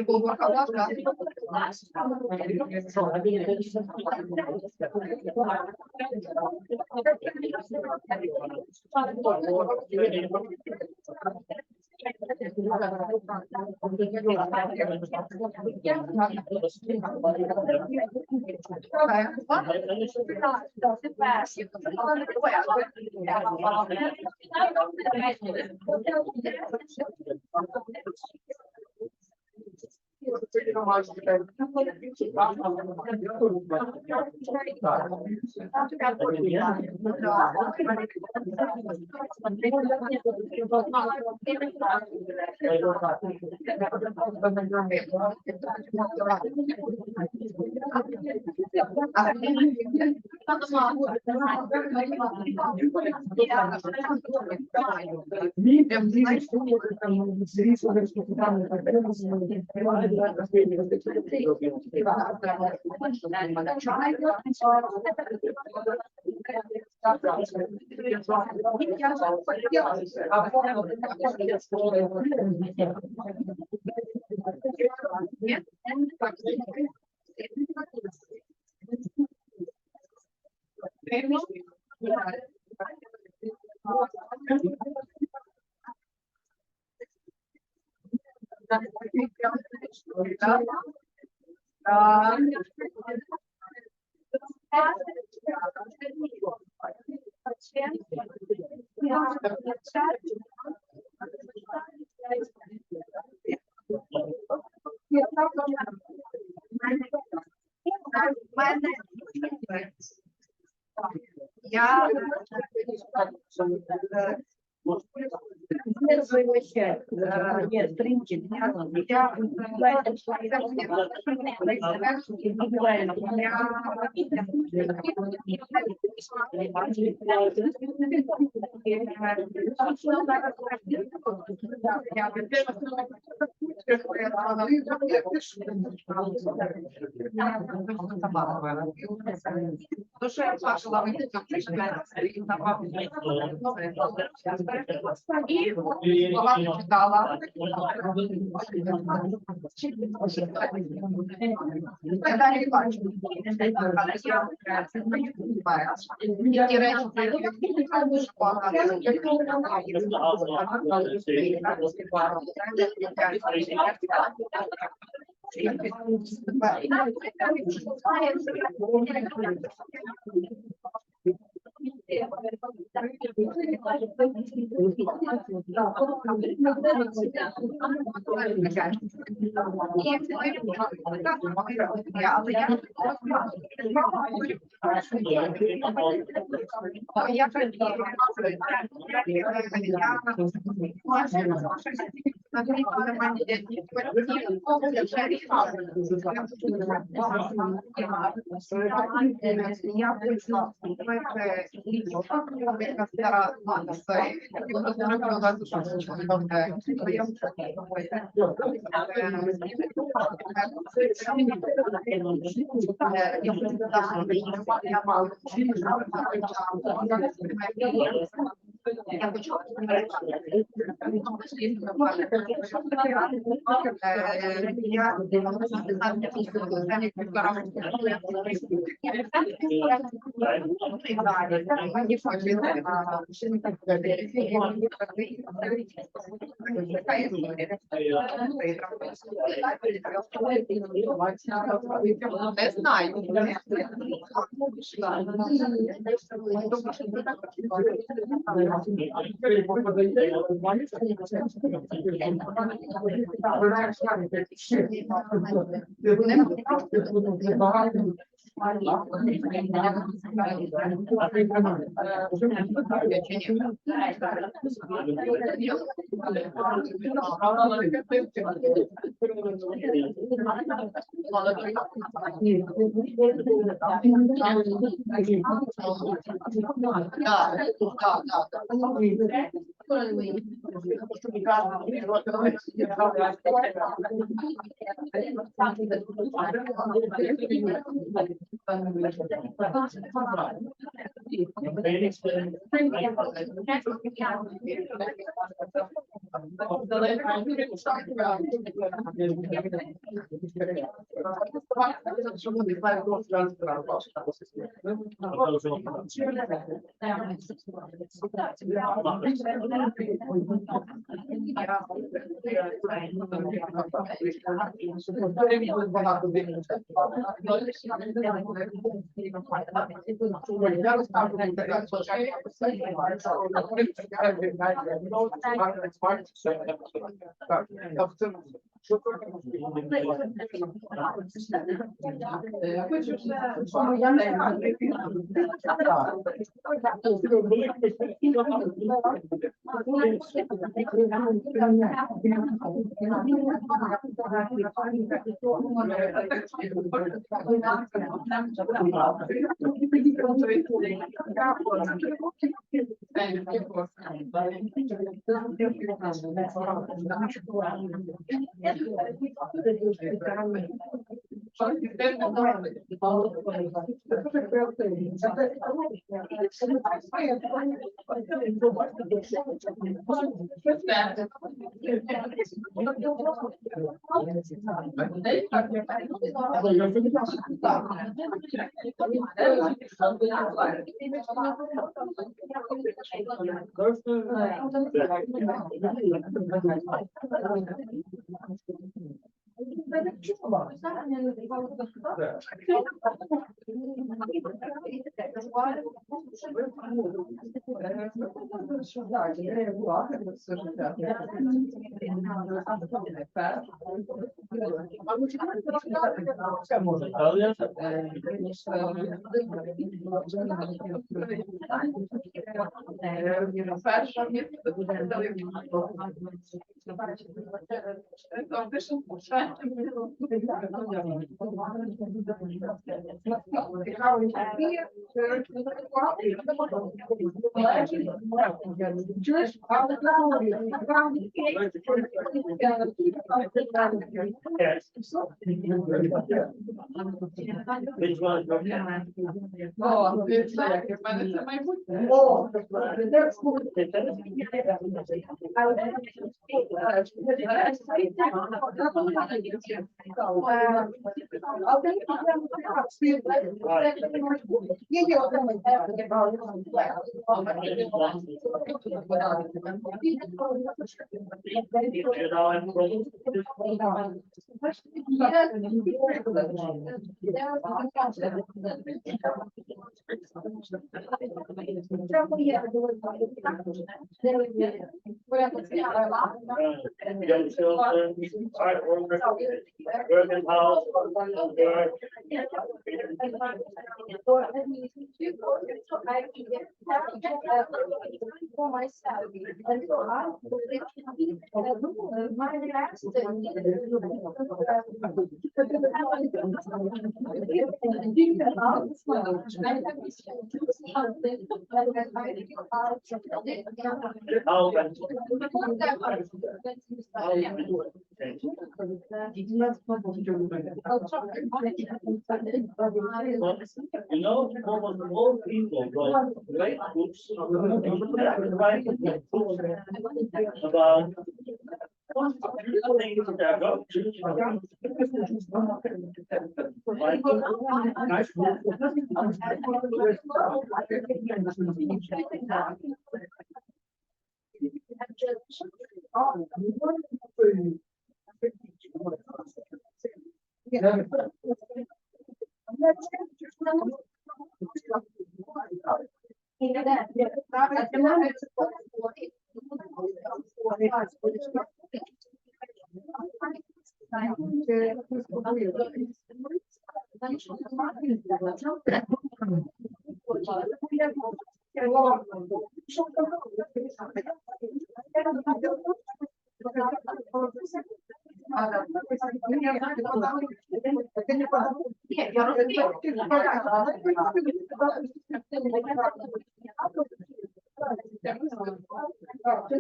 знаю. Which one? Young children, working house, For myself, and so I my last you know, almost all people write books about things that go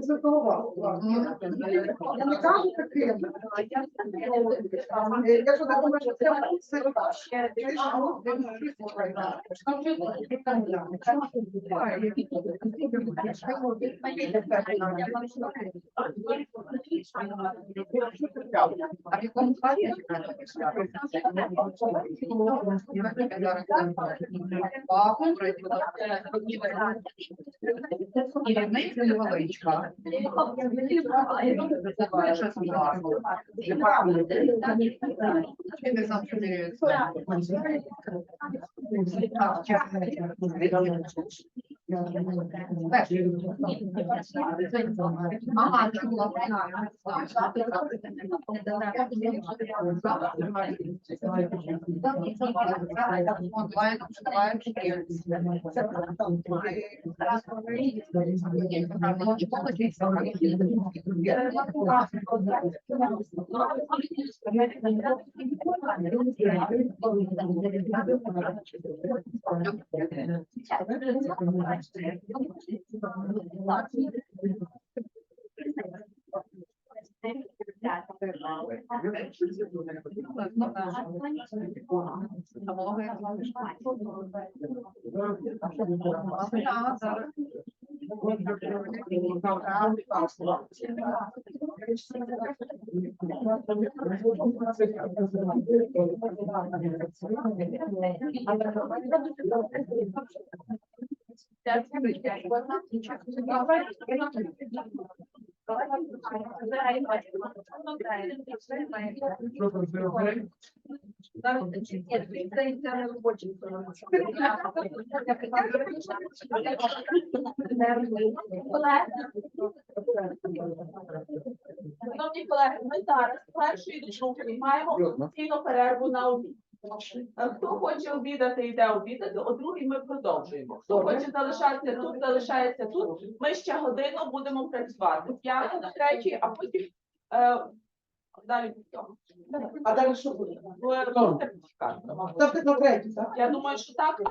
це голова. Я не кажу таким. Якщо ти думаєш, що це Керівниця невеличка. Ага, це була Шановні колеги, ми зараз першої групи маємо офіційну перерву на обід. Хто хоче обідати, йде обідати, о другій ми продовжуємо. Хто хоче залишатися тут, залишається тут. Ми ще годину будемо працювати. Я до третьої, а потім далі. А далі що буде? Сертифікат. Тобто на третю, так? Я думаю, що так.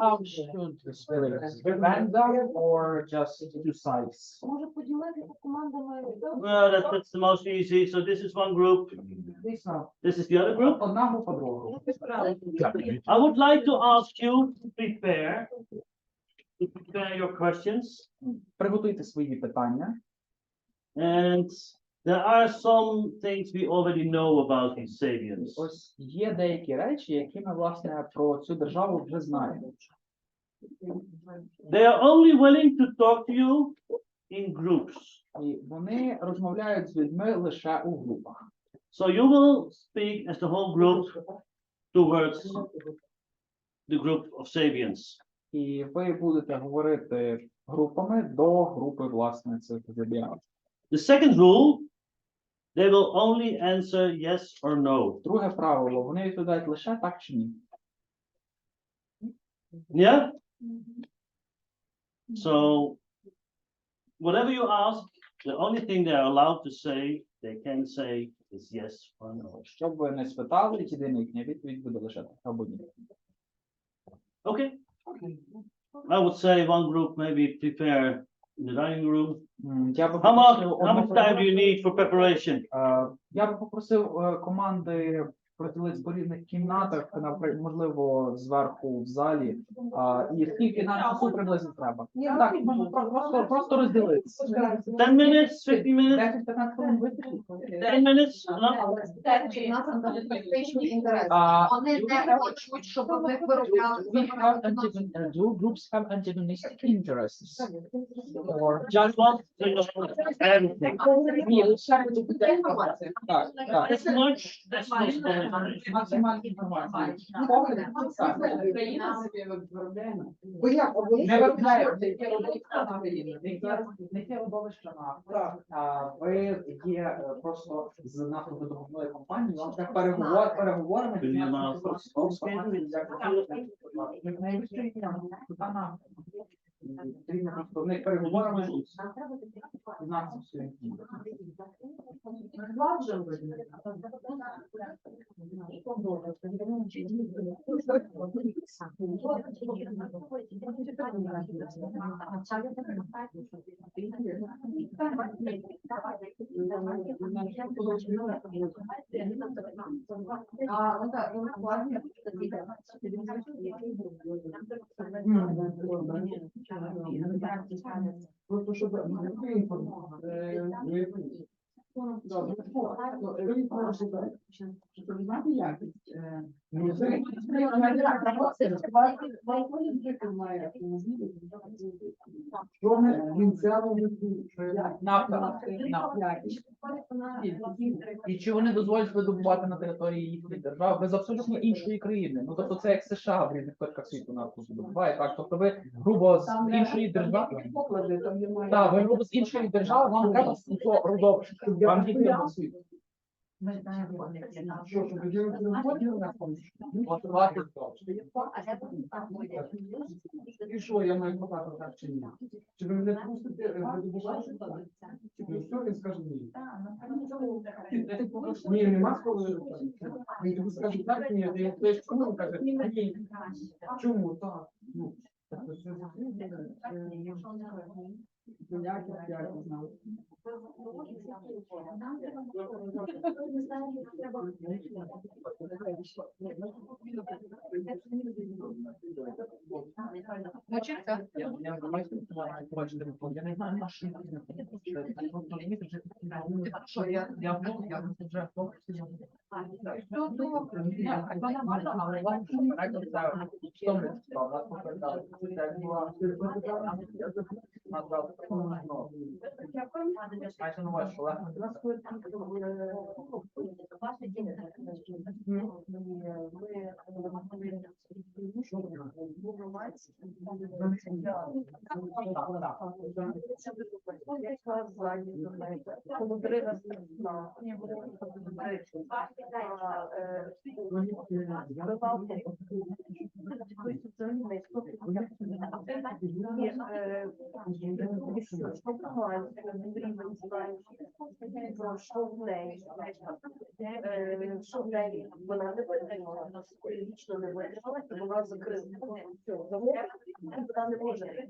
How should the spirits random or just two sides? Може поділитися командами? Well, that's the most easy. So this is one group. This is the other group. Одна група, друга група. I would like to ask you to prepare your questions. Приготуйте свої питання. And there are some things we already know about these Sabians. Ось є деякі речі, які ми, власне, про цю державу вже знаємо. They are only willing to talk to you in groups. І вони розмовляють з людьми лише у групах. So you will speak as the whole group towards the group of Sabians. І ви будете говорити групами до групи, власне, цих забігів. The second rule, they will only answer yes or no. Друге правило, вони відповідають лише так чи ні. Yeah? So, whatever you ask, the only thing they're allowed to say, they can say is yes or no. Що б ви не спитали, єдина їхня відповідь буде лише так або ні. Okay? I would say one group maybe prepare in the dining room. Я би How much time do you need for preparation? Я би попросив команди приділити в різних кімнатах, наприклад, можливо, зверху в залі. І скільки нам часу приблизно треба? Так, просто розділитися. 10 minutes, 15 minutes, 10-15 хвилин вистачить? 10 minutes? No? Вони не хочуть, щоб в них виробляли. Do groups have antagonistic interests? Or Just one? Everything. ні, лише буде інформація. Так, так. As much as possible. Максимальна інформація. Бо як? Не виробляють, не є родовище нафти. Ви є просто з нафтодобувної компанії, вам так переговорами. Потрібно просто в них переговорами з нас все. Просто щоб Нафта. І чи вони дозволять видобувати на території їхньої держави без абсолютно іншої країни? Ну тобто це як США в різних точках світу нафту видобуває, так? Тобто ви грубо з іншої держави. Так, ви грубо з іншої держави, вам треба родовище, вам їх треба світу. що тоді на і що, я маю показати так чи ні? Чи ви мене пустите видобувати? Ну все, він скаже ні. Ні, нема коли. Він тобі скаже так, ні, ти як чому він каже ні. Чому так? Ну, тобто це що в неї вона не витримала, лічно не витримала, і була закрита. Вона не може.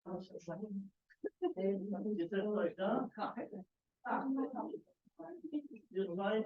Is that like that? You're right.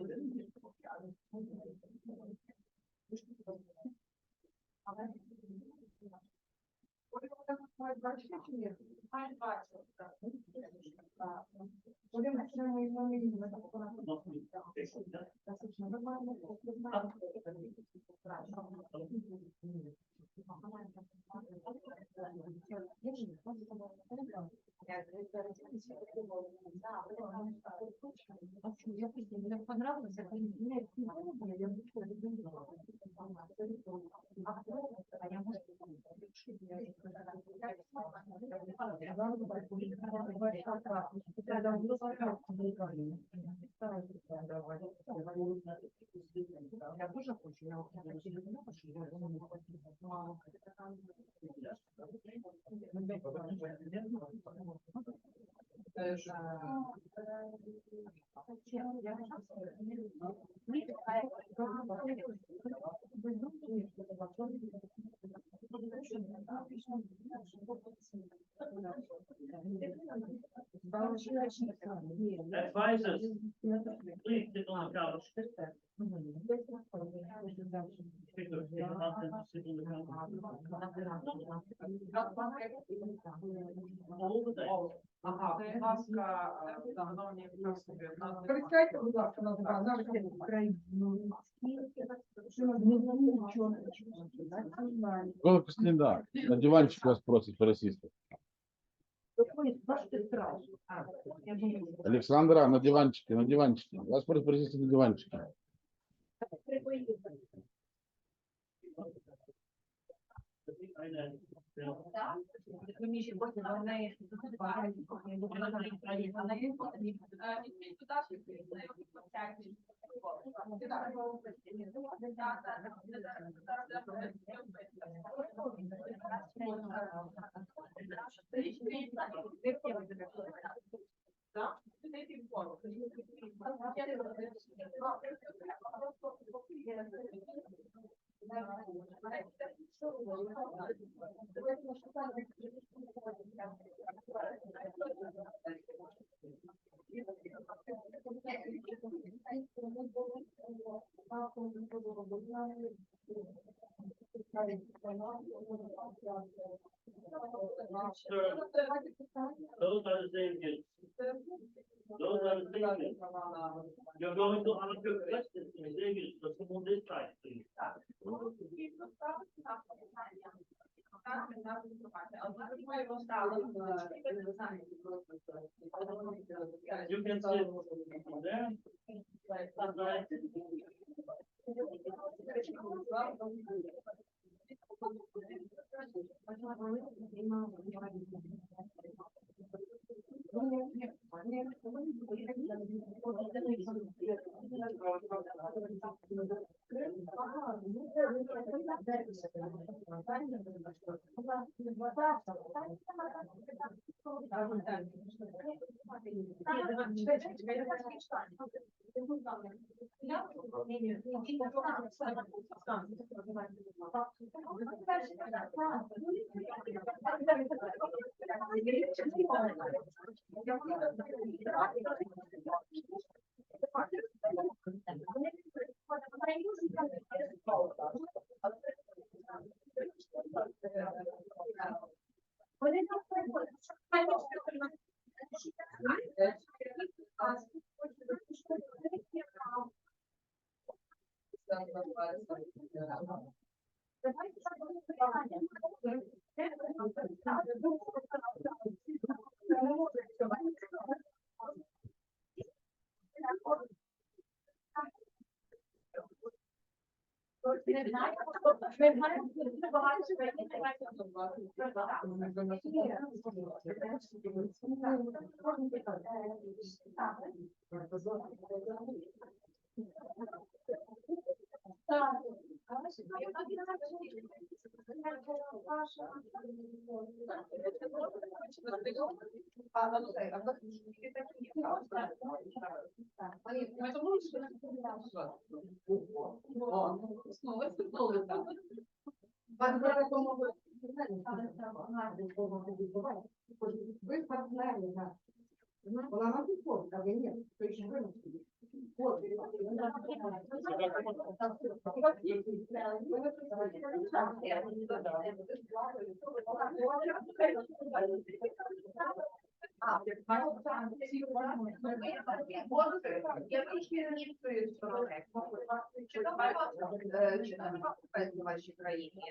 Advisors, please sit on the couch. Присядьте, будь ласка, на два. Наш Україну. Да. На диванчик вас просить пересісти. Олександра, на диванчике, на диванчике. Вас просить пересісти на диванчике. Those are the same kids. Those are the same kids. You're going to ask your questions in English, so come on this side, please. You can sit there. Я трошки не з цієї сторони. Чи в вашій країні?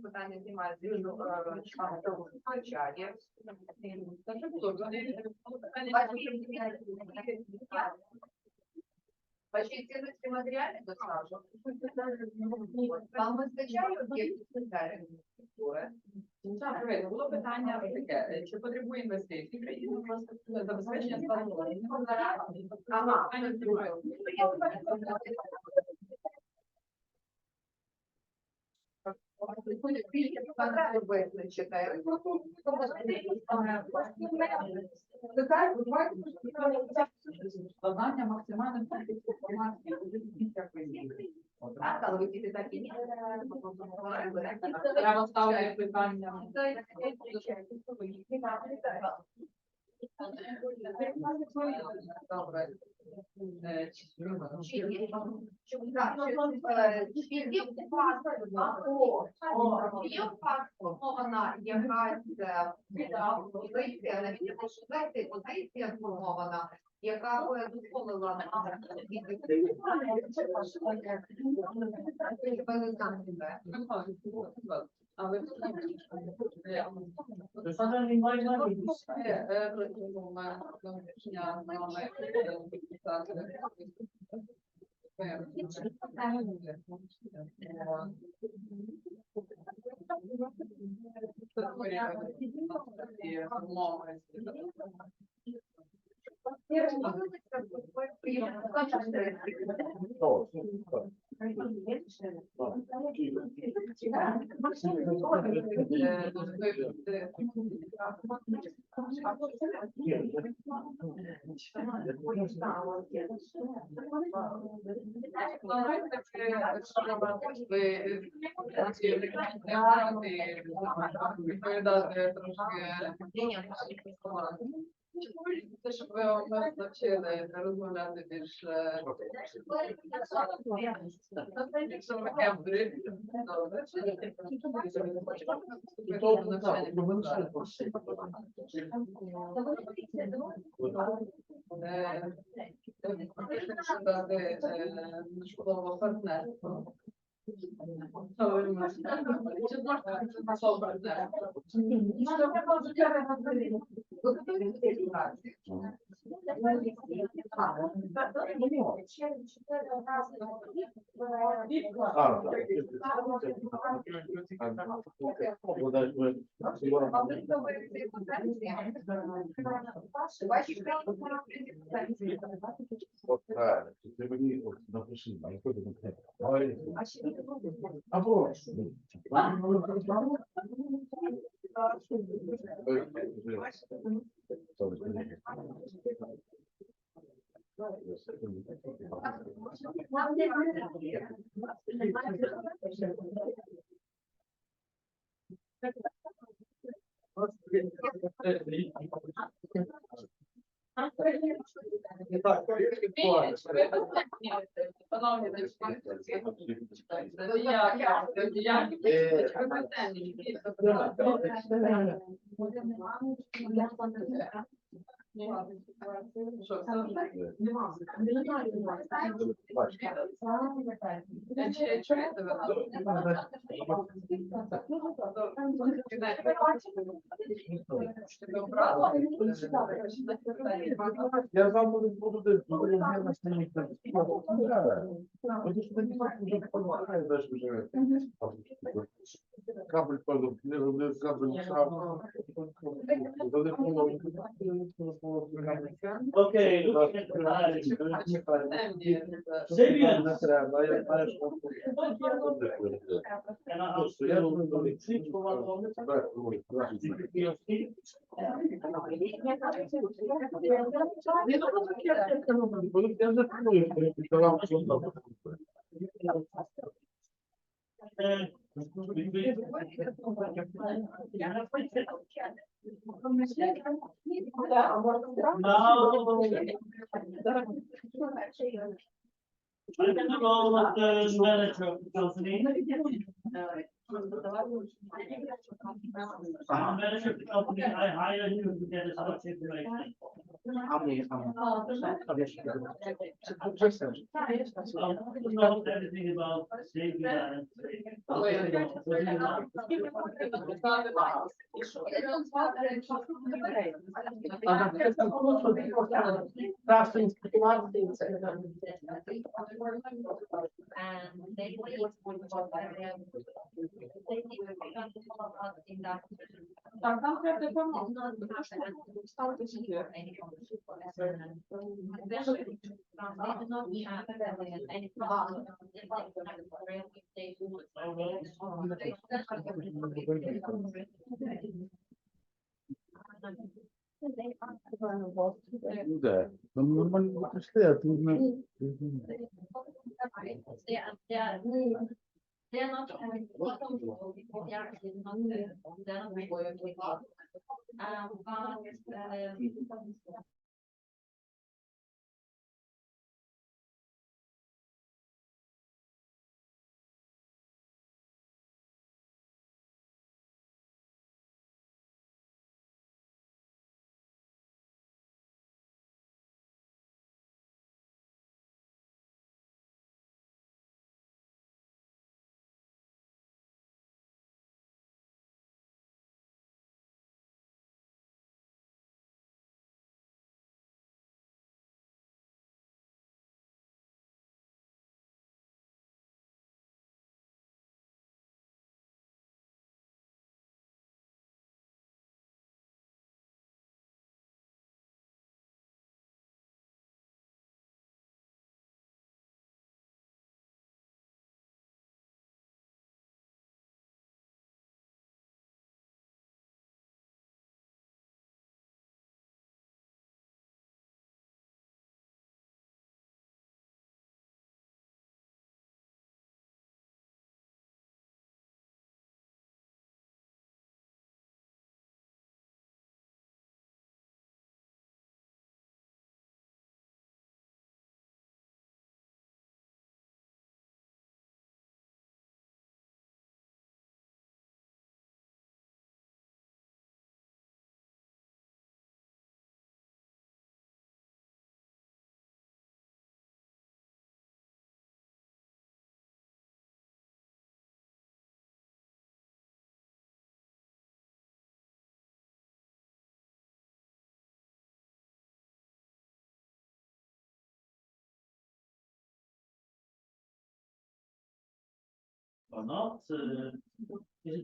Питання знімає звісно, навчання. Ваші цінності матеріальні достатньо? Вам вистачає об'єктів соціальної культури? Так, було питання таке, чи потребує інвестицій країни просто забезпечення статусу. Ага, визначити. Складання максимальної інформації Так, але ви тільки так і ні. треба ставити питання. Добре. Чи є сформована якась позиція, навіть позиція сформована, яка би дозволила нам Але відповідати трошки. Те, щоб ви нас навчили розмовляти більш якщо ми кембрі, дати школового партнерства. Ти мені напиши, або я з вами буду десь на стіні. Кабель падав, не робив кабель шрам. Okay, look at the Sabian. Не треба, я знаю, що Can I ask you for one moment? I'm in the role of the manager of the company. I'm the manager of the company. I hire you to get as much information. Know everything about safety and. Да, там нормально пришли, а ты They're not only they are not Or not, is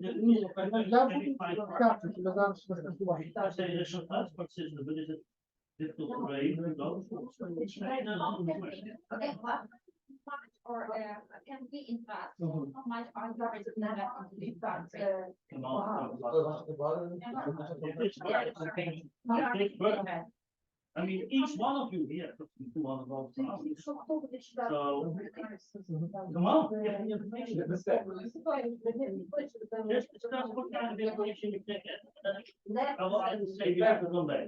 it? Say additional transport system, but is it difficult to raise? or can be in fact how much are the Come on. I mean, each one of you here could be one of those. So, come on. Just discuss what kind of information you take in. I want to say you have to come back.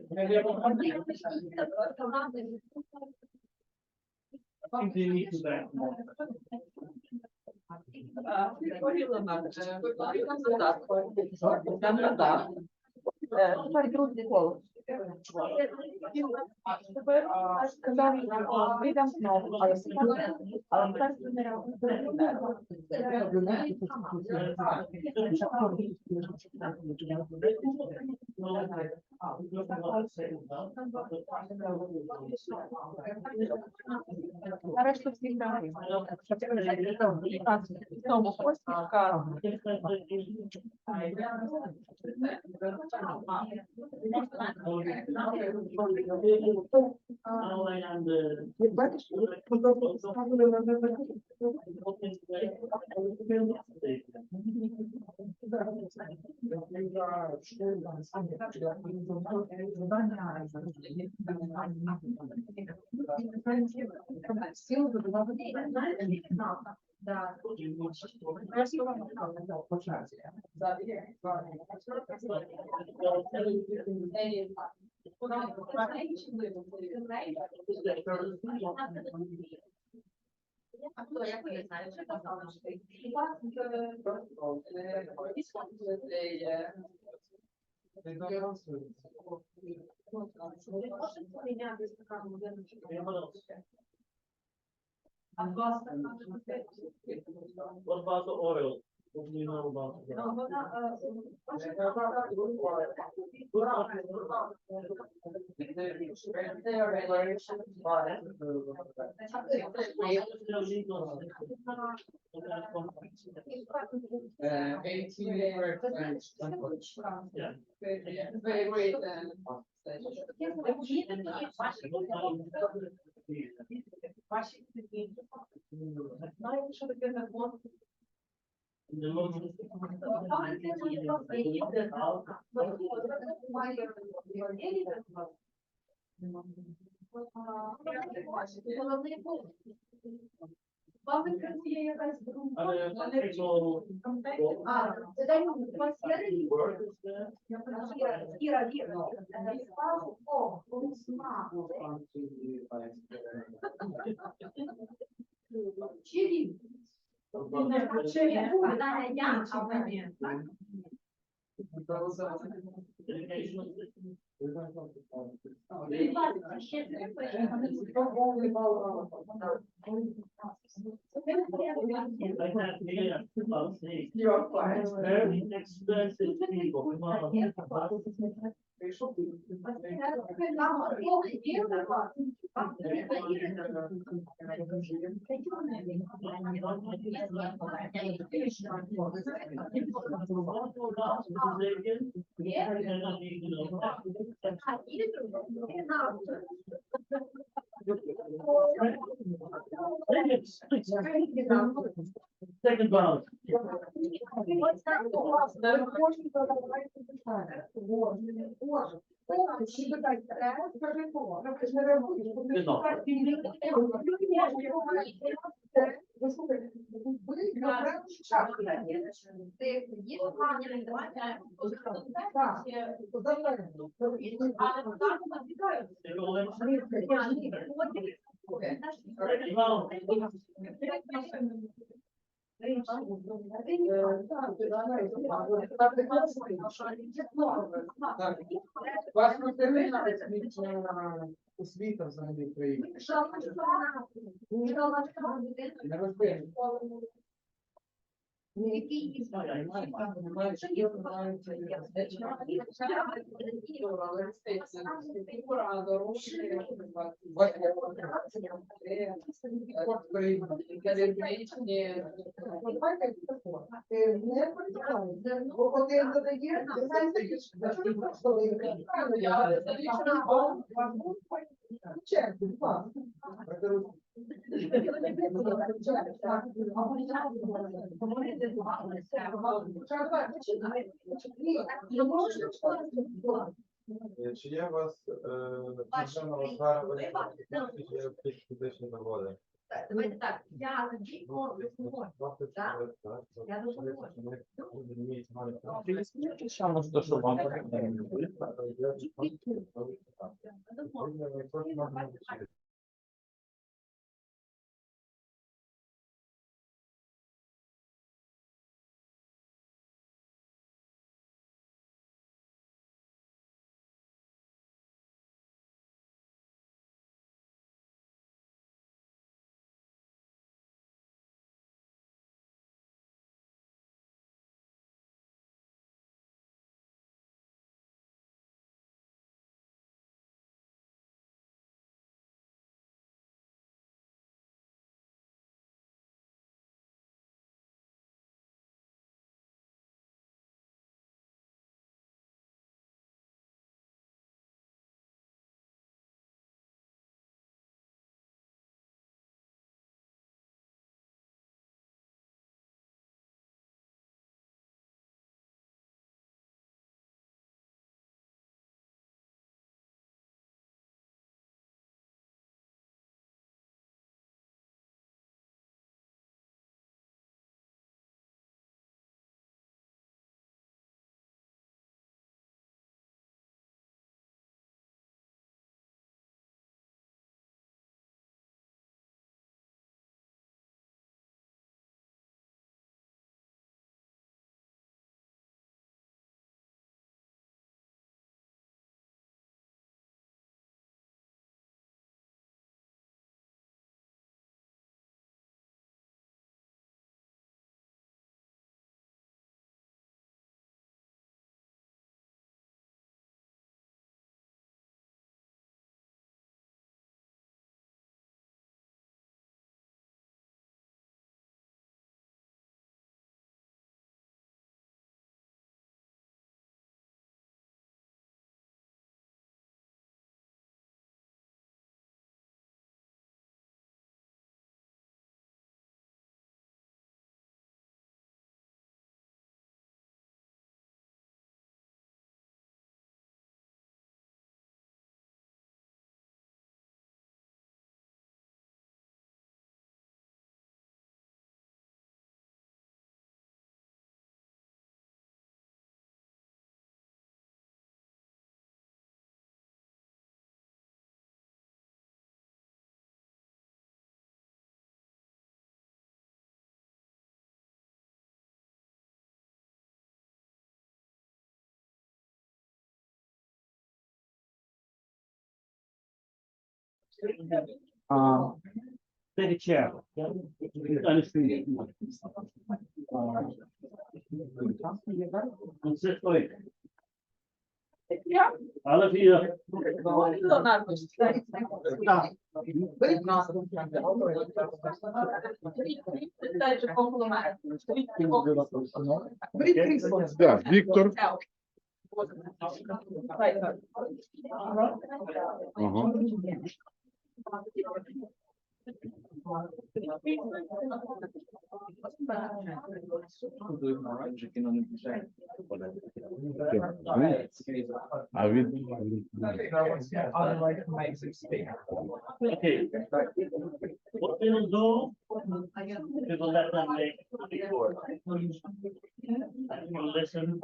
I think they need to back more. Тепер сказав, видам знову, але нарешті всіх дали. Знову посмішка. Всі А хто, як ви знаєте, що казали, що ти? What about the oil? What do you know about that? Yeah. Very great. Знаєте, що таке закон? Вам інтересує якась група? Це дай мені, у вас є релігія? Віра. Слава Богу, Богусма. Чи він? Питання я, а ви? Very expensive people. Second round. Вас освіта взагалі в країні. Не розберемо. Чи є у вас державна розварювання фізичні доводи? Давайте так, я тоді я допоможу. Take a chair. And speak. And sit quick. Alle vier. Да, Віктор. Ага. А від Okay. What we will do, we will let them make the report. And we will listen.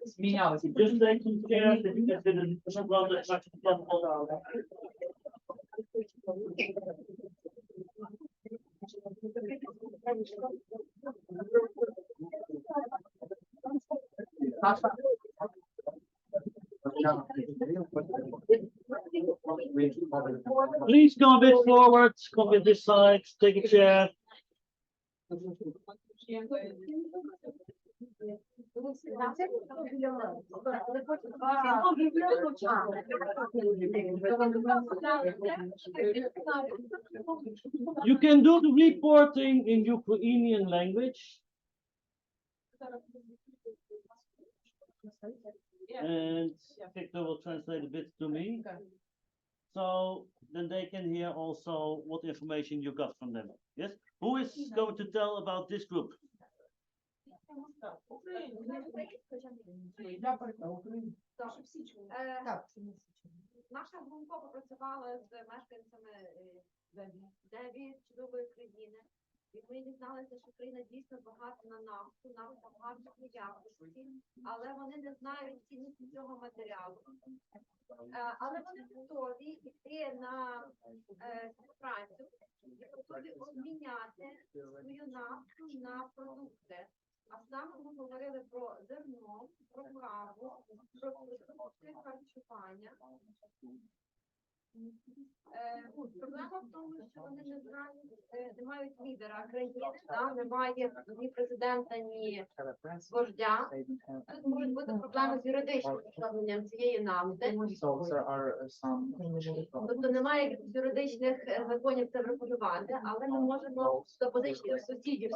Змінялися. Just like you care that you consider the problem that's not possible. Please come a bit forward, come to this side, take a chair. You can do the reporting in Ukrainian language. And Victor will translate a bit to me. So then they can hear also what information you got from them. Yes? Who is going to tell about this group? Наша група попрацювала з мешканцями ЗВІТ чудової країни, і ми дізналися, що країна дійсно багата на нафту багато якості, але вони не знають цінності цього матеріалу. Але вони готові йти на співпрацю і готові обміняти свою нафту на продукти. А саме ми говорили про зерно, про каву, про продукти харчування. Проблема в тому, що вони не знають, не мають лідера країни, немає ні президента, ні вождя. Тут можуть бути проблеми з юридичним управлінням цієї нафти. Тобто немає юридичних законів це врегулювати, але ми можемо запозичити у сусідів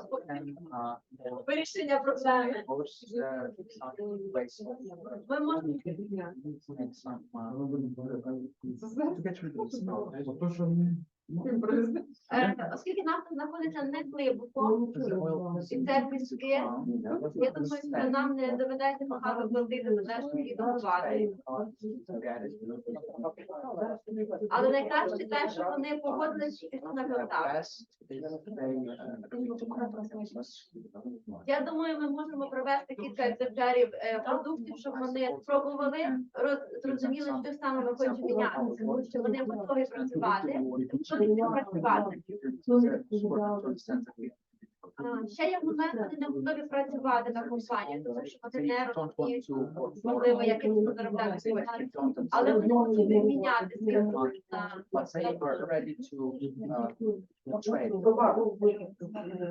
вирішення проблеми. Ми можемо оскільки нафта знаходиться не глибоко, і це піски, я думаю, що нам не доведеться багато платити за те, щоб її добувати. Але найкраще те, що вони погодились піти на контакт. Я думаю, ми можемо провести кілька екземплярів продуктів, щоб вони спробували, зрозуміли, що саме ми хочемо міняти, тому що вони готові працювати. Ще є момент, вони не готові працювати на компанії, тому що вони не розуміють, можливо, як їм заробляти гроші. Але вони готові міняти свій продукт на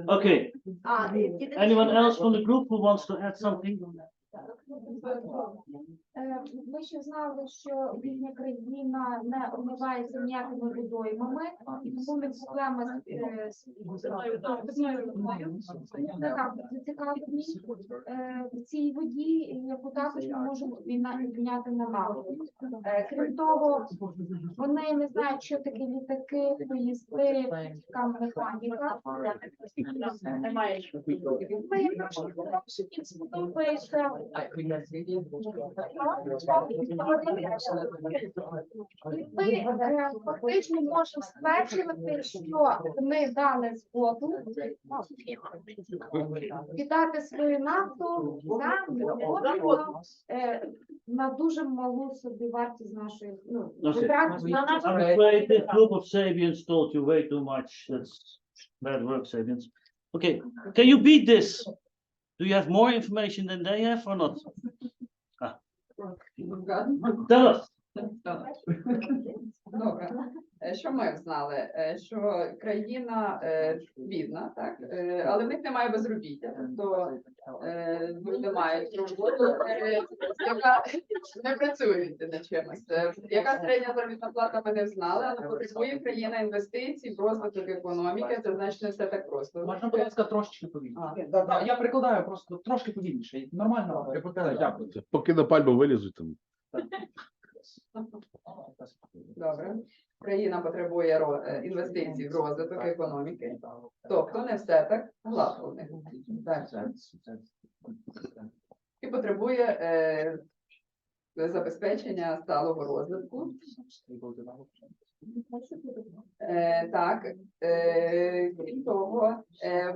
Okay. Anyone else from the group who wants to add something? Ми ще знали, що їхня країна не омивається ніякими водоймами, і тому ми проблеми зацікавлені в цій воді, яку також ми можемо міняти на нафту. Крім того, вони не знають, що таке літаки, поїзди, така механіка. Ми їм сподобається. Ми фактично можемо стверджувати, що ми дали згоду віддати свою нафту на дуже малу собівартість нашої витрат на I'm нашу. afraid this group of Sabians told you way too much. That's bad work, Sabians. Okay, can you beat this? Do you have more information than they have or not? Tell us. Добре. Що ми знали? Що країна бідна, так? Але в них немає безробіття. Тобто люди мають роботу, яка не працюють над чимось. Яка середня заробітна плата, ми не знали, але потребує країна інвестицій в розвиток економіки. Це значить не все так просто. Можна, будь ласка, трошечки повільніше. Я прикладаю просто трошки повільніше. Нормально, я прикладаю, дякую. Поки на пальму вилізуть там. Добре. Країна потребує інвестицій в розвиток економіки. Тобто не все так гладко в них. І потребує забезпечення сталого розвитку. Так, крім того,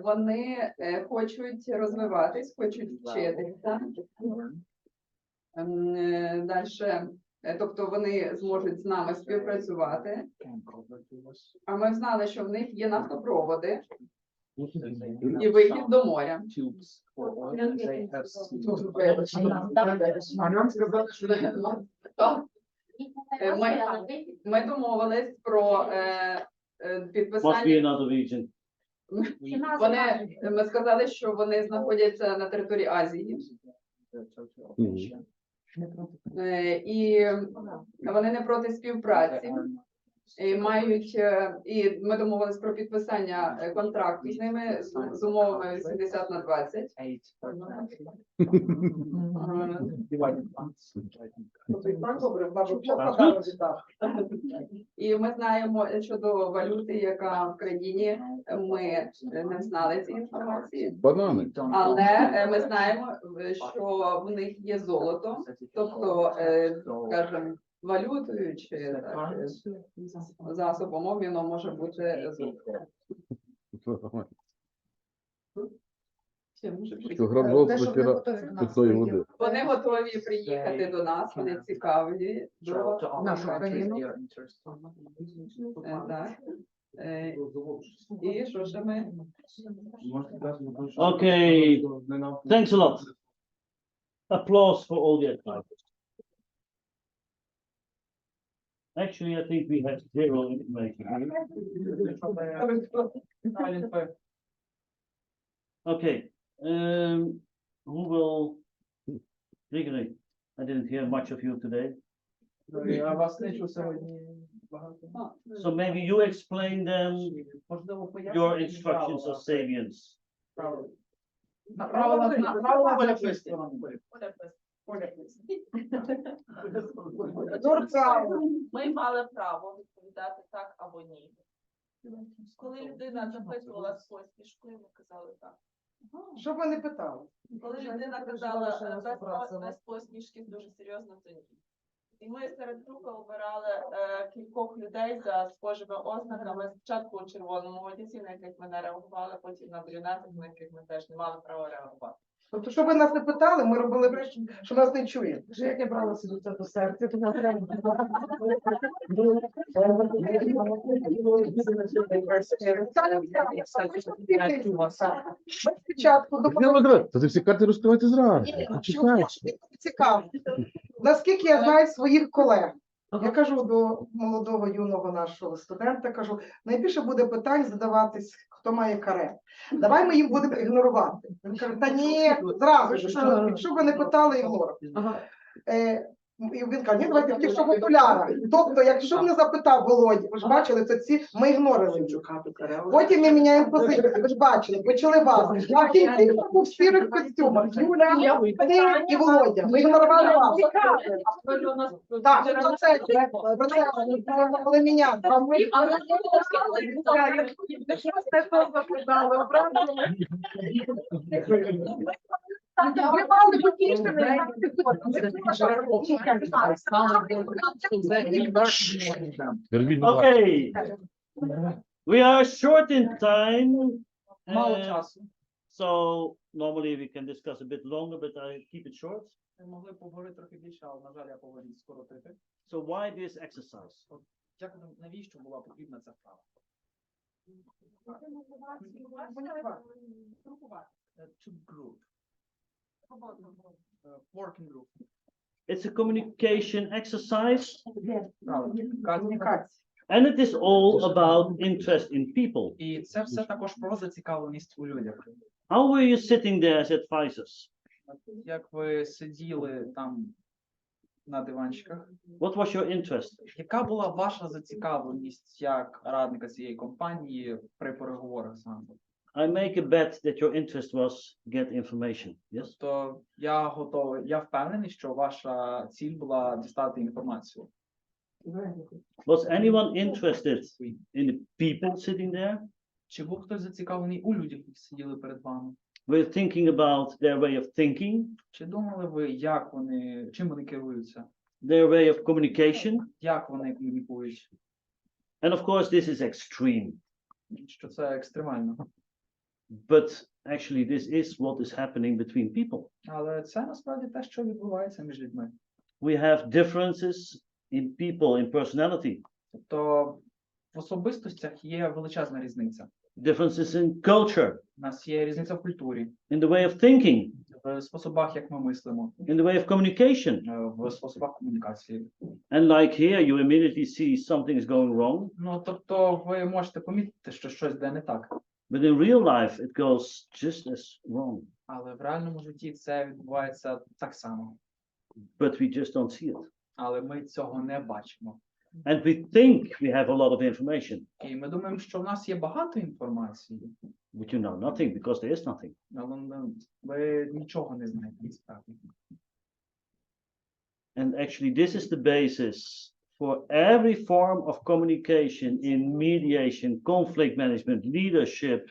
вони хочуть розвиватись, хочуть вчитися. Далі, тобто вони зможуть з нами співпрацювати. А ми знали, що в них є нафтопроводи і вихід до моря. А нам сказали, що Ми домовились про Must be підписання. another region. Ми сказали, що вони знаходяться на території Азії. І вони не проти співпраці. І ми домовились про підписання контракту з ними з умовами 80/20. І ми знаємо щодо валюти, яка в країні, ми не знали цієї інформації. Банани. Але ми знаємо, що в них є золото, тобто, скажімо, валютою чи так, засобом обміну може бути золото. Кілограм золота до кіра питної води. Вони готові приїхати до нас, вони цікаві до Нашу країну. Так. І що ж ми? Okay, thanks a lot. Applause for all the advisors. Actually, I think we have zero information. Okay, who will? Grigori, I didn't hear much of you today. Я вас не чув сьогодні багато. So maybe you explain them your instructions as Sabians. Правила Ми мали право відповідати так або ні. Коли людина запитувала з посмішкою, ми казали так. Що ви не питали? Коли людина казала без посмішки дуже серйозно, то ні. І ми серед групи обирали кількох людей за схожими ознаками. Спочатку у червоному одязі, на яких ми не реагували, потім на брюнетах, на яких ми теж не мали права реагувати. Тобто, що ви нас не питали, ми робили врешті, що нас не чує. Вже як я брала собі це до серця, то нас треба. Спочатку Та ти всі карти розкривайте зразу. Почекай. цікаво. Наскільки я знаю своїх колег, я кажу до молодого юного нашого студента, кажу, найбільше буде питань задаватись, хто має каре. Давай ми їм будемо ігнорувати. Він каже, та ні, зразу, якщо ви не питали, ігнорувати. І він каже, ні, давайте тільки що в окулярах. Тобто, якщо б не запитав Володя, ви ж бачили, це ці, ми ігнорили. Потім ми міняємо позицію, ви ж бачили, почали вас. А в кінці в сірих костюмах. Юля, ти і Володя. Ми ігнорували вас. Так, про це коли міняти. Ви мали бути іншими. Okay, we are short in time. Мало uh, часу. So normally we can discuss a bit longer, but I keep it short. Ми могли б поговорити трохи більше, але, на жаль, я повинен скоротити. So why this exercise? Як, навіщо була потрібна ця вправа? To group. Working group. It's a communication exercise, Комунікація. and it is all about interest in people. І це все також про зацікавленість у людях. How were you sitting there as advisors? Як ви сиділи там на диванчиках, What was your interest? яка була ваша зацікавленість як радника цієї компанії при переговорах з вами? I make a bet that your interest was get information. Yes. То я впевнений, що ваша ціль була дістати інформацію. Was anyone interested in the people sitting there? Чи був хтось зацікавлений у людях, які сиділи перед вами? Were you thinking about their way of thinking, Чи думали ви, чим вони керуються? their way of communication? Як вони комунікують? And of course, this is extreme, Що це екстремально. but actually, this is what is happening between people. Але це насправді те, що відбувається між людьми. We have differences in people, in personality, Тобто в особистостях є величезна різниця. differences in culture, У нас є різниця в культурі, in the way of thinking, в способах, як ми мислимо, in the way of communication. в способах комунікації. And like here, you immediately see something is going wrong, Ну, тобто ви можете помітити, що щось де не так. but in real life, it goes just as wrong, Але в реальному житті це відбувається так само. but we just don't see it. Але ми цього не бачимо. And we think we have a lot of information, І ми думаємо, що в нас є багато інформації, but you know nothing because there is nothing. але ви нічого не знаєте насправді. And actually, this is the basis for every form of communication in mediation, conflict management, leadership,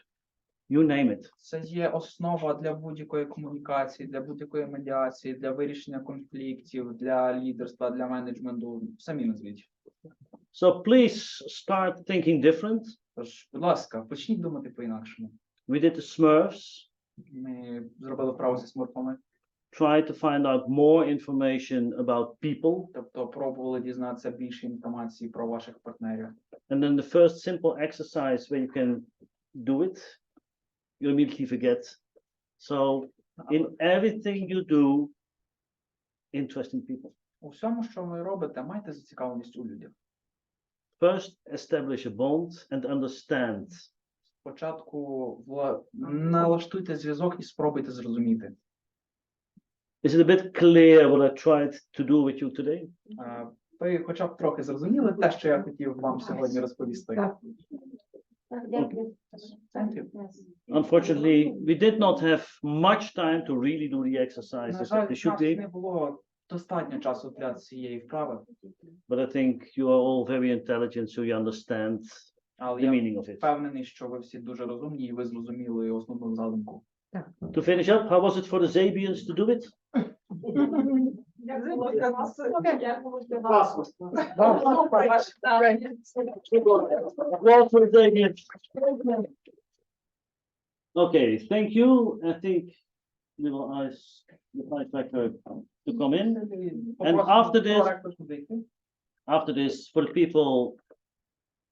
you name it. Це є основа для будь-якої комунікації, для будь-якої медіації, для вирішення конфліктів, для лідерства, для менеджменту, самі назвіть. So please start thinking different. Тож, будь ласка, почніть думати по-інакшому. We did the Smurfs, Ми зробили вправу зі смурфами, try to find out more information about people. тобто пробували дізнатися більше інформації про ваших партнерів. And then the first simple exercise where you can do it, you immediately forget. So in everything you do, interesting people. У всьому, що ви робите, майте зацікавленість у людях. First, establish a bond and understand. Спочатку налаштуйте зв'язок і спробуйте зрозуміти. Is it a bit clear what I tried to do with you today? Ви хоча б трохи зрозуміли те, що я хотів вам сьогодні розповісти. Дякую. Thank you. Unfortunately, we did not have much time to really do the На exercises жаль, that they should у нас не be, було достатньо часу для цієї вправи, but I think you are all very intelligent, so you understand але the я meaning of it. впевнений, що ви всі дуже розумні і ви зрозуміли основну задумку. To finish up, how was it for the Zabians to do it? Як було для вас? Як було для Класно. вас? Applause for the Zabians. Okay, thank you. I think we will ask the vice rector to come in. And after this, for the people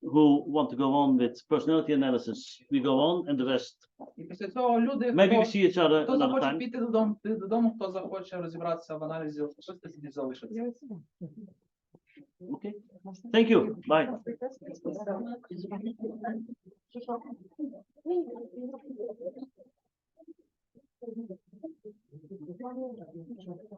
who want to go on with personality analysis, we go on, and the rest, І після цього люди, maybe we see each other хто another захоче time. піти додому, хто захоче розібратися в аналізі особистості, залишиться. Okay, thank you. Bye. Thank you.